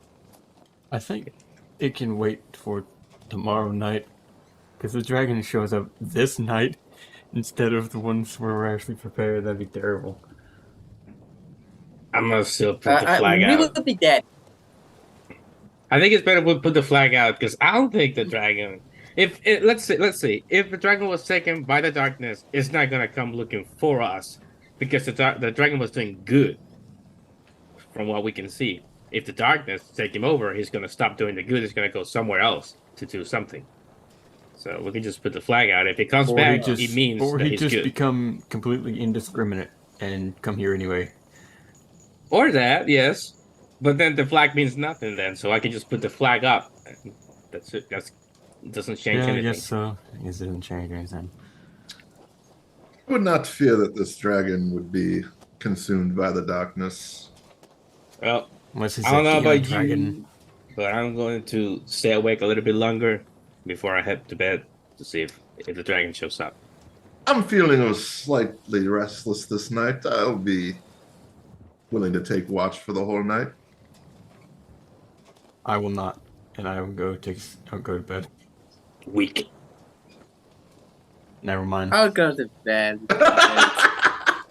I think it can wait for tomorrow night, because the dragon shows up this night instead of the ones where we're actually prepared. That'd be terrible. I'm gonna still put the flag We out. will be dead. I think it's better we put the flag out because I don't think the dragon. Let's say if the dragon was taken by the darkness, it's not gonna come looking for us because the dragon was doing good, from what we can see. If the darkness take him over, he's gonna stop doing the good. He's gonna go somewhere else to do something. So we can just put the flag out. If it comes back, it means or that he he's just good. become completely indiscriminate and come here anyway. Or that, yes. But then the flag means nothing then, so I can just put the flag up. That's it. It doesn't change Yeah, I anything. guess so. I guess it doesn't change anything. I would not fear that this dragon would be consumed by the darkness. Well, Unless he's I don't know a demon about dragon. you, but I'm going to stay awake a little bit longer before I head to bed to see if the dragon shows up. I'm feeling slightly restless this night. I'll be willing to take watch for the whole night. I will not, and I'll go to bed. Weak. Never mind. I'll go to bed. I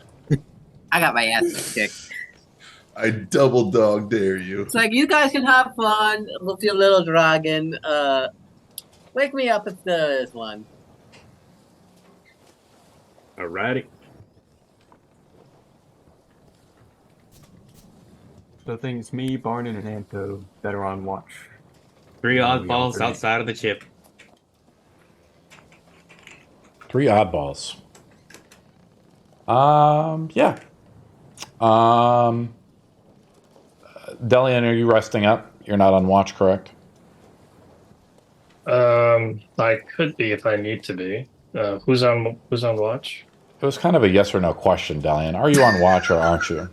got my ass kicked. I double dog dare you. It's like you guys can have fun with your little dragon. Wake me up if there is one. Alrighty. So I think it's me, Barnon, and Anto that are on watch. 3 Yeah, we oddballs alternate. outside of the ship. 3 oddballs. Yeah. Delian, are you resting up? You're not on watch, correct? I could be if I need to be. Who's on watch? It was kind of a yes or no question, Delian. Are you on watch or aren't you?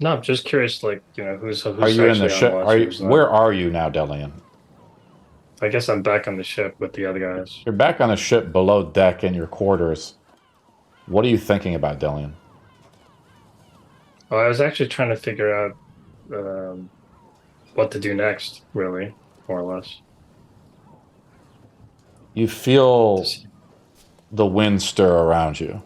No, I'm just curious, like, who's Are you in the actually ship? on watch, who's not. Where are you now, Delian? I guess I'm back on the ship with the other guys. You're back on the ship below deck in your quarters. What are you thinking about, Delian? Oh, I was actually trying to figure out what to do next, really, more or less. You feel the wind stir around you.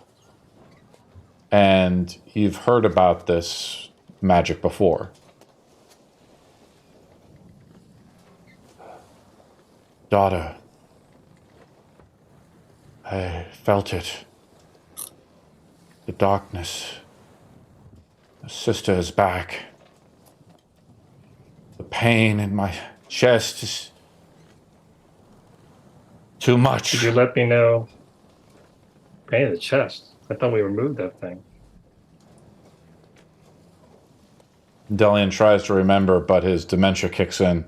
And you've heard about this magic before. Daughter, I felt it. The darkness. The sister is back. The pain in my chest is too much. Could you let me know? Pain in the chest. I thought we removed that thing. Delian tries to remember, but his dementia kicks in,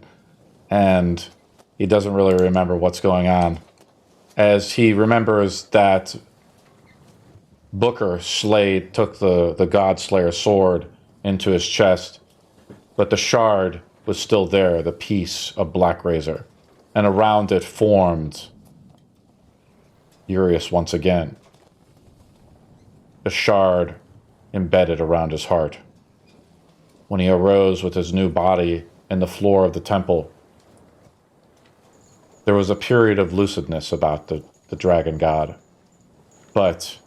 and he doesn't really remember what's going on. As he remembers that Booker took the God Slayer sword into his chest, but the shard was still there, the piece of Black Razor, and around it formed Urius once again. The shard embedded around his heart. When he arose with his new body in the floor of the temple, there was a period of lucidness about the dragon god. But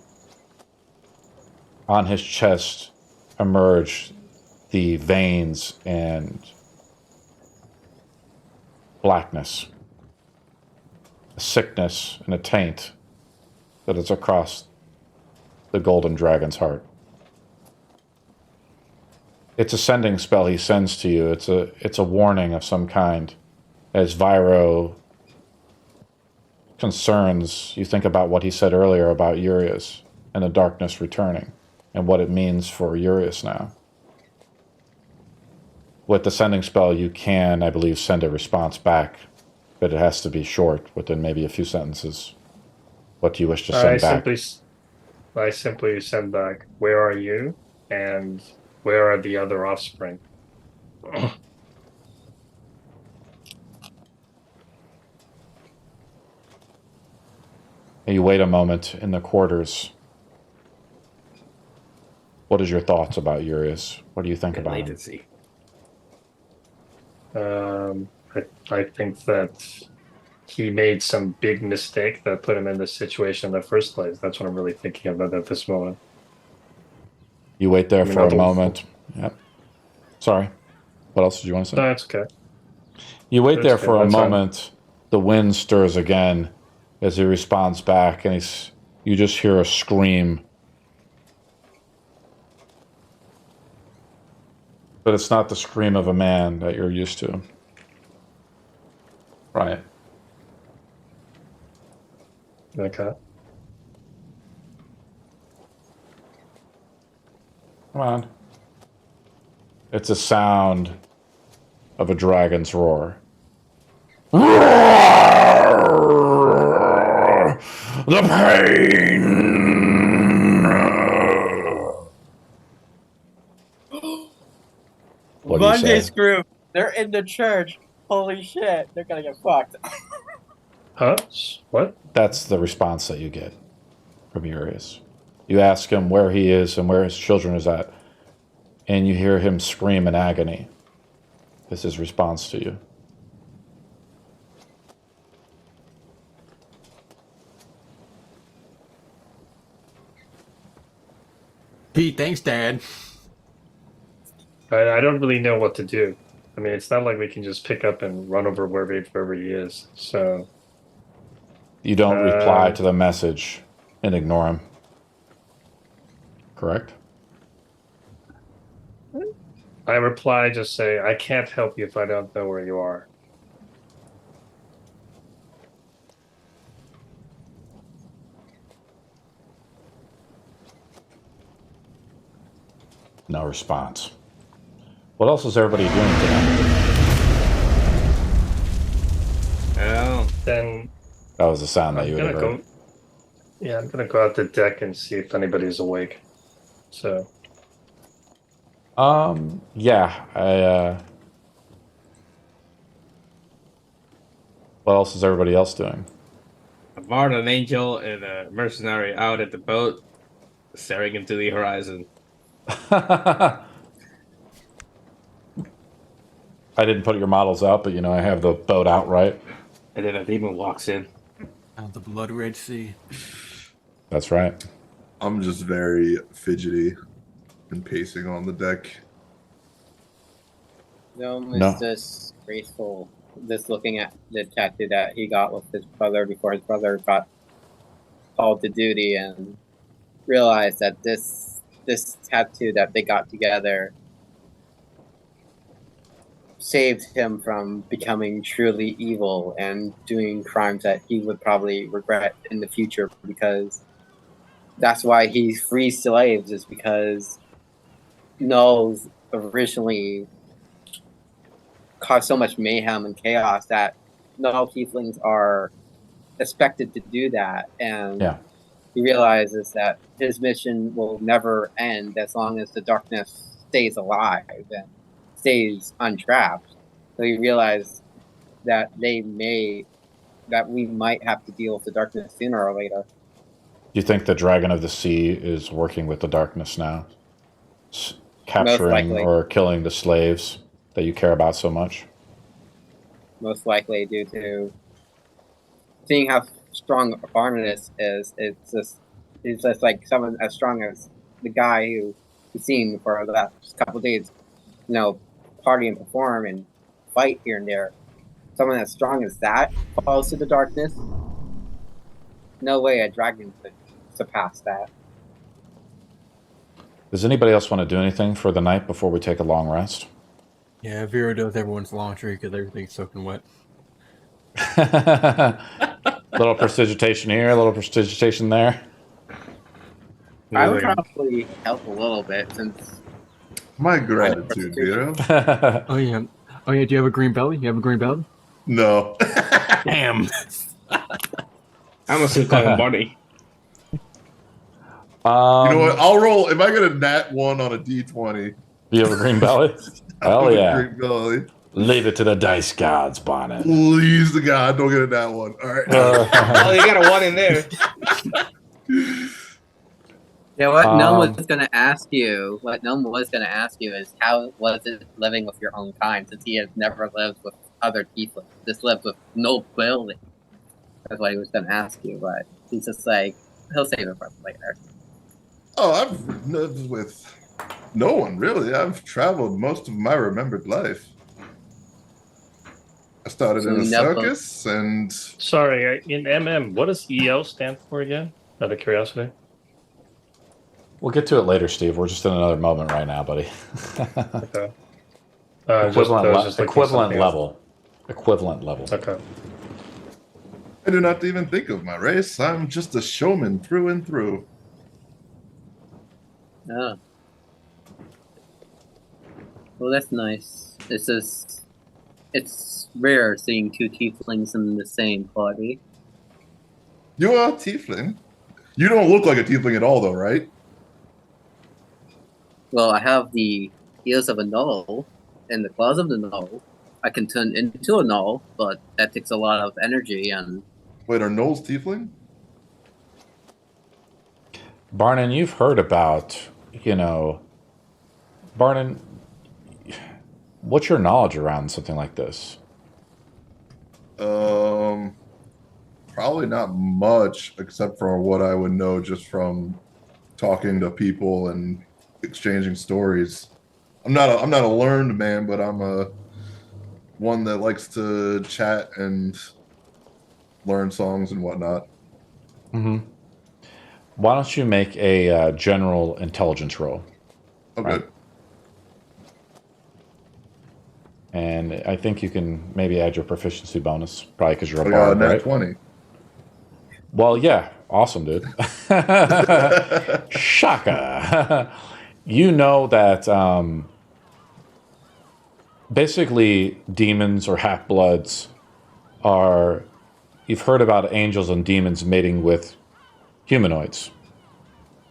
on his chest emerged the veins and blackness, a sickness and a taint that is across the golden dragon's heart. It's a sending spell he sends to you. It's a warning of some kind. As Vyro concerns, you think about what he said earlier about Urius and the darkness returning and what it means for Urius now. With the sending spell, you can, I believe, send a response back, but it has to be short, within maybe a few sentences. What do you wish to send back? I simply send back, "Where are you? And where are the other offspring?" You wait a moment in the quarters. What is your thoughts about Urius? What do you think about him? Latency. I think that he made some big mistake that put him in this situation in the first place. That's what I'm really thinking about at this moment. You wait there for a moment. Yep. Sorry. What else did you want to say? No, that's okay. You wait there for a That's fine. moment. The wind stirs again as he responds back, and you just hear a scream. But it's not the scream of a man that you're used to. Right. Okay. Come on. It's a sound of a dragon's roar. Roar! The pain! What do you Monday say? screw. They're in the church. Holy shit. They're gonna get fucked. Huh? What? That's the response that you get from Urius. You ask him where he is and where his children is at, and you hear him scream in agony. This is his response to you. Pete, thanks, Dad. I don't really know what to do. I mean, it's not like we can just pick up and run over wherever he is. So You don't reply to the message and ignore him. Correct? I reply, just say, "I can't help you if I don't know where you are." No response. What else is everybody doing today? Well, Then That was the sound that I'm you would gonna have heard. go. Yeah, I'm gonna go out the deck and see if anybody's awake. So Yeah. What else is everybody else doing? a bard, an angel, and a mercenary out at the boat, staring into the horizon. I didn't put your models out, but I have the boat out, right? And then a demon walks in. Out the blood red sea. That's right. I'm just very fidgety and pacing on the deck. No, No. it's just graceful. Just looking at the tattoo that he got with his brother before his brother got called to duty, and realized that this tattoo that they got together saved him from becoming truly evil and doing crimes that he would probably regret in the future, because that's why he frees slaves, is because knows originally caused so much mayhem and chaos that not all tieflings are expected to do that. And Yeah. he realizes that his mission will never end as long as the darkness stays alive and stays untrapped. So he realized that we might have to deal with the darkness sooner or later. Do you think the Dragon of the Sea is working with the darkness now? Capturing likely. or killing the slaves that you care about so much? Most likely due to seeing how strong Barnabas is. He's just like someone as strong as the guy who we've seen for the last couple of days, party and perform and fight here and there. Someone as strong as that falls to the darkness. No way a dragon could surpass that. Does anybody else want to do anything for the night before we take a long rest? Yeah, Vero does everyone's laundry because everything's soaking wet. Little prestigitation here, a little prestigitation there. I would probably help a little bit since My gratitude, Vero. Oh yeah. Do you have a green belly? You have a green belly? No. Damn. I'm gonna still call him Barney. You know what? I'll roll. If I get a nat 1 on a d20. You have a green belly? I'll Hell have a yeah. green belly. Leave it to the dice gods, Bonnet. Please to God, don't get a nat 1. All right. Oh, you got a 1 in there. Yeah, what Gnome was going to ask you, is how was it living with your own kind, since he has never lived with other people, just lived with nobility. That's what he was going to ask you, but he's just like, he'll save it for later. Oh, I've lived with no one, really. I've traveled most of my remembered life. I started in a circus and... Sorry, in MM, what does EL stand for again? Out of curiosity. We'll get to it later, Steve. We're just in another moment right now, buddy. Okay. Equivalent level. Equivalent level. Okay. I do not even think of my race. I'm just a showman through and through. Oh. Well, that's nice. It's rare seeing two tieflings in the same party. You are a tiefling. You don't look like a tiefling at all, though, right? Well, I have the ears of a gnoll and the claws of the gnoll. I can turn into a gnoll, but that takes a lot of energy and... Wait, are gnolls tiefling? Barnon, you've heard about, Barnon, what's your knowledge around something like this? Probably not much, except for what I would know just from talking to people and exchanging stories. I'm not a learned man, but I'm a one that likes to chat and learn songs and whatnot. Mm-hmm. Why don't you make a general intelligence roll? Okay. Right? And I think you can maybe add your proficiency bonus, probably because you're a bard, nat right? 20. Well, yeah. Awesome, dude. Shaka. You know that basically demons or half-bloods are... You've heard about angels and demons mating with humanoids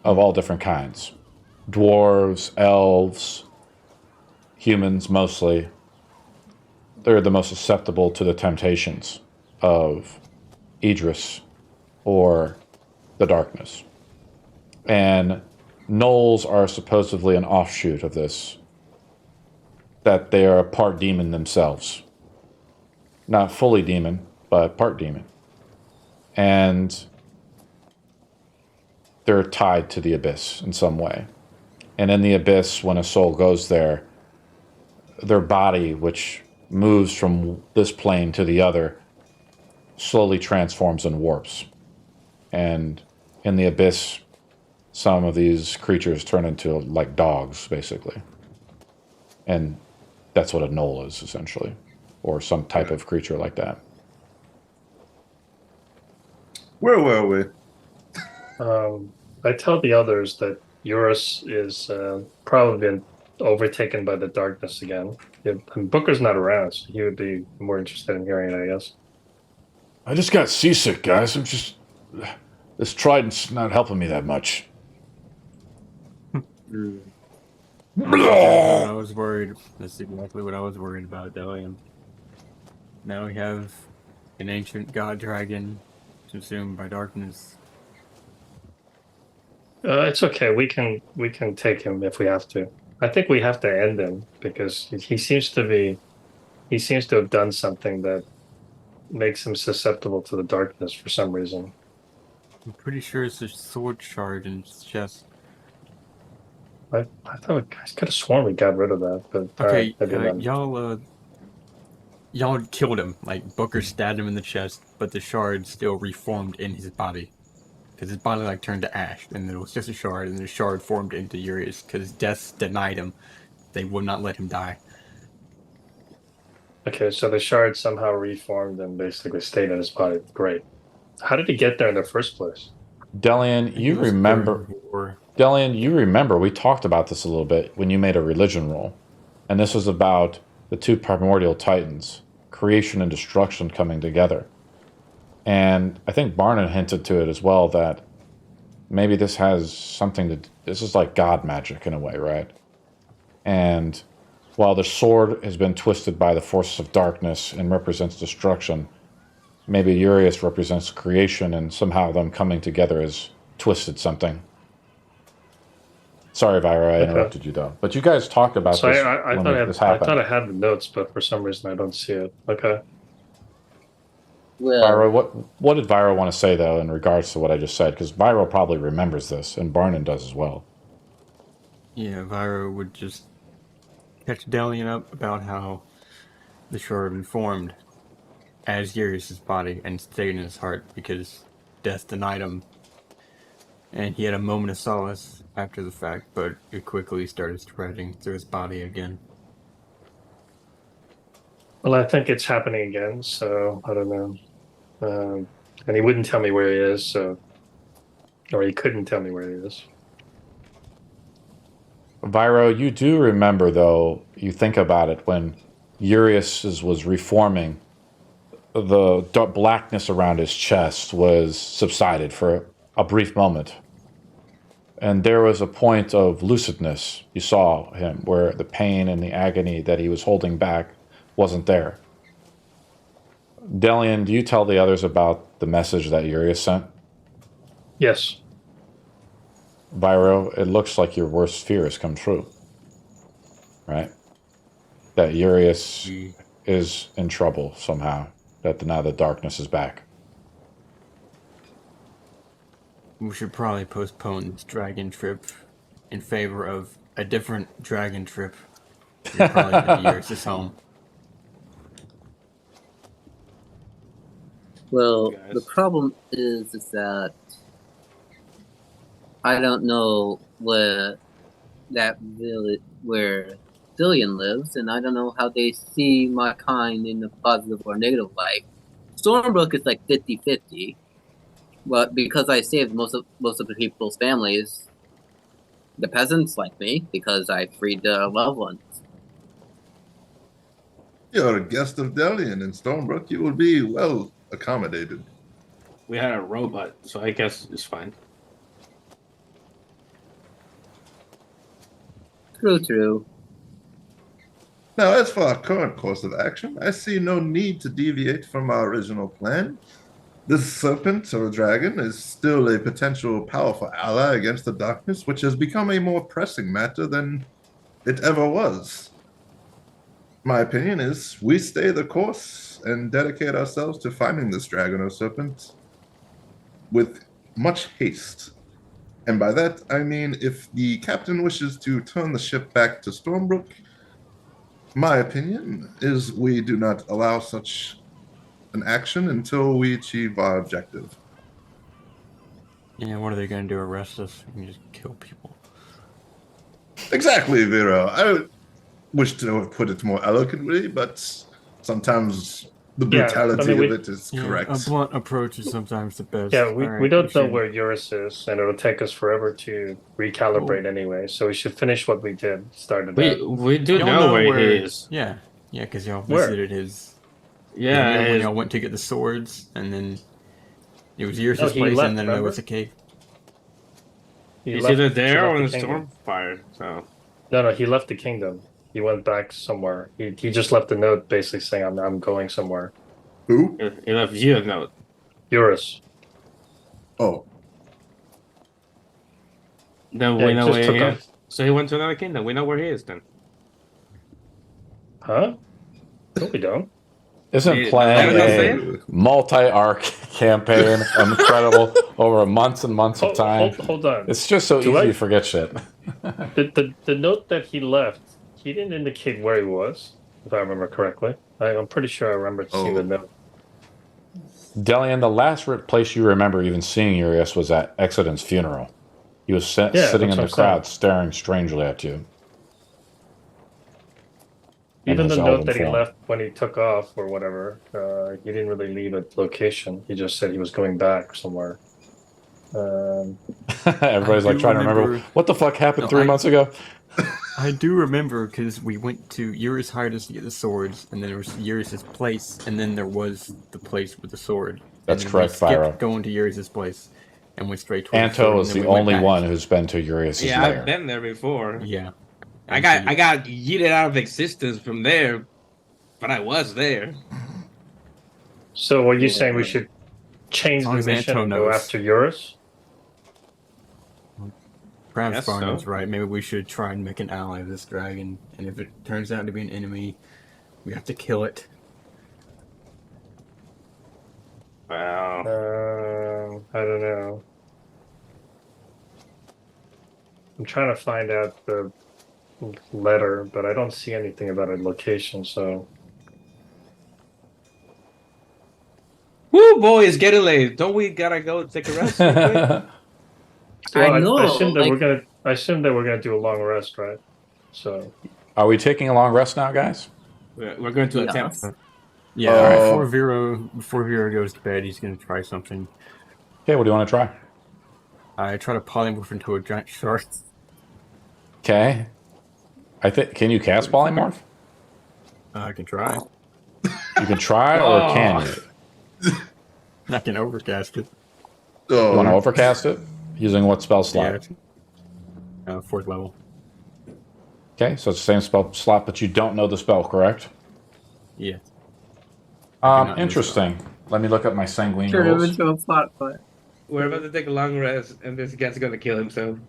of all different kinds. Dwarves, elves, humans mostly. They're the most susceptible to the temptations of Idris or the darkness. And gnolls are supposedly an offshoot of this, that they are a part demon themselves. Not fully demon, but part demon. And they're tied to the abyss in some way. And in the abyss, when a soul goes there, their body, which moves from this plane to the other, slowly transforms and warps. And in the abyss, some of these creatures turn into like dogs, basically. And that's what a gnoll is, essentially. Or some type of creature like that. Where were we? I tell the others that Eurus is probably been overtaken by the darkness again. Yeah, and Booker's not around, so he would be more interested in hearing it, I guess. I just got seasick, guys. I'm just. This trident's not helping me that much. Mm. I was worried. That's exactly what I was worried about, Delian. Now we have an ancient god dragon consumed by darkness. It's okay. We can take him if we have to. I think we have to end him because he seems to have done something that makes him susceptible to the darkness for some reason. I'm pretty sure it's a sword shard in his chest. I thought I could have sworn we got rid of that, but Okay, maybe not. y'all killed him. Like Booker stabbed him in the chest, but the shard still reformed in his body. Because his body like turned to ash, and it was just a shard, and the shard formed into Urius. Because death denied him, they would not let him die. Okay, so the shard somehow reformed and basically stayed in his body. Great. How did he get there in the first place? Delian, He you was remember. burned or- Delian, you remember we talked about this a little bit when you made a religion roll. And this was about the two primordial titans, creation and destruction coming together. And I think Barnon hinted to it as well that maybe this has something to. This is like God magic in a way, right? And while the sword has been twisted by the forces of darkness and represents destruction, maybe Urius represents creation and somehow them coming together has twisted something. Sorry, Vyra, I interrupted you though. But you guys talked about So this I when thought this I happened. thought I had the notes, but for some reason I don't see it. Okay. Well, Vyra, what did Vyra want to say though in regards to what I just said? Because Vyra probably remembers this, and Barnon does as well. Yeah, Vyro would just catch Delian up about how the shard informed as Urius's body and stayed in his heart because death denied him. And he had a moment of solace after the fact, but it quickly started spreading through his body again. Well, I think it's happening again, so I don't know. And he wouldn't tell me where he is, so or he couldn't tell me where he is. Vyro, you do remember though, you think about it, when Urius was reforming, the dark blackness around his chest was subsided for a brief moment. And there was a point of lucidness. You saw him where the pain and the agony that he was holding back wasn't there. Delian, do you tell the others about the message that Urius sent? Yes. Vyro, it looks like your worst fear has come true. Right? That Urius is in trouble somehow. That now the darkness is back. We should probably postpone this dragon trip in favor of a different dragon trip. We're probably head to Urius's home. well, Guys. the problem is that I don't know where that village where Dillian lives, and I don't know how they see my kind in a positive or negative light. Stormbrook is like 50-50, but because I saved most of the people's families, the peasants like me because I freed their loved ones. You're a guest of Delian in Stonebrook. You will be well accommodated. We had a robot, so I guess it's fine. True. Now, as for our current course of action, I see no need to deviate from our original plan. This serpent or dragon is still a potential powerful ally against the darkness, which has become a more pressing matter than it ever was. My opinion is we stay the course and dedicate ourselves to finding this dragon or serpent with much haste. And by that, I mean if the captain wishes to turn the ship back to Stormbrook, my opinion is we do not allow such an action until we achieve our objective. Yeah, what are they going to do? Arrest us? We can just kill people. Exactly, Vero. I wish to have put it more eloquently, but sometimes The Yeah, brutality I mean, of it is correct. A blunt approach is sometimes the best. Yeah, we Alright, don't know should- where Eurus is, and it'll take us forever to recalibrate anyway. So we should finish what we did. Started out. We do Y'all know where he is. Yeah, because y'all Where? visited his. Yeah, Remember when his- y'all went to get the swords, and then it was Eurus' No, he place, left, and then there remember? was a cave. he's left- either he there left or in the kingdom. Stormfire. So No, he left the kingdom. He went back somewhere. He just left a note basically saying, I'm going somewhere. Who? he left you a note. Eurus. Oh, Then Yeah, we he know just where took he off. is. So he went to another kingdom. We know where he is then. Huh? No, we don't. Isn't Yeah, playing that's what a multi-arc campaign incredible over months and months of time? Hold on. It's just so Do easy I- to forget shit. The note that he left, he didn't indicate where he was, if I remember correctly. I'm pretty sure I remember seeing the note. Delian, the last place you remember even seeing Urias was at Exodus' funeral. He was sitting that's in what the I'm crowd, saying. staring strangely at you. Even his the elven note that he form. left when he took off or whatever, he didn't really leave a location. He just said he was going back somewhere. Everybody's I like do trying to remember remember- what the fuck happened No, 3 months ago. I do remember because we went to Eurus hired us to get the swords, and then there was Eurus' place, and then there was the place with the sword. That's and then correct, we skipped Fyra. going to Eurus' place, and went straight towards the Anto sword, is and then the we went only back. one who's been to Urias' Yeah, lair. I've been there before. Yeah. I got yeeted out of existence from there, but I was there. So what are you Yeah. saying? We should change As long the as mission Anto and go knows. after Eurus? Perhaps Guess Farnham's so. right. Maybe we should try and make an ally of this dragon, and if it turns out to be an enemy, we have to kill it. Wow. I don't know. I'm trying to find out the letter, but I don't see anything about a location, so... Woo, boy, it's getting late. Don't we gotta go take a rest real quick? Well, I know, I assume that like- I assume that we're gonna do a long rest, right? So Are we taking a long rest now, guys? We're going to attempt. Yes. Yeah, Uh, before Vero goes to bed, he's gonna try something. Okay, what do you want to try? I try to polymorph into a giant shark. Okay. Can you cast polymorph? I can try. You can try or can you? I can overcast it. You want to oh, overcast it? Using what spell slot? Yeah. 4th level. Okay, so it's the same spell slot, but you don't know the spell, correct? Yeah. I do not know Interesting. Let me look up my sanguine Turn him rules. into a plot point. We're about to take a long rest, and this guy's gonna kill himself.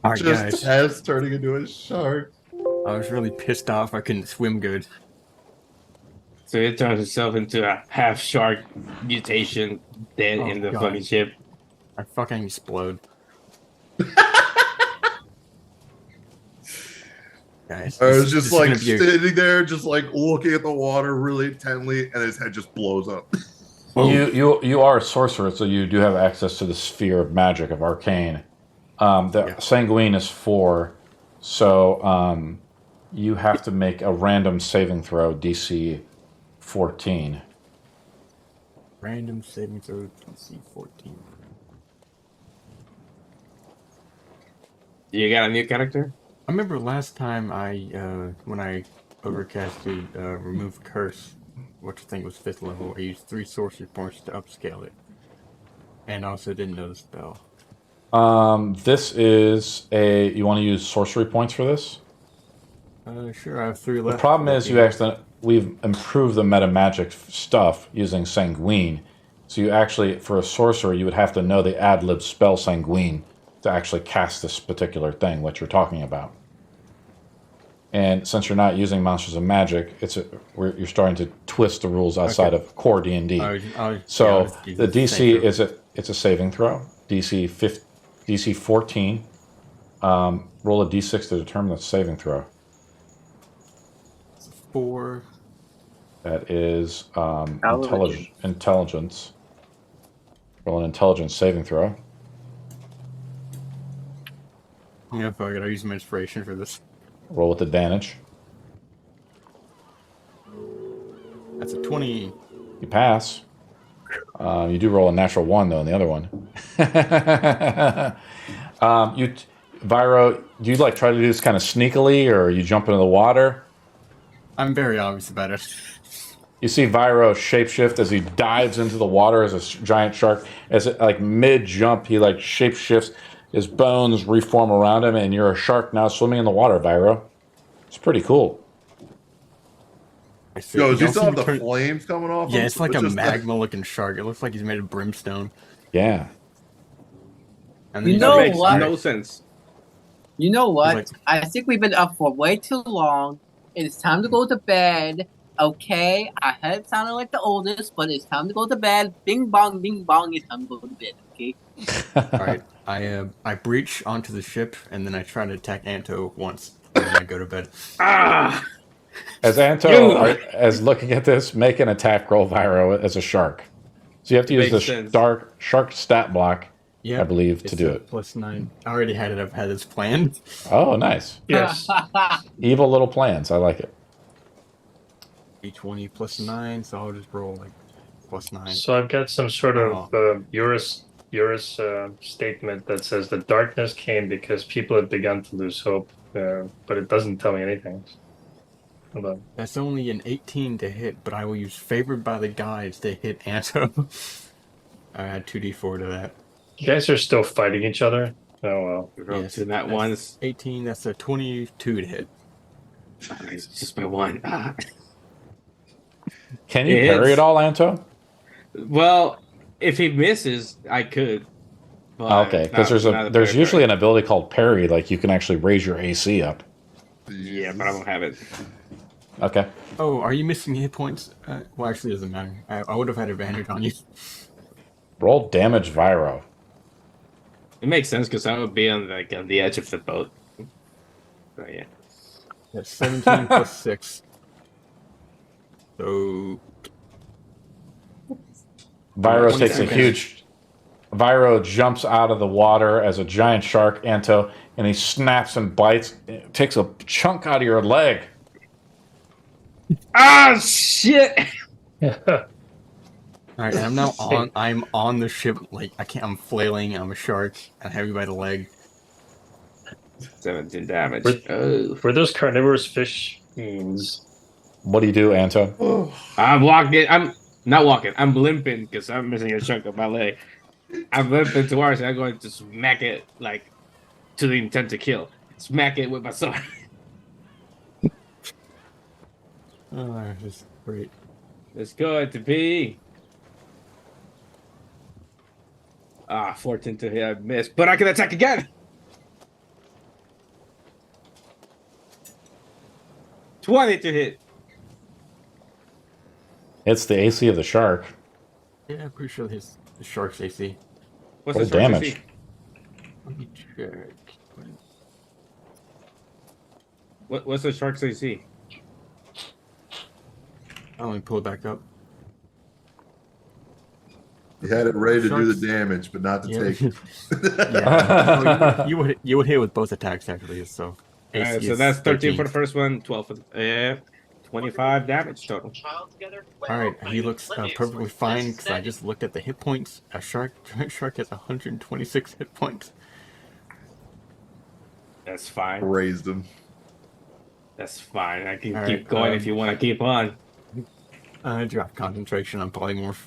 Alright, just guys. Taz turning into a shark. I was really pissed off I couldn't swim good. So he turns himself into a half shark mutation, dead Oh, in the God. fucking ship. I fucking explode. Guys, I was this just is like gonna be a- sitting there, just like looking at the water really intently, and his head just blows up. You are a sorcerer, so you do have access to the sphere of magic of arcane. The sanguine is 4, so you have to make a random saving throw, DC 14. Random saving throw DC 14. You got a new character? I remember last time when I overcasted remove curse, which I think was 5th level, I used 3 sorcery points to upscale it. And also didn't know the spell. This is you want to use sorcery points for this? Sure, I have 3 The left. problem is we've improved the meta magic stuff using sanguine. So you actually, for a sorcerer, you would have to know the ad lib spell sanguine to actually cast this particular thing, what you're talking about. And since you're not using Monsters of Magic, you're starting to twist the rules outside of core D&D. So the DC it's a saving throw. DC 14. Roll a D6 to determine the saving throw. 4. That is Television. intelligence. Roll an intelligence saving throw. Yeah, fuck it, I'll use my inspiration for this. Roll with advantage. That's a 20. You pass. You do roll a natural 1 though in the other one. Viro, do you like try to do this kind of sneakily, or you jump into the water? I'm very obvious about it. You see Viro shapeshift as he dives into the water as a giant shark. As it, like mid jump, he like shapeshifts. His bones reform around him, and you're a shark now swimming in the water, Viro. It's pretty cool. Yo, do you don't still see have him the turn- flames coming off? Yeah, him? it's like a just magma-looking shark. It looks like he's made of brimstone. Yeah. And then You he's know That like- makes what? no sense. You know what? like- I think we've been up for way too long. It's time to go to bed. Okay, I heard it sounded like the oldest, but it's time to go to bed. Bing bong, bing bong. It's time to go to bed. Okay. All right, I breach onto the ship, and then I try to attack Anto once, and then I go to bed. Ah, As Anto as looking at this, make an attack roll, Viro, as a shark. So you have to use the Makes sense. shark stat block, Yeah, I believe, to do it. +9. I already had it. I've had this planned. Oh, nice. Yes. Evil little plans. I like it. D20 +9, so I'll just roll like +9. So I've got some sort of Eurus statement that says the darkness came because people had begun to lose hope, but it doesn't tell me anything. Hold on. That's only an 18 to hit, but I will use favored by the gods to hit Anto. I add 2d4 to that. You guys are still fighting each other? Oh well. roll Yes, to that that's once. 18, that's a 22 to hit. It's just my one. Ah. Can you It parry hits. it all, Anto? Well, if he misses, I could. But Okay, because there's usually an ability called parry, like you can actually raise your AC up. Yeah, but I don't have it. Okay. Oh, are you missing hit points? Well, actually, it doesn't matter. I would have had advantage on you. Roll damage, Viro. It makes sense because I would be on the edge of the boat. So yeah. That's 17 plus 6. So Viro 20 takes a seconds. huge. Viro jumps out of the water as a giant shark, Anto, and he snaps and bites. It takes a chunk out of your leg. Ah, shit! all right, and I'm now on. I'm on the ship. Like I can't. I'm flailing. I'm a shark. I have you by the leg. 17 damage. Were those carnivorous fish fiends? What do you do, Anto? Oh, I'm walking. I'm not walking. I'm limping because I'm missing a chunk of my leg. I'm limping towards it. I'm going to smack it like to the intent to kill. Smack it with my sword. Oh, this is great. It's going to be 14 to hit. I missed, but I can attack again. 20 to hit. It's the AC of the shark. Yeah, I'm pretty sure the shark's AC. What's Roll the damage? damage. Let me check. What's the shark's AC? Let me pull it back up. he had it ready to do Sharks. the damage, but not to Yeah. take it. Yeah. Oh, you would hit with both attacks actually. So Alright, AC so is that's 13 for 13. the first one, 12 for the 25 damage total. All right, he looks perfectly fine because I just looked at the hit points. A giant shark has 126 hit points. That's fine. Raised him. That's fine. I can All keep right, going if you want to keep on. I dropped concentration on polymorph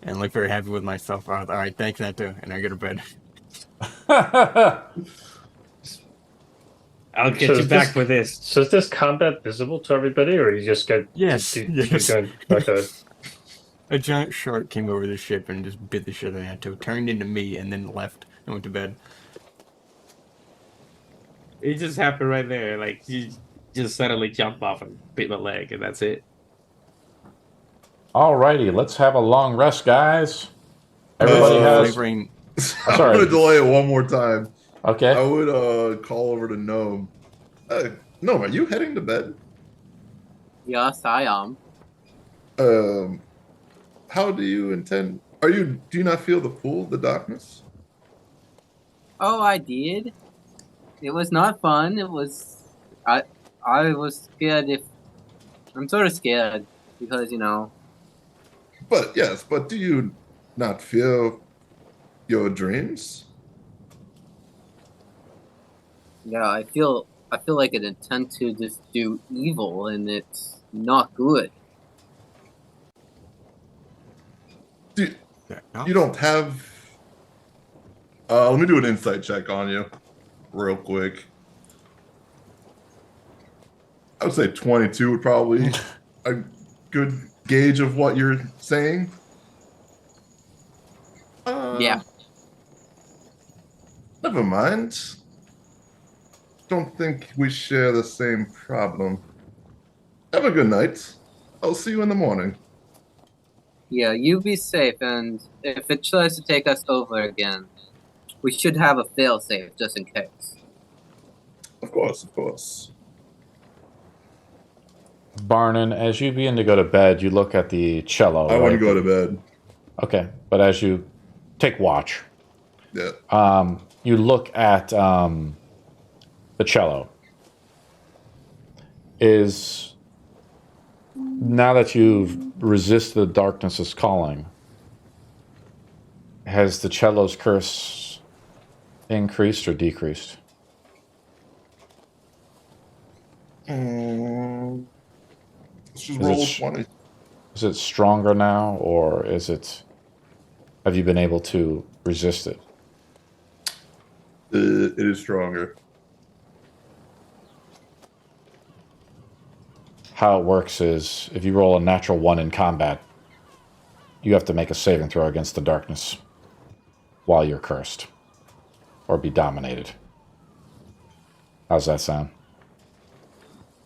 and look very happy with myself. All right, thanks, Nato, and I go to bed. I'll get So you is back this- for this. So is this combat visible to everybody, or you just get Yes, keep yes. going? Okay. A giant shark came over the ship and just bit the shit out of Nato, turned into me, and then left and went to bed. It just happened right there. Like, you just suddenly jump off and bit my leg, and that's it. Alrighty, let's have a long rest, guys. Everybody has. Flavoring. I'm Sorry. gonna delay it one more time. I Okay. would call over to Gnome. Gnome, are you heading to bed? Yes, I am. How do you intend? Do you not feel the pull of the darkness? Oh, I did. It was not fun. It was. I was scared. I'm sort of scared. because But yes, but do you not fear your dreams? yeah, I feel like an intent to just do evil, and it's not good. You don't have. Let me do an insight check on you, real quick. I would say 22 would probably a good gauge of what you're saying. Yeah. Never mind. Don't think we share the same problem. Have a good night. I'll see you in the morning. Yeah, you be safe, and if it tries to take us over again, we should have a failsafe just in case. Of course, of course. Barnon, as you begin to go to bed, you look at the cello. I want to right? go to bed. Okay, but as you take watch, Yeah. you look at the cello. Is now that you've resisted the darkness's calling, has the cello's curse increased or decreased? Let's just Is roll it 20. Is it stronger now, or have you been able to resist it? It is stronger. How it works is if you roll a natural 1 in combat, you have to make a saving throw against the darkness while you're cursed or be dominated. How's that sound?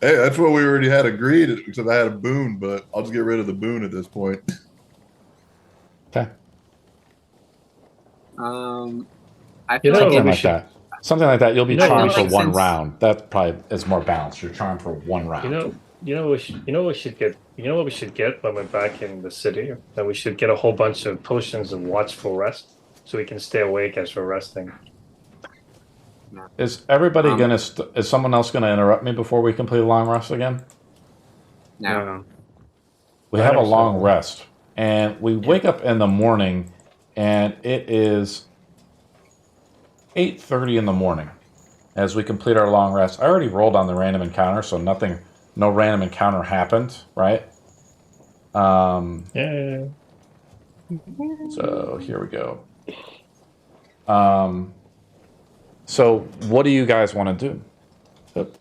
Hey, that's what we already had agreed, except I had a boon, but I'll just get rid of the boon at this point. Okay. I feel Something like like that. Something like that. You'll be charmed for like one since- round. That probably is more balanced. You're charmed for one round. You know what we should get when we're back in the city? That we should get a whole bunch of potions of watchful rest, so we can stay awake as we're resting. Is everybody gonna? Is someone else gonna interrupt me before we complete a long rest again? No. We I have a think so. long rest, and we wake up in the morning, and it is 8:30 in the morning as we complete our long rest. I already rolled on the random encounter, so no random encounter happened, right? Yeah. So here we go. So what do you guys want to do? Oop.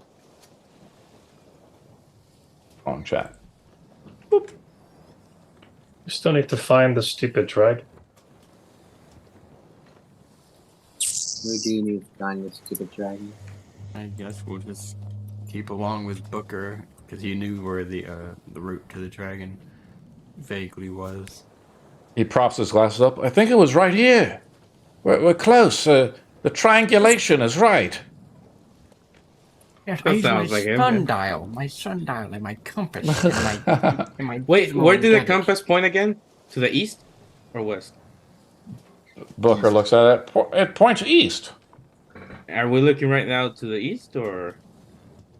Wrong chat. We still need to find the stupid dragon. We do need to find this stupid dragon. I guess we'll just keep along with Booker because he knew where the route to the dragon vaguely was. He props his glasses up. I think it was right here. We're close. The triangulation is right. Yes, That I use my sounds like him, sundial, and my compass, and my Wait, where did the compass point again? To the east or west? Booker looks at it. It points east. Are we looking right now to the east or?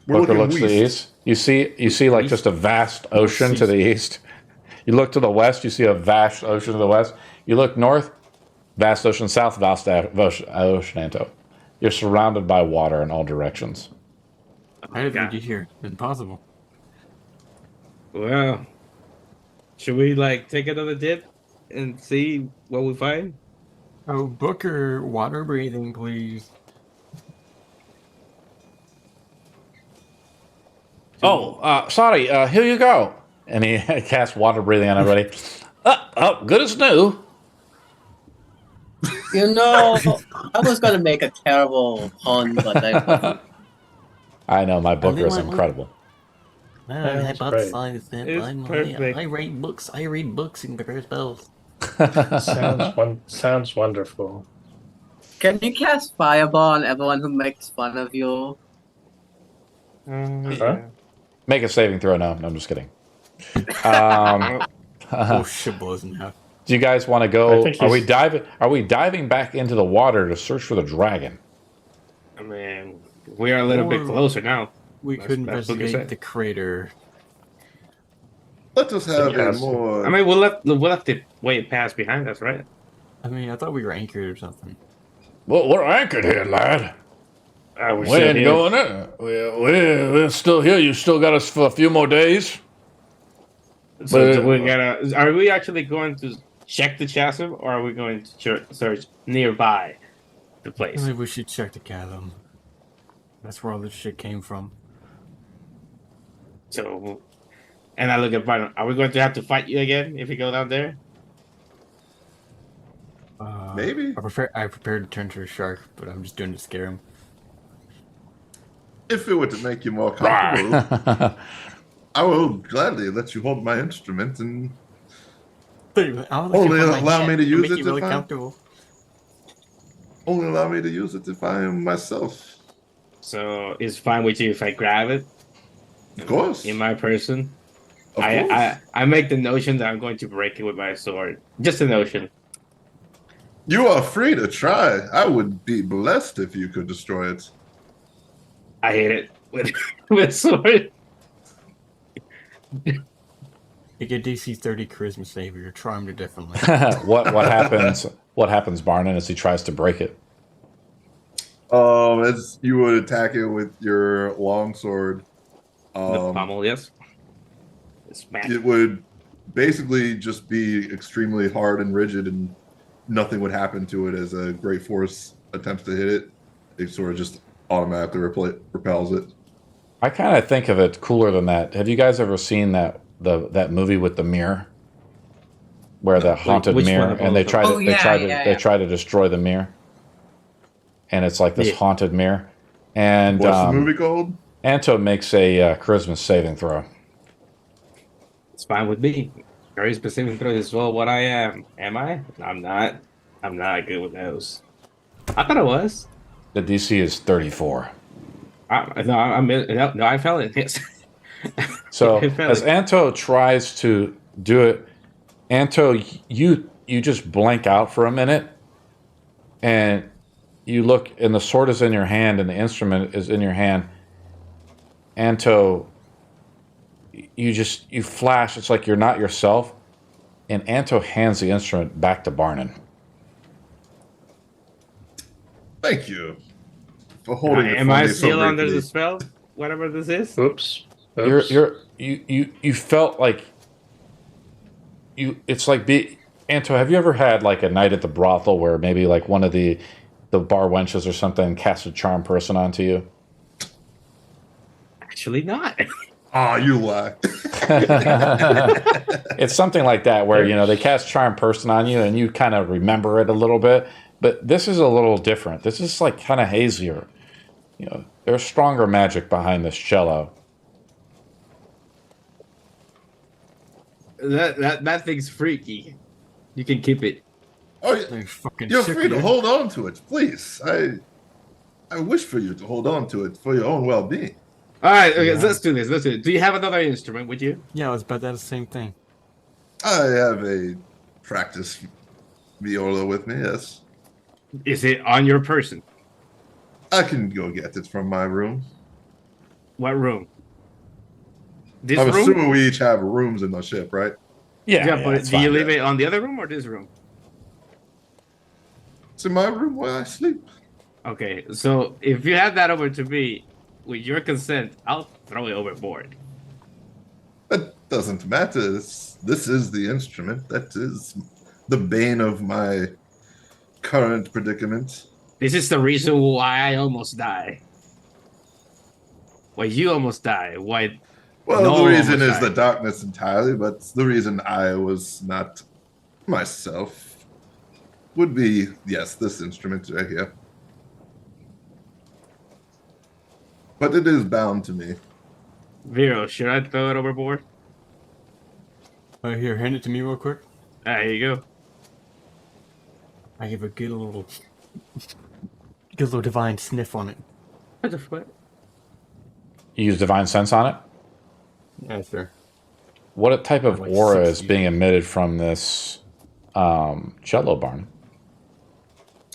We're Booker looking looks to the east. You see like just a vast ocean to the east. You look to the west, you see a vast ocean to the west. You look north, vast ocean south, vast ocean. You're surrounded by water in all directions. How did we get here? Impossible. Well, should we take another dip and see what we find? Oh, Booker, water breathing, please. Oh, sorry. Here you go. And he casts water breathing on everybody. Good as new. I was gonna make a terrible pun, but I I know my Booker is like- incredible. That's great. perfect. I write books. I read books in prepare spells. Sounds wonderful. Can you cast Fireball on everyone who makes fun of you? Yeah. Make a saving throw. No, I'm just kidding. Oh shit, blows in half. Do you guys want to I go? think Are we he's- diving? Are we diving back into the water to search for the dragon? I mean, we are a little bit Or- closer now. We That's- could that's what you investigate said. the crater. Let us have a Yes. more. I mean, we'll have to wait past behind us, right? I mean, I thought we were anchored or something. Well, we're anchored here, lad. We're We still ain't here. going in. We're still here. You still got us for a few more days. So But- do we gotta? Are we actually going to check the chasm, or are we going to search nearby the I place? believe we should check the chasm. That's where all this shit came from. So, and I look at Byron. Are we going to have to fight you again if we go down there? Maybe. I prepared to turn to a shark, but I'm just doing it to scare him. If it were to make you more comfortable, Rawr. I will gladly let you hold my instrument and I'll let Only you hold my allow hand. me to It'll use make it you really if I- comfortable. only allow me to use it if I am myself. So it's fine with you if I grab it Of course. in my person. Of course. I make the notion that I'm going to break it with my sword. Just a notion. You are free to try. I would be blessed if you could destroy it. I hate it with with sword. You get DC 30 charisma save, or you're charmed to death. what happens? What happens, Barnon, as he tries to break it? As you would attack it with your longsword, The pommel, yes. Smack. it would basically just be extremely hard and rigid, and nothing would happen to it as a great force attempts to hit it. It sort of just automatically repels it. I kind of think of it cooler than that. Have you guys ever seen that movie with the mirror, where the haunted which mirror, one of and they those? try to Oh, yeah. they try to destroy the mirror, and it's like this Yeah. haunted mirror. And What's the movie called? Anto makes a charisma saving throw. It's fine with me. Very specific throw as well. What I am? Am I? I'm not. I'm not good with those. I thought I was. The DC is 34. No, I fell in. Yes. So I fell as in. Anto tries to do it, Anto, you just blank out for a minute, and you look, and the sword is in your hand, and the instrument is in your hand. Anto, you flash. It's like you're not yourself, and Anto hands the instrument back to Barnon. Thank you for holding it Am for I me so still under briefly. the spell? Whatever this is. Oops. Oops. You felt like it's like Anto, have you ever had like a night at the brothel where maybe like one of the bar wenches or something cast a charm person onto you? Actually, not. Ah, you lie. It's something like that where they cast charm person on you and you kind of remember it a little bit, but this is a little different. This is like kind of hazier. There's stronger magic behind this cello. That thing's freaky. You can keep it. Oh, They're fucking you're sick free to of hold on to it, please. I wish for you to hold on to it for your own well-being. All right, okay, Yeah. let's do this. Let's do it. Do you have another instrument with you? Yeah, I was about that the same thing. I have a practice viola with me, yes. Is it on your person? I can go get it from my room. What room? This I'm room? assuming we each have rooms in the ship, right? Yeah, but it's do you fine. leave it on the other room or this room? It's in my room where I sleep. Okay, so if you have that over to me, with your consent, I'll throw it overboard. That doesn't matter. This is the instrument. That is the bane of my current predicament. This is the reason why I almost die. Why you almost die. Why? Well, No the one reason almost is the died. darkness entirely, but the reason I was not myself would be, yes, this instrument right here. But it is bound to me. Vero, should I throw it overboard? Here, hand it to me real quick. There you go. I give a good little divine sniff on it. What the fuck? You use divine sense on it? Yeah, sure. What type of Like aura 6 is being emitted from this cello, Barn?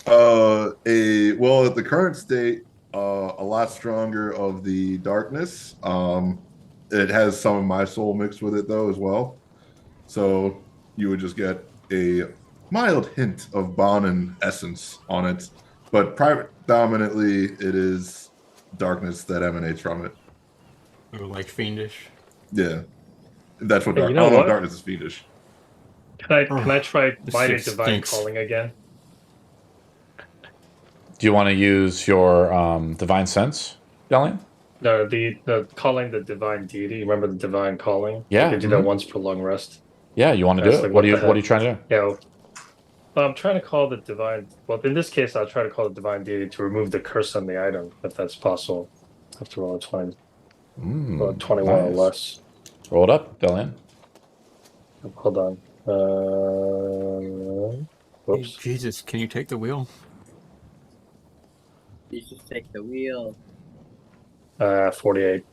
Well, at the current state, a lot stronger of the darkness. It has some of my soul mixed with it though as well. So you would just get a mild hint of Bonin essence on it, but predominantly it is darkness that emanates from it. Or like fiendish. Yeah, that's what Hey, dark. you I know don't know if what? darkness is fiendish. Can I try This Mighty shit Divine stinks. Calling again? Do you want to use your divine sense, Delian? No, the calling the divine deity. Remember the divine calling? Yeah, You could do that once per long rest. Yeah, you want to do That's it? like, What what the are you heck? trying to do? Yeah. Well, I'm trying to call the divine. Well, in this case, I'll try to call the divine deity to remove the curse on the item, if that's possible. I have to roll a 20, roll a 21 or Nice. less. Roll it up, Delian. Hold on. Hey, Whoops. Jesus, can you take the wheel? You should take the wheel. 48.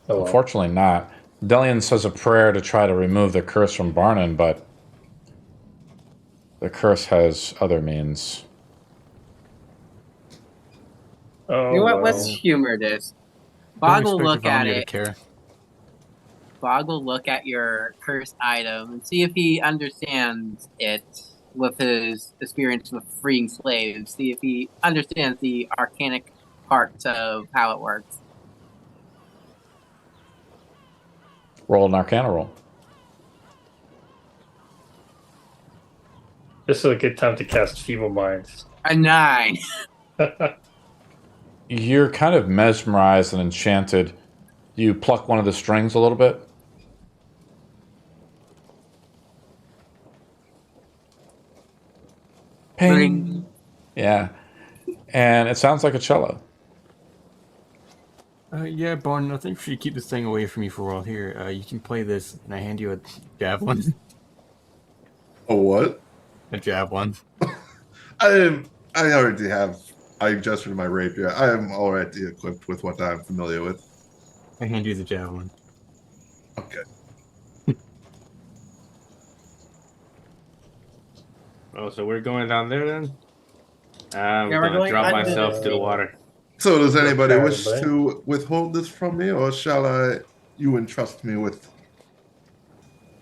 Oh, well. Unfortunately not. Delian says a prayer to try to remove the curse from Barnon, but the curse has other means. Oh, You know what? well. Let's humor this. Don't Bog will expect look at Vanya to it. care. Bog will look at your cursed item and see if he understands it with his experience with freeing slaves. See if he understands the arcanic parts of how it works. Roll an Arcana roll. This is a good time to cast Feeble Mind. A 9. You're kind of mesmerized and enchanted. You pluck one of the strings a little bit. Ping. Ring. Yeah. And it sounds like a cello. Yeah, Barn, I think if you keep this thing away from you for a while here, you can play this, and I hand you a javelin. A what? A javelin. I already have. I gestured my rapier. I am already equipped with what I'm familiar with. I hand you the javelin. Okay. Oh, so we're going down there then? I'm Yeah, we're gonna going drop under myself the to the sea. water. So does anybody wish Apparently. to withhold this from me, or shall you entrust me with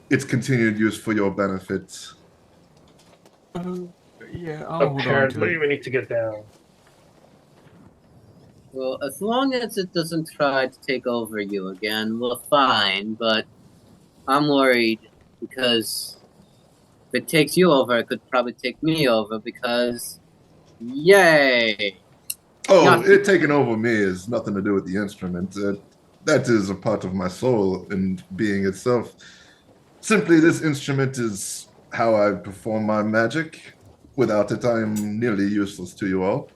its continued use for your benefit? Yeah, I'll hold on to Apparently, it. we need to get down. Well, as long as it doesn't try to take over you again, we're fine, but I'm worried because if it takes you over, it could probably take me over because, yay! Oh, Not- it taking over me is nothing to do with the instrument. That is a part of my soul and being itself. Simply, this instrument is how I perform my magic. Without it, I am nearly useless to you all.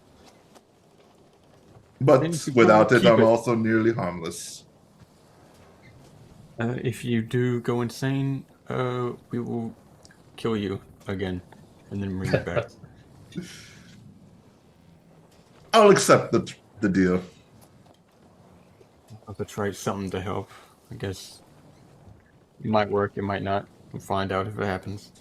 But Then you could without probably it, keep I'm it. also nearly harmless. If you do go insane, we will kill you again, and then bring you back. I'll accept the deal. I'll have to try something to help. I guess it might work, it might not. We'll find out if it happens.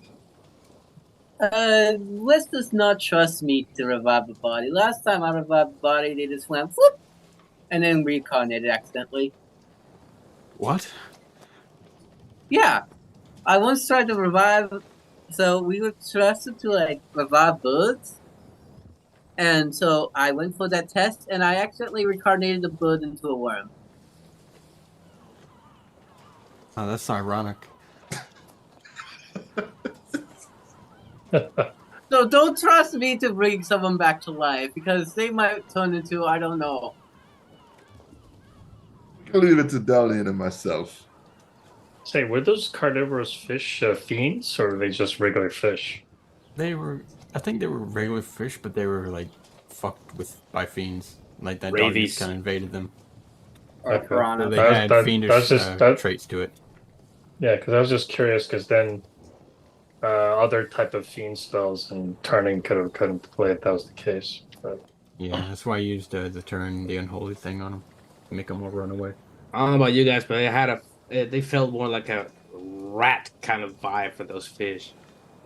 Let's just not trust me to revive the body. Last time I revived the body, they just went whoop, and then reincarnated accidentally. What? Yeah, I once tried to revive. So we were trusted to like revive birds, and so I went for that test, and I accidentally reincarnated the bird into a worm. Oh, that's ironic. So don't trust me to bring someone back to life because they might turn into I don't know. I'll leave it to Dalian and myself. Say, were those carnivorous fish fiends, or are they just regular fish? I think they were regular fish, but they were like fucked with by fiends. Like that Ravies. darkness kind of invaded them. Or Okay. piranha. So they That was- had that- fiendish that's just- that- traits to it. Yeah, because I was just curious, because then other type of fiend spells and turning could have come into play if that was the case. But Yeah, that's why I used the turn the unholy thing on them to make them all run away. I don't know about you guys, but they felt more like a rat kind of vibe for those fish.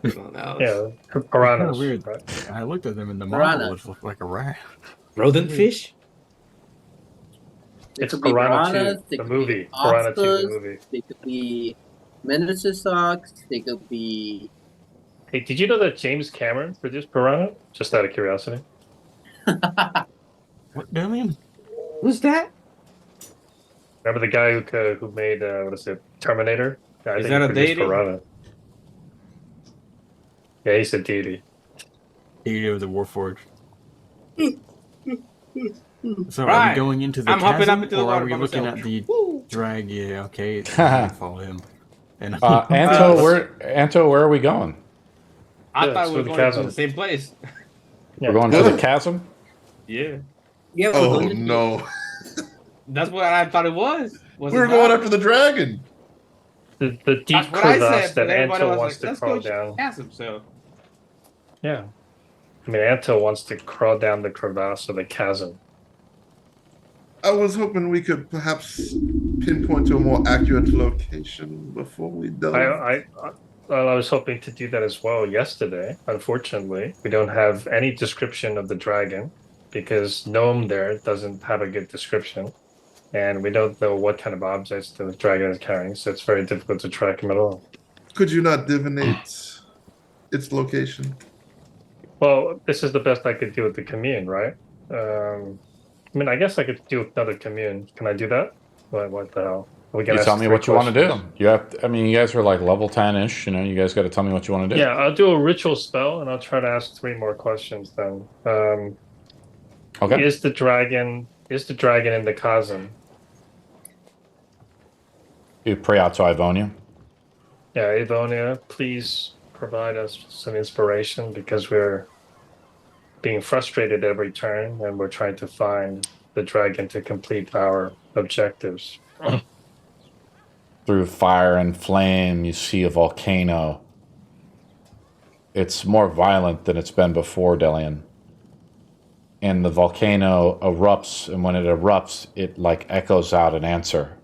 I don't know. yeah, piranhas. Kinda weird. Right? I looked at them in the Piranha. model, it looked like a rat. Rodent fish? They It's could be Piranha 2, piranhas, they the could movie. be Piranha 2, the oscars, movie. they could be miniature sharks, they could be. Hey, did you know that James Cameron produced Piranha? Just out of curiosity. What, Delian? Who's that? Remember the guy who made what is it, Terminator? Yeah, I Is think that he a produced deity? Piranha. Yeah, he's a deity. He of the Warforged. So are Right. we going into the I'm hopping chasm, up into the or water are we by looking myself. at the Woo. drag? Yeah, okay. I can follow him. And Anto, where are we going? I Yeah, thought it's we were for the going to chasm. the same place. Yeah. We're going to the chasm? Yeah. Yeah, we're Oh going to no. That's what I thought it was. Was We it were going not? after the dragon. The That's deep what I crevasse said, but that everybody Anto was wants like, to let's crawl go down. chasm, so. Yeah. I mean, Anto wants to crawl down the crevasse of the chasm. I was hoping we could perhaps pinpoint to a more accurate location before we delve. I was hoping to do that as well yesterday. Unfortunately, we don't have any description of the dragon because Gnome there doesn't have a good description. And we don't know what kind of objects the dragon is carrying, so it's very difficult to track him at all. Could you not divinate its location? Well, this is the best I could do with the commune, right? I mean, I guess I could do another commune. Can I do that? What the hell? We can You ask tell me 3 what you want to do. questions. You have. I mean, you guys are like level 10-ish. You know, you guys got to tell me what you want to do. Yeah, I'll do a ritual spell, and I'll try to ask 3 more questions then. Okay. Is the dragon in the chasm? You pray out to Ivonia. Yeah, Avonia, please provide us some inspiration because we're being frustrated every turn and we're trying to find the dragon to complete our objectives. Through fire and flame, you see a volcano. It's more violent than it's been before, Delian. And the volcano erupts, and when it erupts, it like echoes out an answer,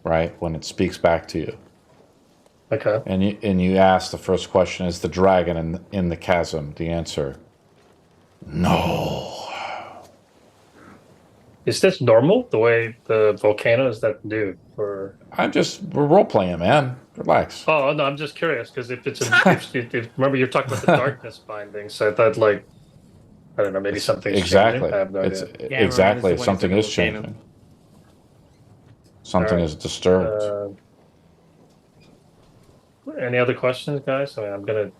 right? When it speaks back to you. Okay. And you ask the first question, is the dragon in the chasm? The answer, no. Is this normal, the way the volcano is that new? Or We're role playing, man. Relax. oh no, I'm just curious because if it's remember you're talking about the darkness binding, so I thought like I don't know, maybe something's Exactly. changing. I have no It's idea. Yeah, exactly. right, it's Something the is volcano. changing. Something Alright. is disturbed. Any other questions, guys? I mean, I'm gonna.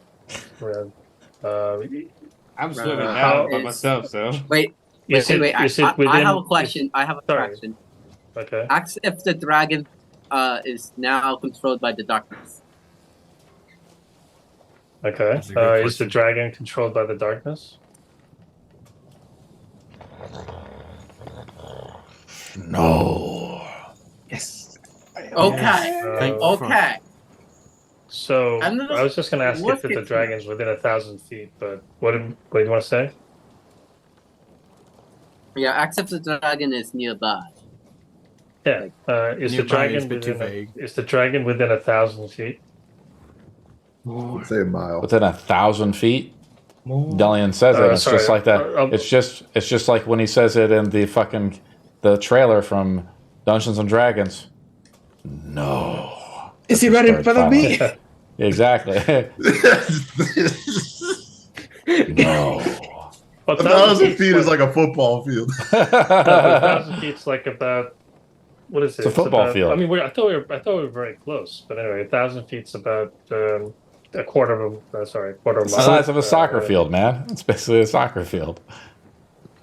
I'm swimming How now by is- myself, so. Wait, Is it I within? have a question. I have a Sorry. question. Okay. Ask if the dragon is now controlled by the darkness. Okay. That's a good Is the question. dragon controlled by the darkness? No. Yes. Okay. Thank Okay. So I'm not- I was just gonna ask what if the is- dragon's within 1,000 feet, but what do you want to say? Yeah, ask if the dragon is nearby. Yeah. Is the Nearby dragon is a bit too within? vague. Is the dragon within 1,000 feet? Say a mile. Within 1,000 feet? Delian says it. It's Sorry, just like that. I'll- It's just like when he says it in the trailer from Dungeons and Dragons. No. Is he right in front of me? Exactly. No. Well, 1,000 feet is like a football field. 1,000 feet's like about what is it? It's a football about, field. I mean, I thought we were very close, but anyway, 1,000 feet's about a quarter of a It's mile. the size of a soccer field, man. It's basically a soccer field.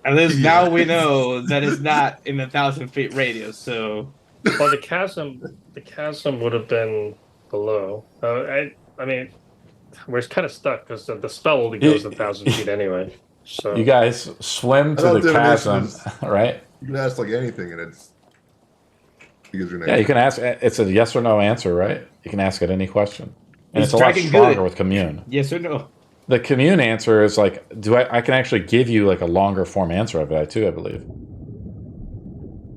At least now we know that it's not in 1,000 feet radius, so. Well, the chasm would have been below. I mean, we're kind of stuck because the spell only goes 1,000 feet anyway. So You guys swim I to don't the do chasm, this. right? You can ask like anything, and it's because your name. Yeah, you can ask. It's a yes or no answer, right? You can ask it any question, and Is it's a lot dragon stronger good? with commune. Yes or no? The commune answer is like, I can actually give you like a longer form answer of it too, I believe.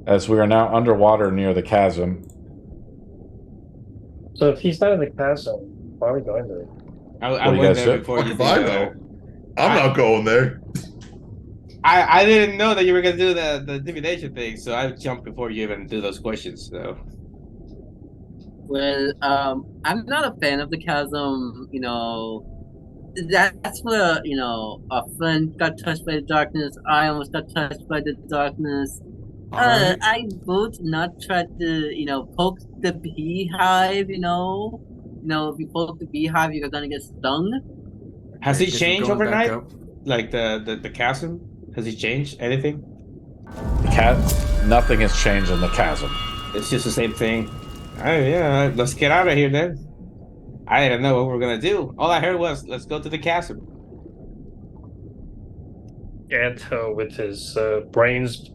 As we are now underwater near the chasm. so if he's not in the chasm, why are we going there? I What do you went guys there do? before Fuck you if did. I know. I'm not going there. I didn't know that you were gonna do the divination thing, so I jumped before you even do those questions. So Well, I'm not a fan of the chasm. That's where a friend got touched by the darkness. I almost got touched by the darkness. Alright. I would not try to poke the beehive. If you poke the beehive, you're gonna get stung. has he Guess we're changed going back overnight? up. Like the chasm? Has he changed anything? Nothing has changed in the chasm. It's just the same thing. Oh yeah, let's get out of here then. I didn't know what we were gonna do. All I heard was let's go to the chasm. Anto with his brains.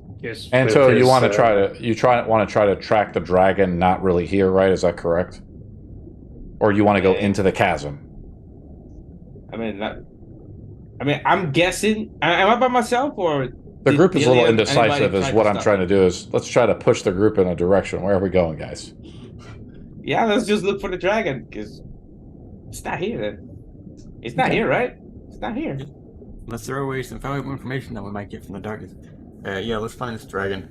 Anto, you want to want to try to track the dragon, not really here, right? Is that correct? Or you want to go into the chasm? I'm guessing. Am I by myself or The group is a little anybody indecisive. Is tried what to I'm stop trying me? to do. Is let's try to push the group in a direction. Where are we going, guys? Yeah, let's just look for the dragon because it's not here. Then it's not Okay. here, right? It's not here. Let's throw away some valuable information that we might get from the darkness. Yeah, let's find this dragon.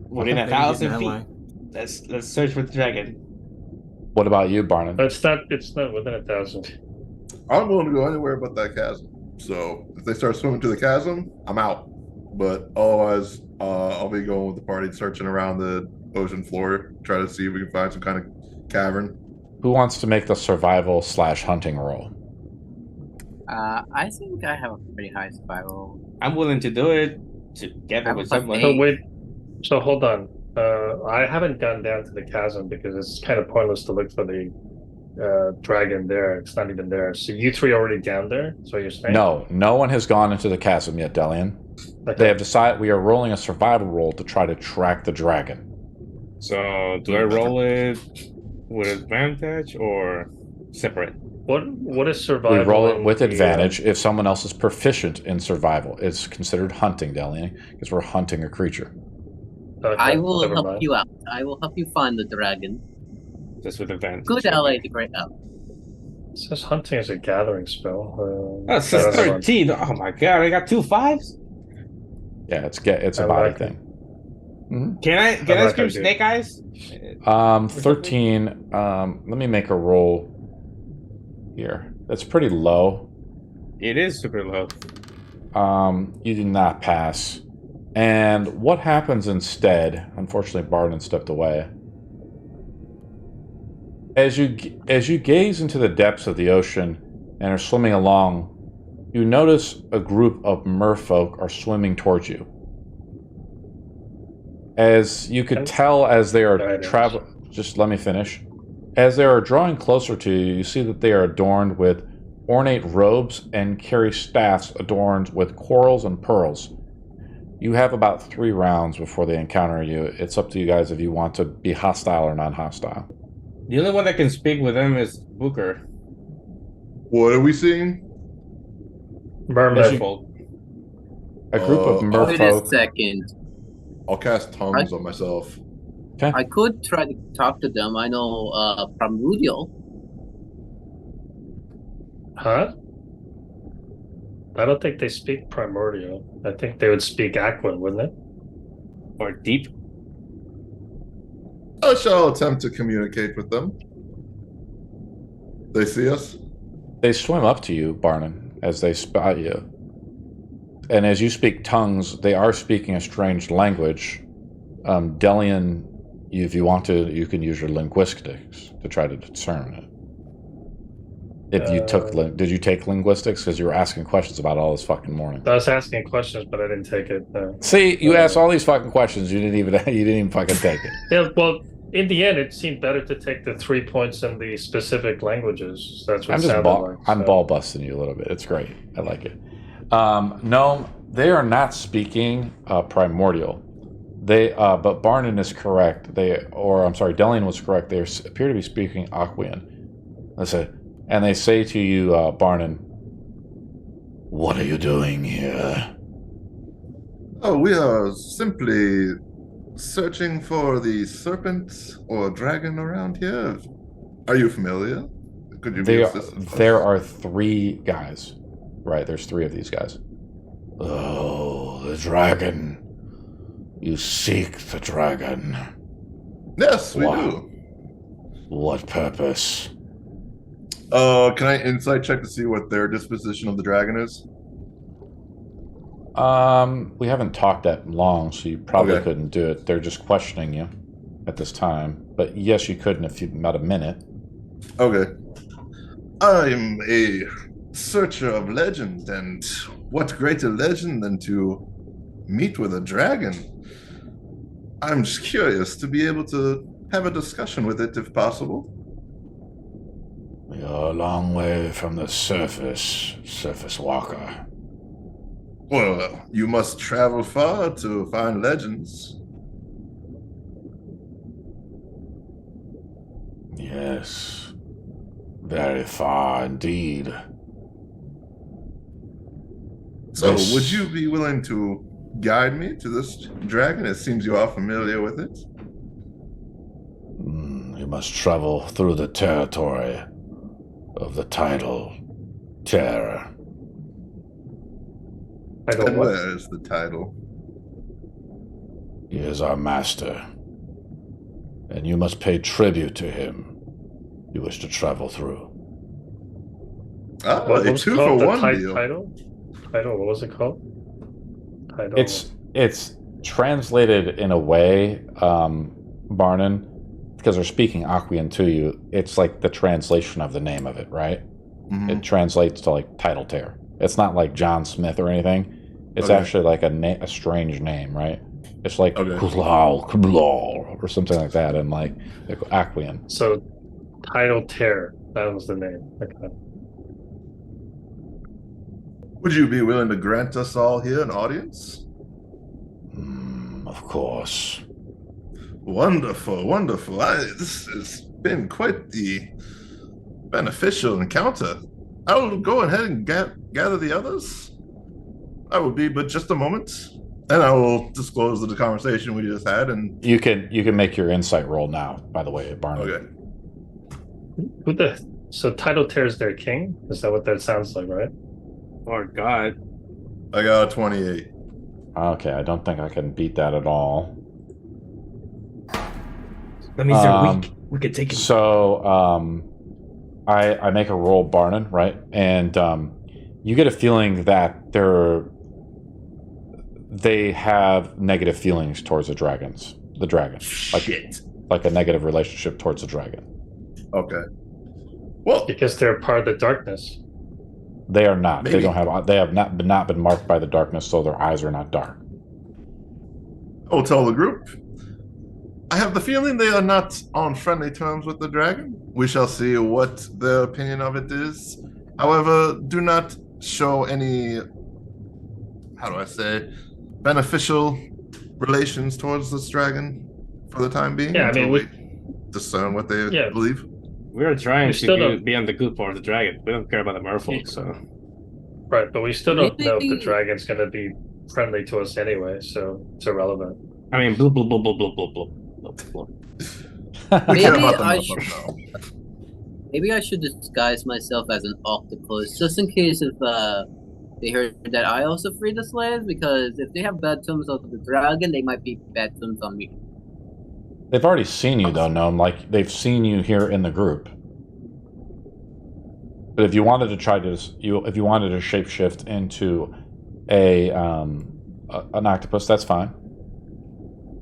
Within Maybe 1,000 get an feet. ally. Let's search for the dragon. What about you, Barnum? It's not within 1,000. I'm willing to go anywhere but that chasm. So if they start swimming to the chasm, I'm out. But otherwise, I'll be going with the party, searching around the ocean floor, try to see if we can find some kind of cavern. Who wants to make the survival/hunting roll? I think I have a pretty high survival. I'm willing to do it together I'm with a someone. So Hey. wait. So hold on. I haven't gone down to the chasm because it's kind of pointless to look for the dragon there. It's not even there. So you three already down there? So you're saying? No one has gone into the chasm yet, Delian. Okay. They have decided we are rolling a survival roll to try to track the dragon. So do I roll it with advantage or separate? What is survival? We roll it in with the, advantage if someone else is proficient in survival. It's considered hunting, Delian, because we're hunting a creature. Okay, I will never help mind. you out. I will help you find the dragon. Just with advantage. Good ally to great ally. It says hunting is a gathering spell. Oh, it says that's fine. 13. Oh my god, I got 2 5s. Yeah, it's a I body like it. thing. Mhm. Can I I'm not scream gonna do snake eyes? 13. Let me make a roll here. That's pretty low. It is super low. You did not pass. And what happens instead? Unfortunately, Barden stepped away. As you gaze into the depths of the ocean and are swimming along, you notice a group of merfolk are swimming towards you. As you could tell as they are traveling, just let me finish. As they are drawing closer to you, you see that they are adorned with ornate robes and carry staffs adorned with corals and pearls. You have about 3 rounds before they encounter you. It's up to you guys if you want to be hostile or non-hostile. The only one that can speak with them is Booker. What are we seeing? Mermaid. Merfolk. A group of Wait a merfolk. second. I'll cast tongues on myself. I could try to talk to them. I know Primordial. Huh? I don't think they speak primordial. I think they would speak Aquan, wouldn't it? Or deep. I shall attempt to communicate with them. They see us? They swim up to you, Barnum, as they spot you. And as you speak tongues, they are speaking a strange language. Delian, if you want to, you can use your linguistics to try to discern it. If you did you take linguistics? Because you were asking questions about all this fucking morning. I was asking questions, but I didn't take it. See, you asked all these fucking questions. You didn't even fucking take it. Yeah, well, in the end, it seemed better to take the 3 points in the specific languages. That's what I'm it just sounded like. I'm so. ball busting you a little bit. It's great. I like it. No, they are not speaking primordial. But Barnon is correct. Delian was correct. They appear to be speaking Aquan. And they say to you, Barnon, "What are you doing here?" Oh, we are simply searching for the serpent or dragon around here. Are you familiar? Could you be assistant? There are 3 guys. Right, there's 3 of these guys. Oh, the dragon. You seek the dragon. Yes, we Wow. do. What purpose? Can I insight check to see what their disposition of the dragon is? We haven't talked that long, so you probably Okay. couldn't do it. They're just questioning you at this time. But yes, you could in about a minute. Okay. I'm a searcher of legend, and what greater legend than to meet with a dragon? I'm just curious to be able to have a discussion with it if possible. We are a long way from the surface walker. Well, you must travel far to find legends. Yes, very far indeed. So, This- would you be willing to guide me to this dragon? It seems you are familiar with it. You must travel through the territory of the title Terror. Title And what? where is the title? He is our master, and you must pay tribute to him. You wish to travel through. Ah, What a was it 2 called? for The 1 deal. title? Title, what was it called? Title. It's translated in a way, Barnon, because they're speaking Aquian to you. It's like the translation of the name of it, right? Mhm. It translates to like Title Tear. It's not like John Smith or anything. It's Okay. actually like a strange name, right? It's like Okay. Kulal, Kublal, or something like that, and like Aquian. So, Title Terror. That was the name. Okay. Would you be willing to grant us all here an audience? Of course. Wonderful, wonderful. This has been quite the beneficial encounter. I will go ahead and gather the others. I will be but just a moment, and I will disclose the conversation we just had. And You can make your insight roll now. By the way, Barnum. okay, So Title Terror is their king? Is that what that sounds like, right? Or God. I got a 28. Okay, I don't think I can beat that at all. That means they're weak. We could take it. So, I make a roll, Barnon, right? And you get a feeling that they have negative feelings towards the dragon, Shit. like a negative relationship towards the dragon. Okay. Well, Because they're part of the darkness. They are not. Maybe. They don't have. They have not been marked by the darkness, so their eyes are not dark. I will tell the group. I have the feeling they are not on friendly terms with the dragon. We shall see what their opinion of it is. However, do not show any, how do I say, beneficial relations towards this dragon for the time being. Yeah, I mean, until we discern what they Yeah. believe. We're trying We still to don't- be on the good part of the dragon. We don't care about the merfolk, so. Right, but we still don't know if the Maybe- dragon's going to be friendly to us anyway, so it's irrelevant. I mean, blah, blah, blah, blah, blah, blah, blah, blah. We care Maybe about the I merfolk now. Maybe I should disguise myself as an octopus, just in case if they heard that I also freed the slaves, because if they have bad terms of the dragon, they might be bad terms on me. They've already seen you, though, Gnome. Like they've seen you here in the group. But if you wanted to if you wanted to shapeshift into an octopus, that's fine.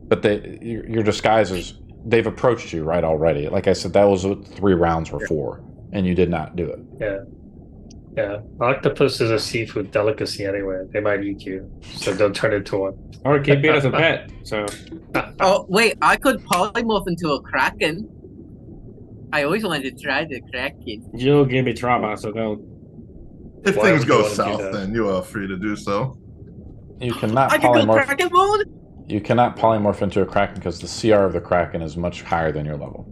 But your disguises, they've approached you right already. Like I said, that was what 3 rounds were for, and you did not do it. Yeah. Octopus is a seafood delicacy anyway. They might eat you, so don't turn into one. Or keep it as a pet. So Oh, wait, I could polymorph into a kraken. I always wanted to try the kraken. you'll give me trauma, so don't. If Why things would you go wanna do south, that? then you are free to do so. You cannot I can go polymorph. kraken mode? You cannot polymorph into a kraken because the CR of the kraken is much higher than your level.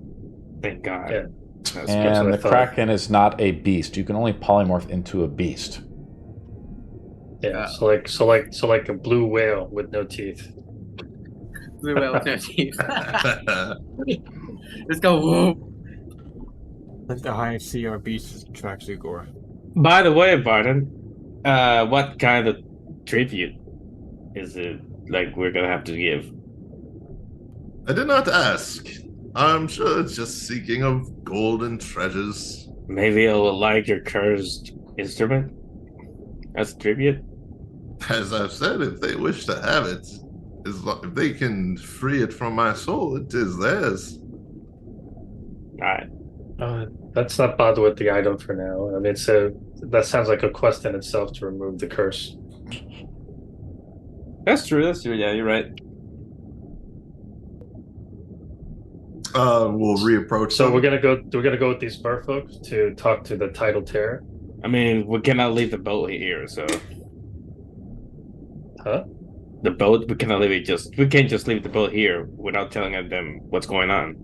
Thank God. Yeah. That's what And I the thought. kraken is not a beast. You can only polymorph into a beast. Yeah, so like a blue whale with no teeth. Blue whale with no teeth. Let's go. Woo. Let the high CR beast tracksuit gore. By the way, Barton, what kind of tribute is it like we're gonna have to give? I did not ask. I'm sure it's just seeking of golden treasures. Maybe I will like your cursed instrument as tribute. As I've said, if they wish to have it, if they can free it from my soul, it is theirs. Alright. Let's not bother with the item for now. I mean, that sounds like a quest in itself to remove the curse. That's true, yeah, you're right. We'll reapproach. So them. we're gonna go with these merfolk to talk to the title terror. I mean, we cannot leave the boat here, so Huh? the boat we cannot leave it we can't just leave the boat here without telling them what's going on.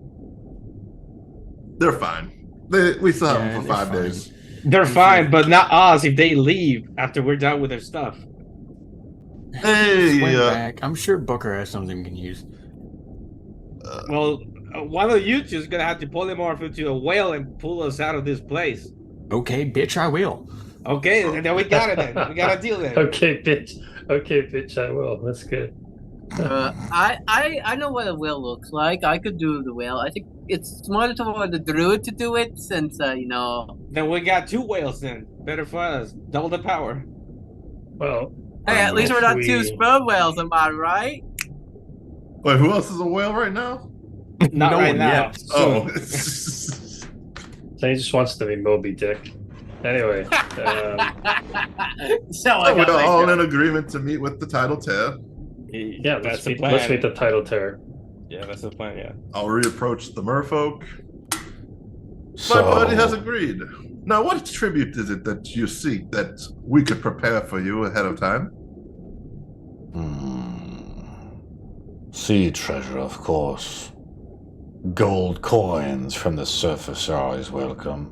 They're fine. We still have them for they're 5 fine. days. They're fine, but not us if they leave after we're done with their stuff. Hey, Swing back. I'm sure Booker has something we can use. Well, one of you two's gonna have to pull him off into a whale and pull us out of this place. Okay, bitch, I will. Okay, and then we got it then. We got a deal then. Okay, bitch, I will. That's good. I know what a whale looks like. I could do the whale. I think it's smarter for the druid to do it since Then we got 2 whales then. Better for us. Double the power. Well, Hey, at least if we're not we- 2 sperm whales, am I right? Wait, who else is a whale right now? Not No right one now. yet. Oh. So he just wants to be Moby Dick. Anyway, So I We're got my all joke. in agreement to meet with the title tear. yeah, that's the let's plan. meet the title terror. Yeah, that's the plan, yeah. I'll reapproach the merfolk. So, My party has agreed. Now, what tribute is it that you seek that we could prepare for you ahead of time? Sea treasure, of course. Gold coins from the surface are always welcome.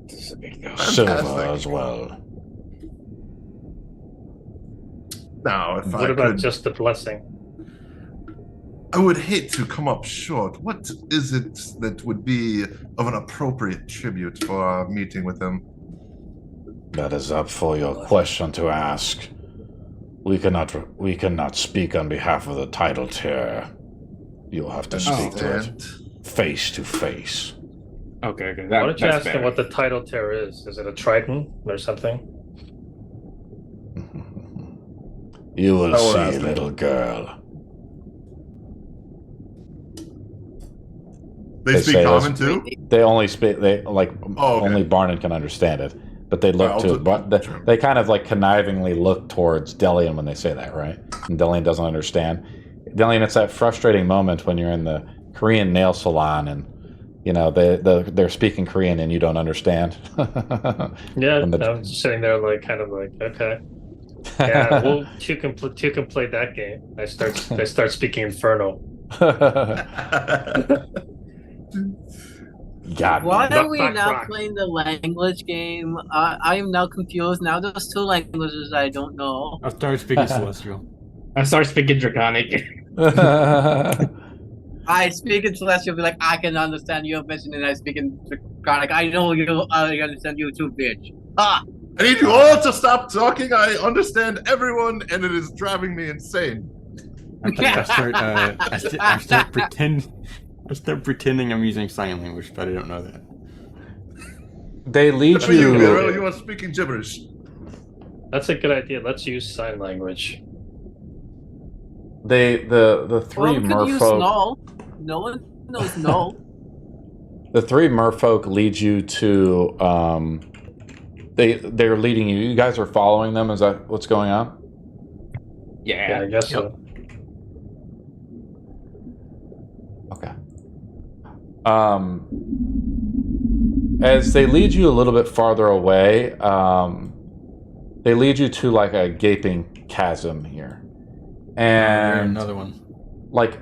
This is a big deal. Silver Fantastic. as well. Now, if What I about could, just the blessing? I would hate to come up short. What is it that would be of an appropriate tribute for our meeting with him? That is up for your question to ask. We cannot speak on behalf of the title tier. You'll have to speak to it And face to face. Okay. Why don't you ask him what the title terror is? Is it a trident or something? You will I will see, ask him. little girl. they They speak say common this- too? They only speak. Oh, okay. Only Barnon can understand it. But they look I'll to do- it. But sure. they kind of like connivingly look towards Delian when they say that, right? And Delian doesn't understand. Delian, it's that frustrating moment when you're in the Korean nail salon and they're speaking Korean and you don't understand. Yeah, When the- I'm sitting there kind of like, okay. Yeah, well, two can play that game. I start speaking Infernal. God, Why man. are we Rock, now rock. playing the language game? I am now confused. Now there's 2 languages I don't know. I'll start speaking Celestial. I start speaking Draconic. I speak in Celestial, be like, I can understand your vision, and I speak in Draconic. I know you, I understand you too, bitch. Ah! I need you all to stop talking. I understand everyone, and it is driving me insane. I start pretending I'm using sign language, but I don't know that. They lead Look at you, you. Hero. You are speaking gibberish. That's a good idea. Let's use sign language. The three Well, could use merfolk. no. No one knows no. The 3 merfolk lead you to. They're leading you. You guys are following them. Is that what's going on? Yeah, I guess so. Okay. As they lead you a little bit farther away, they lead you to like a gaping chasm here, and Another one. but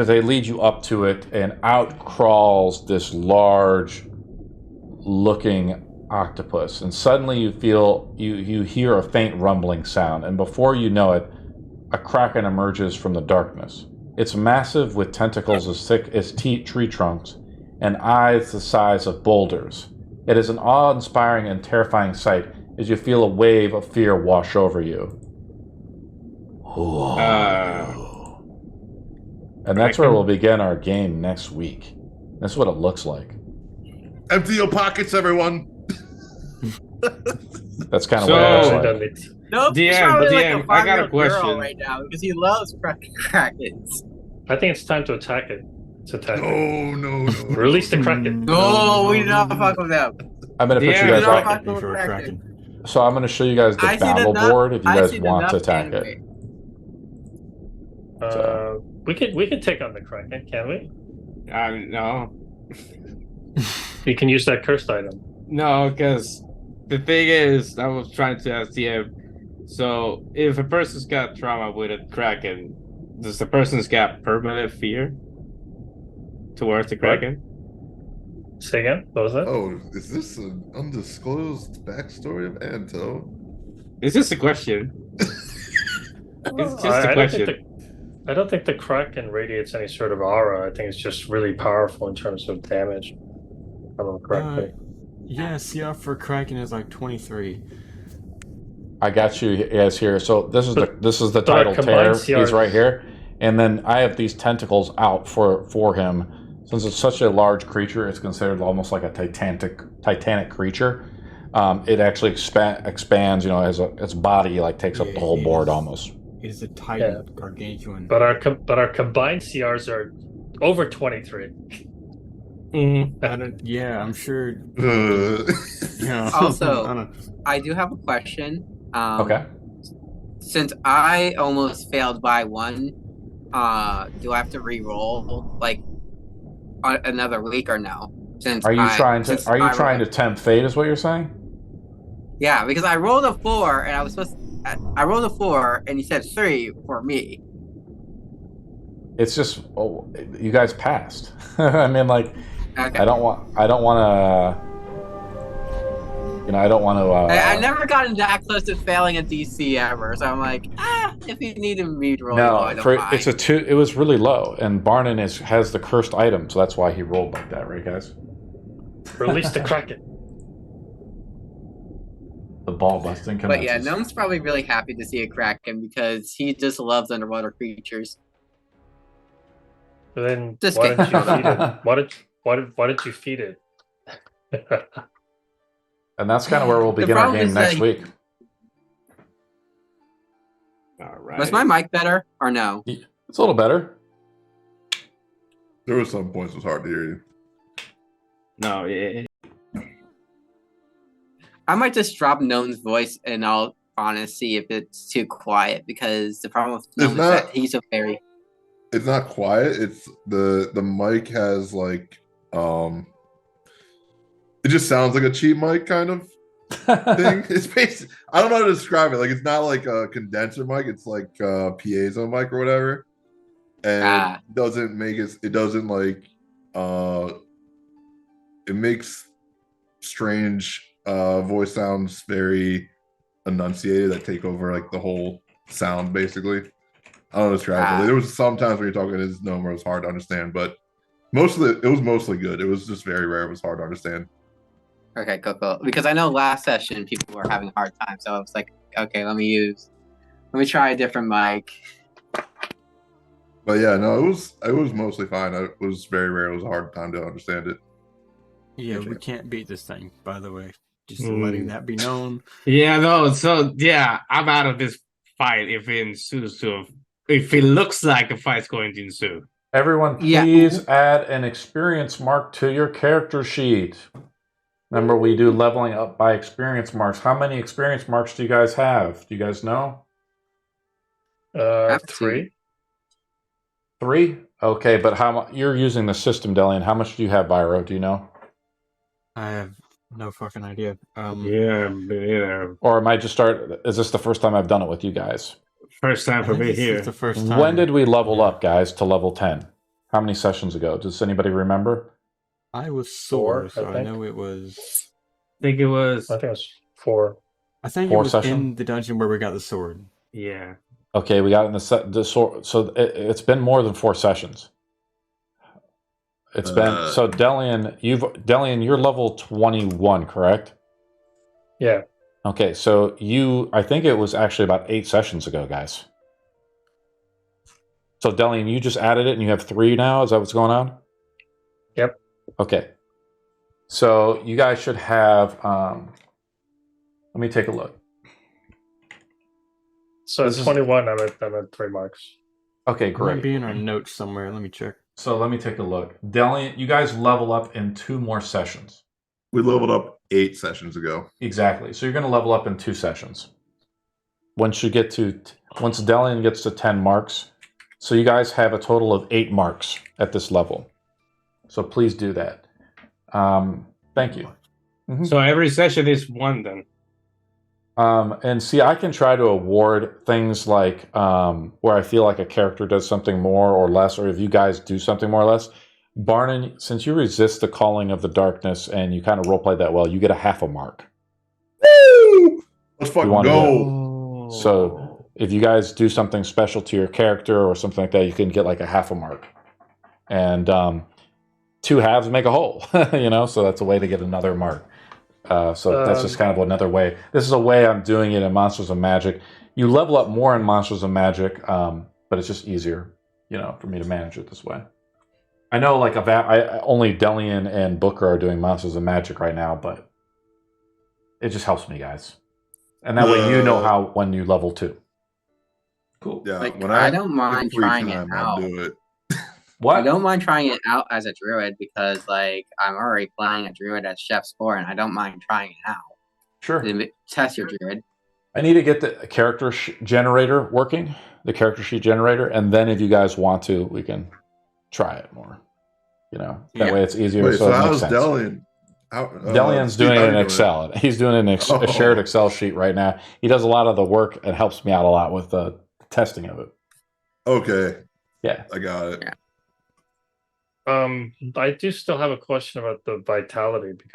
they lead you up to it, and out crawls this large-looking octopus, and suddenly you hear a faint rumbling sound, and before you know it, a kraken emerges from the darkness. It's massive with tentacles as thick as tree trunks and eyes the size of boulders. It is an awe-inspiring and terrifying sight as you feel a wave of fear wash over you. And that's where we'll begin our game next week. That's what it looks like. Empty your pockets, everyone. That's kind of So- what it looks I like. don't need. Nope, he's DM, probably like DM, a I got a 5-year-old girl question. right now because he loves krakens. I think it's time to attack it. It's attacking. No. Release the Kraken. No, we do not fuck with them. I'm going to put Yeah, you guys we don't on. fuck with For a Kraken. Kraken. So I'm going to show you guys the I see battle enough- board if you I guys see want to enough attack it. anime. We could take on the Kraken, can we? No. We can use that cursed item. No, because the thing is, I was trying to ask DM. So, if a person's got trauma with a Kraken, does the person's got permanent fear towards the Kraken? Say again? What was that? Oh, is this an undisclosed backstory of Anto? It's just a question. It's just a question. I don't think the Kraken radiates any sort of aura. I think it's just really powerful in terms of damage. If I remember correctly. Yeah, CR for Kraken is like 23. I got you guys here. So this is the but title combined tear. CR He's right here, and then I have these tentacles out for him. Since it's such a large creature, it's considered almost like a titanic creature. It actually expands. You know, as its body like takes up the whole board almost. It is a titan gargantuan. But our combined CRs are over 23. Yeah, I'm sure. Yeah. Also, I do have a question. Okay. Since I almost failed by one, do I have to re-roll like another week or no? Since Are you trying I to tempt fate? Is what you're saying? Yeah, because I rolled a 4 and I rolled a 4 and you said 3 for me. It's just you guys passed. I mean, like, Okay. I don't want to. You know, I don't want to. I never gotten that close to failing a DC ever, so I'm like, if you need to re-roll, I don't mind. it's a 2. It was really low, and Barnon has the cursed item, so that's why he rolled like that, right, guys? Release the Kraken. The ball busting But yeah, commences. Gnome's probably really happy to see a Kraken because he just loves underwater creatures. But then Just why didn't you kidding. feed it? Why didn't you feed it? And that's kind of where we'll The begin our problem game is next that- week. All right. Was my mic better or no? It's a little better. There were some points it was hard to hear you. No, I might just drop Gnome's voice and I'll honestly see if it's too quiet because the problem with Gnome is that he's a very It's not quiet. It's the mic has like it just sounds like a cheap mic kind of thing. It's basically, I don't know how to describe it. Like it's not like a condenser mic. It's like a piezo mic or whatever, and it doesn't make it. It doesn't like it makes strange voice sounds very enunciated that take over like the whole sound basically. I don't know how to describe it. There was sometimes when you're talking to his gnome where it was hard to understand, but it was mostly good. It was just very rare. It was hard to understand. okay, cool. Because I know last session people were having a hard time, so I was like, okay, let me try a different mic. But yeah, no, it was mostly fine. It was very rare. It was a hard time to understand it. Yeah, we can't beat this thing, by the way. Just letting that be known. Yeah, no. So yeah, I'm out of this fight if it ensues to. If it looks like a fight's going to ensue. Everyone, please add an experience mark to your character sheet. Remember, we do leveling up by experience marks. How many experience marks do you guys have? Do you guys know? 3. 3? Okay, but how much? You're using the system, Delian. How much do you have, Byro? Do you know? I have no fucking idea. Yeah. Or am I just is this the first time I've done it with you guys? First time for me this here. is the first time. When did we level up, guys, to level 10? How many sessions ago? Does anybody remember? I was sore, 4, so I I think. know it was. I think it was. I think it was 4. I think 4 it was session? in the dungeon where we got the sword. Yeah. Okay, we got in the sword. So it's been more than 4 sessions. It's been so Delian. You're level 21, correct? Yeah. Okay, so I think it was actually about 8 sessions ago, guys. So Delian, you just added it and you have 3 now? Is that what's going on? Yep. Okay. So you guys should have, let me take a look. So This is- 21, I'm at 3 marks. Okay, It might great. be in our notes somewhere. Let me check. So let me take a look. Delian, you guys level up in 2 more sessions. We leveled up 8 sessions ago. Exactly. So you're going to level up in 2 sessions. Once Delian gets to 10 marks, so you guys have a total of 8 marks at this level. So please do that. Thank you. So every session is 1 then. And see, I can try to award things like where I feel like a character does something more or less, or if you guys do something more or less. Barnon, since you resist the calling of the darkness and you kind of roleplay that well, you get a half a mark. Woo! Let's fucking wanna go. So if you guys do something special to your character or something like that, you can get like a half a mark. And 2 halves make a whole, you know, so that's a way to get another mark. So that's just kind of another way. This is a way I'm doing it in Monsters of Magic. You level up more in Monsters of Magic, but it's just easier, you know, for me to manage it this way. I know, like, only Delian and Booker are doing Monsters of Magic right now, but it just helps me, guys. And that way you know when you level 2. Cool. Yeah, Like, when I have don't mind free trying it time, out. I'll do it. What? I don't mind trying it out as a druid because, like, I'm already playing a druid at Chef's Score, and I don't mind trying it out. Sure. To test your druid. I need to get the character generator working, the character sheet generator, and then if you guys want to, we can try it more. You know, that way it's easier. Wait, so it makes how's sense. Delian? Delian's doing it in Excel. He's doing a shared Excel sheet right now. He does a lot of the work and helps me out a lot with the testing of it. Okay. Yeah. I got it. Yeah. I do still have a question about the vitality because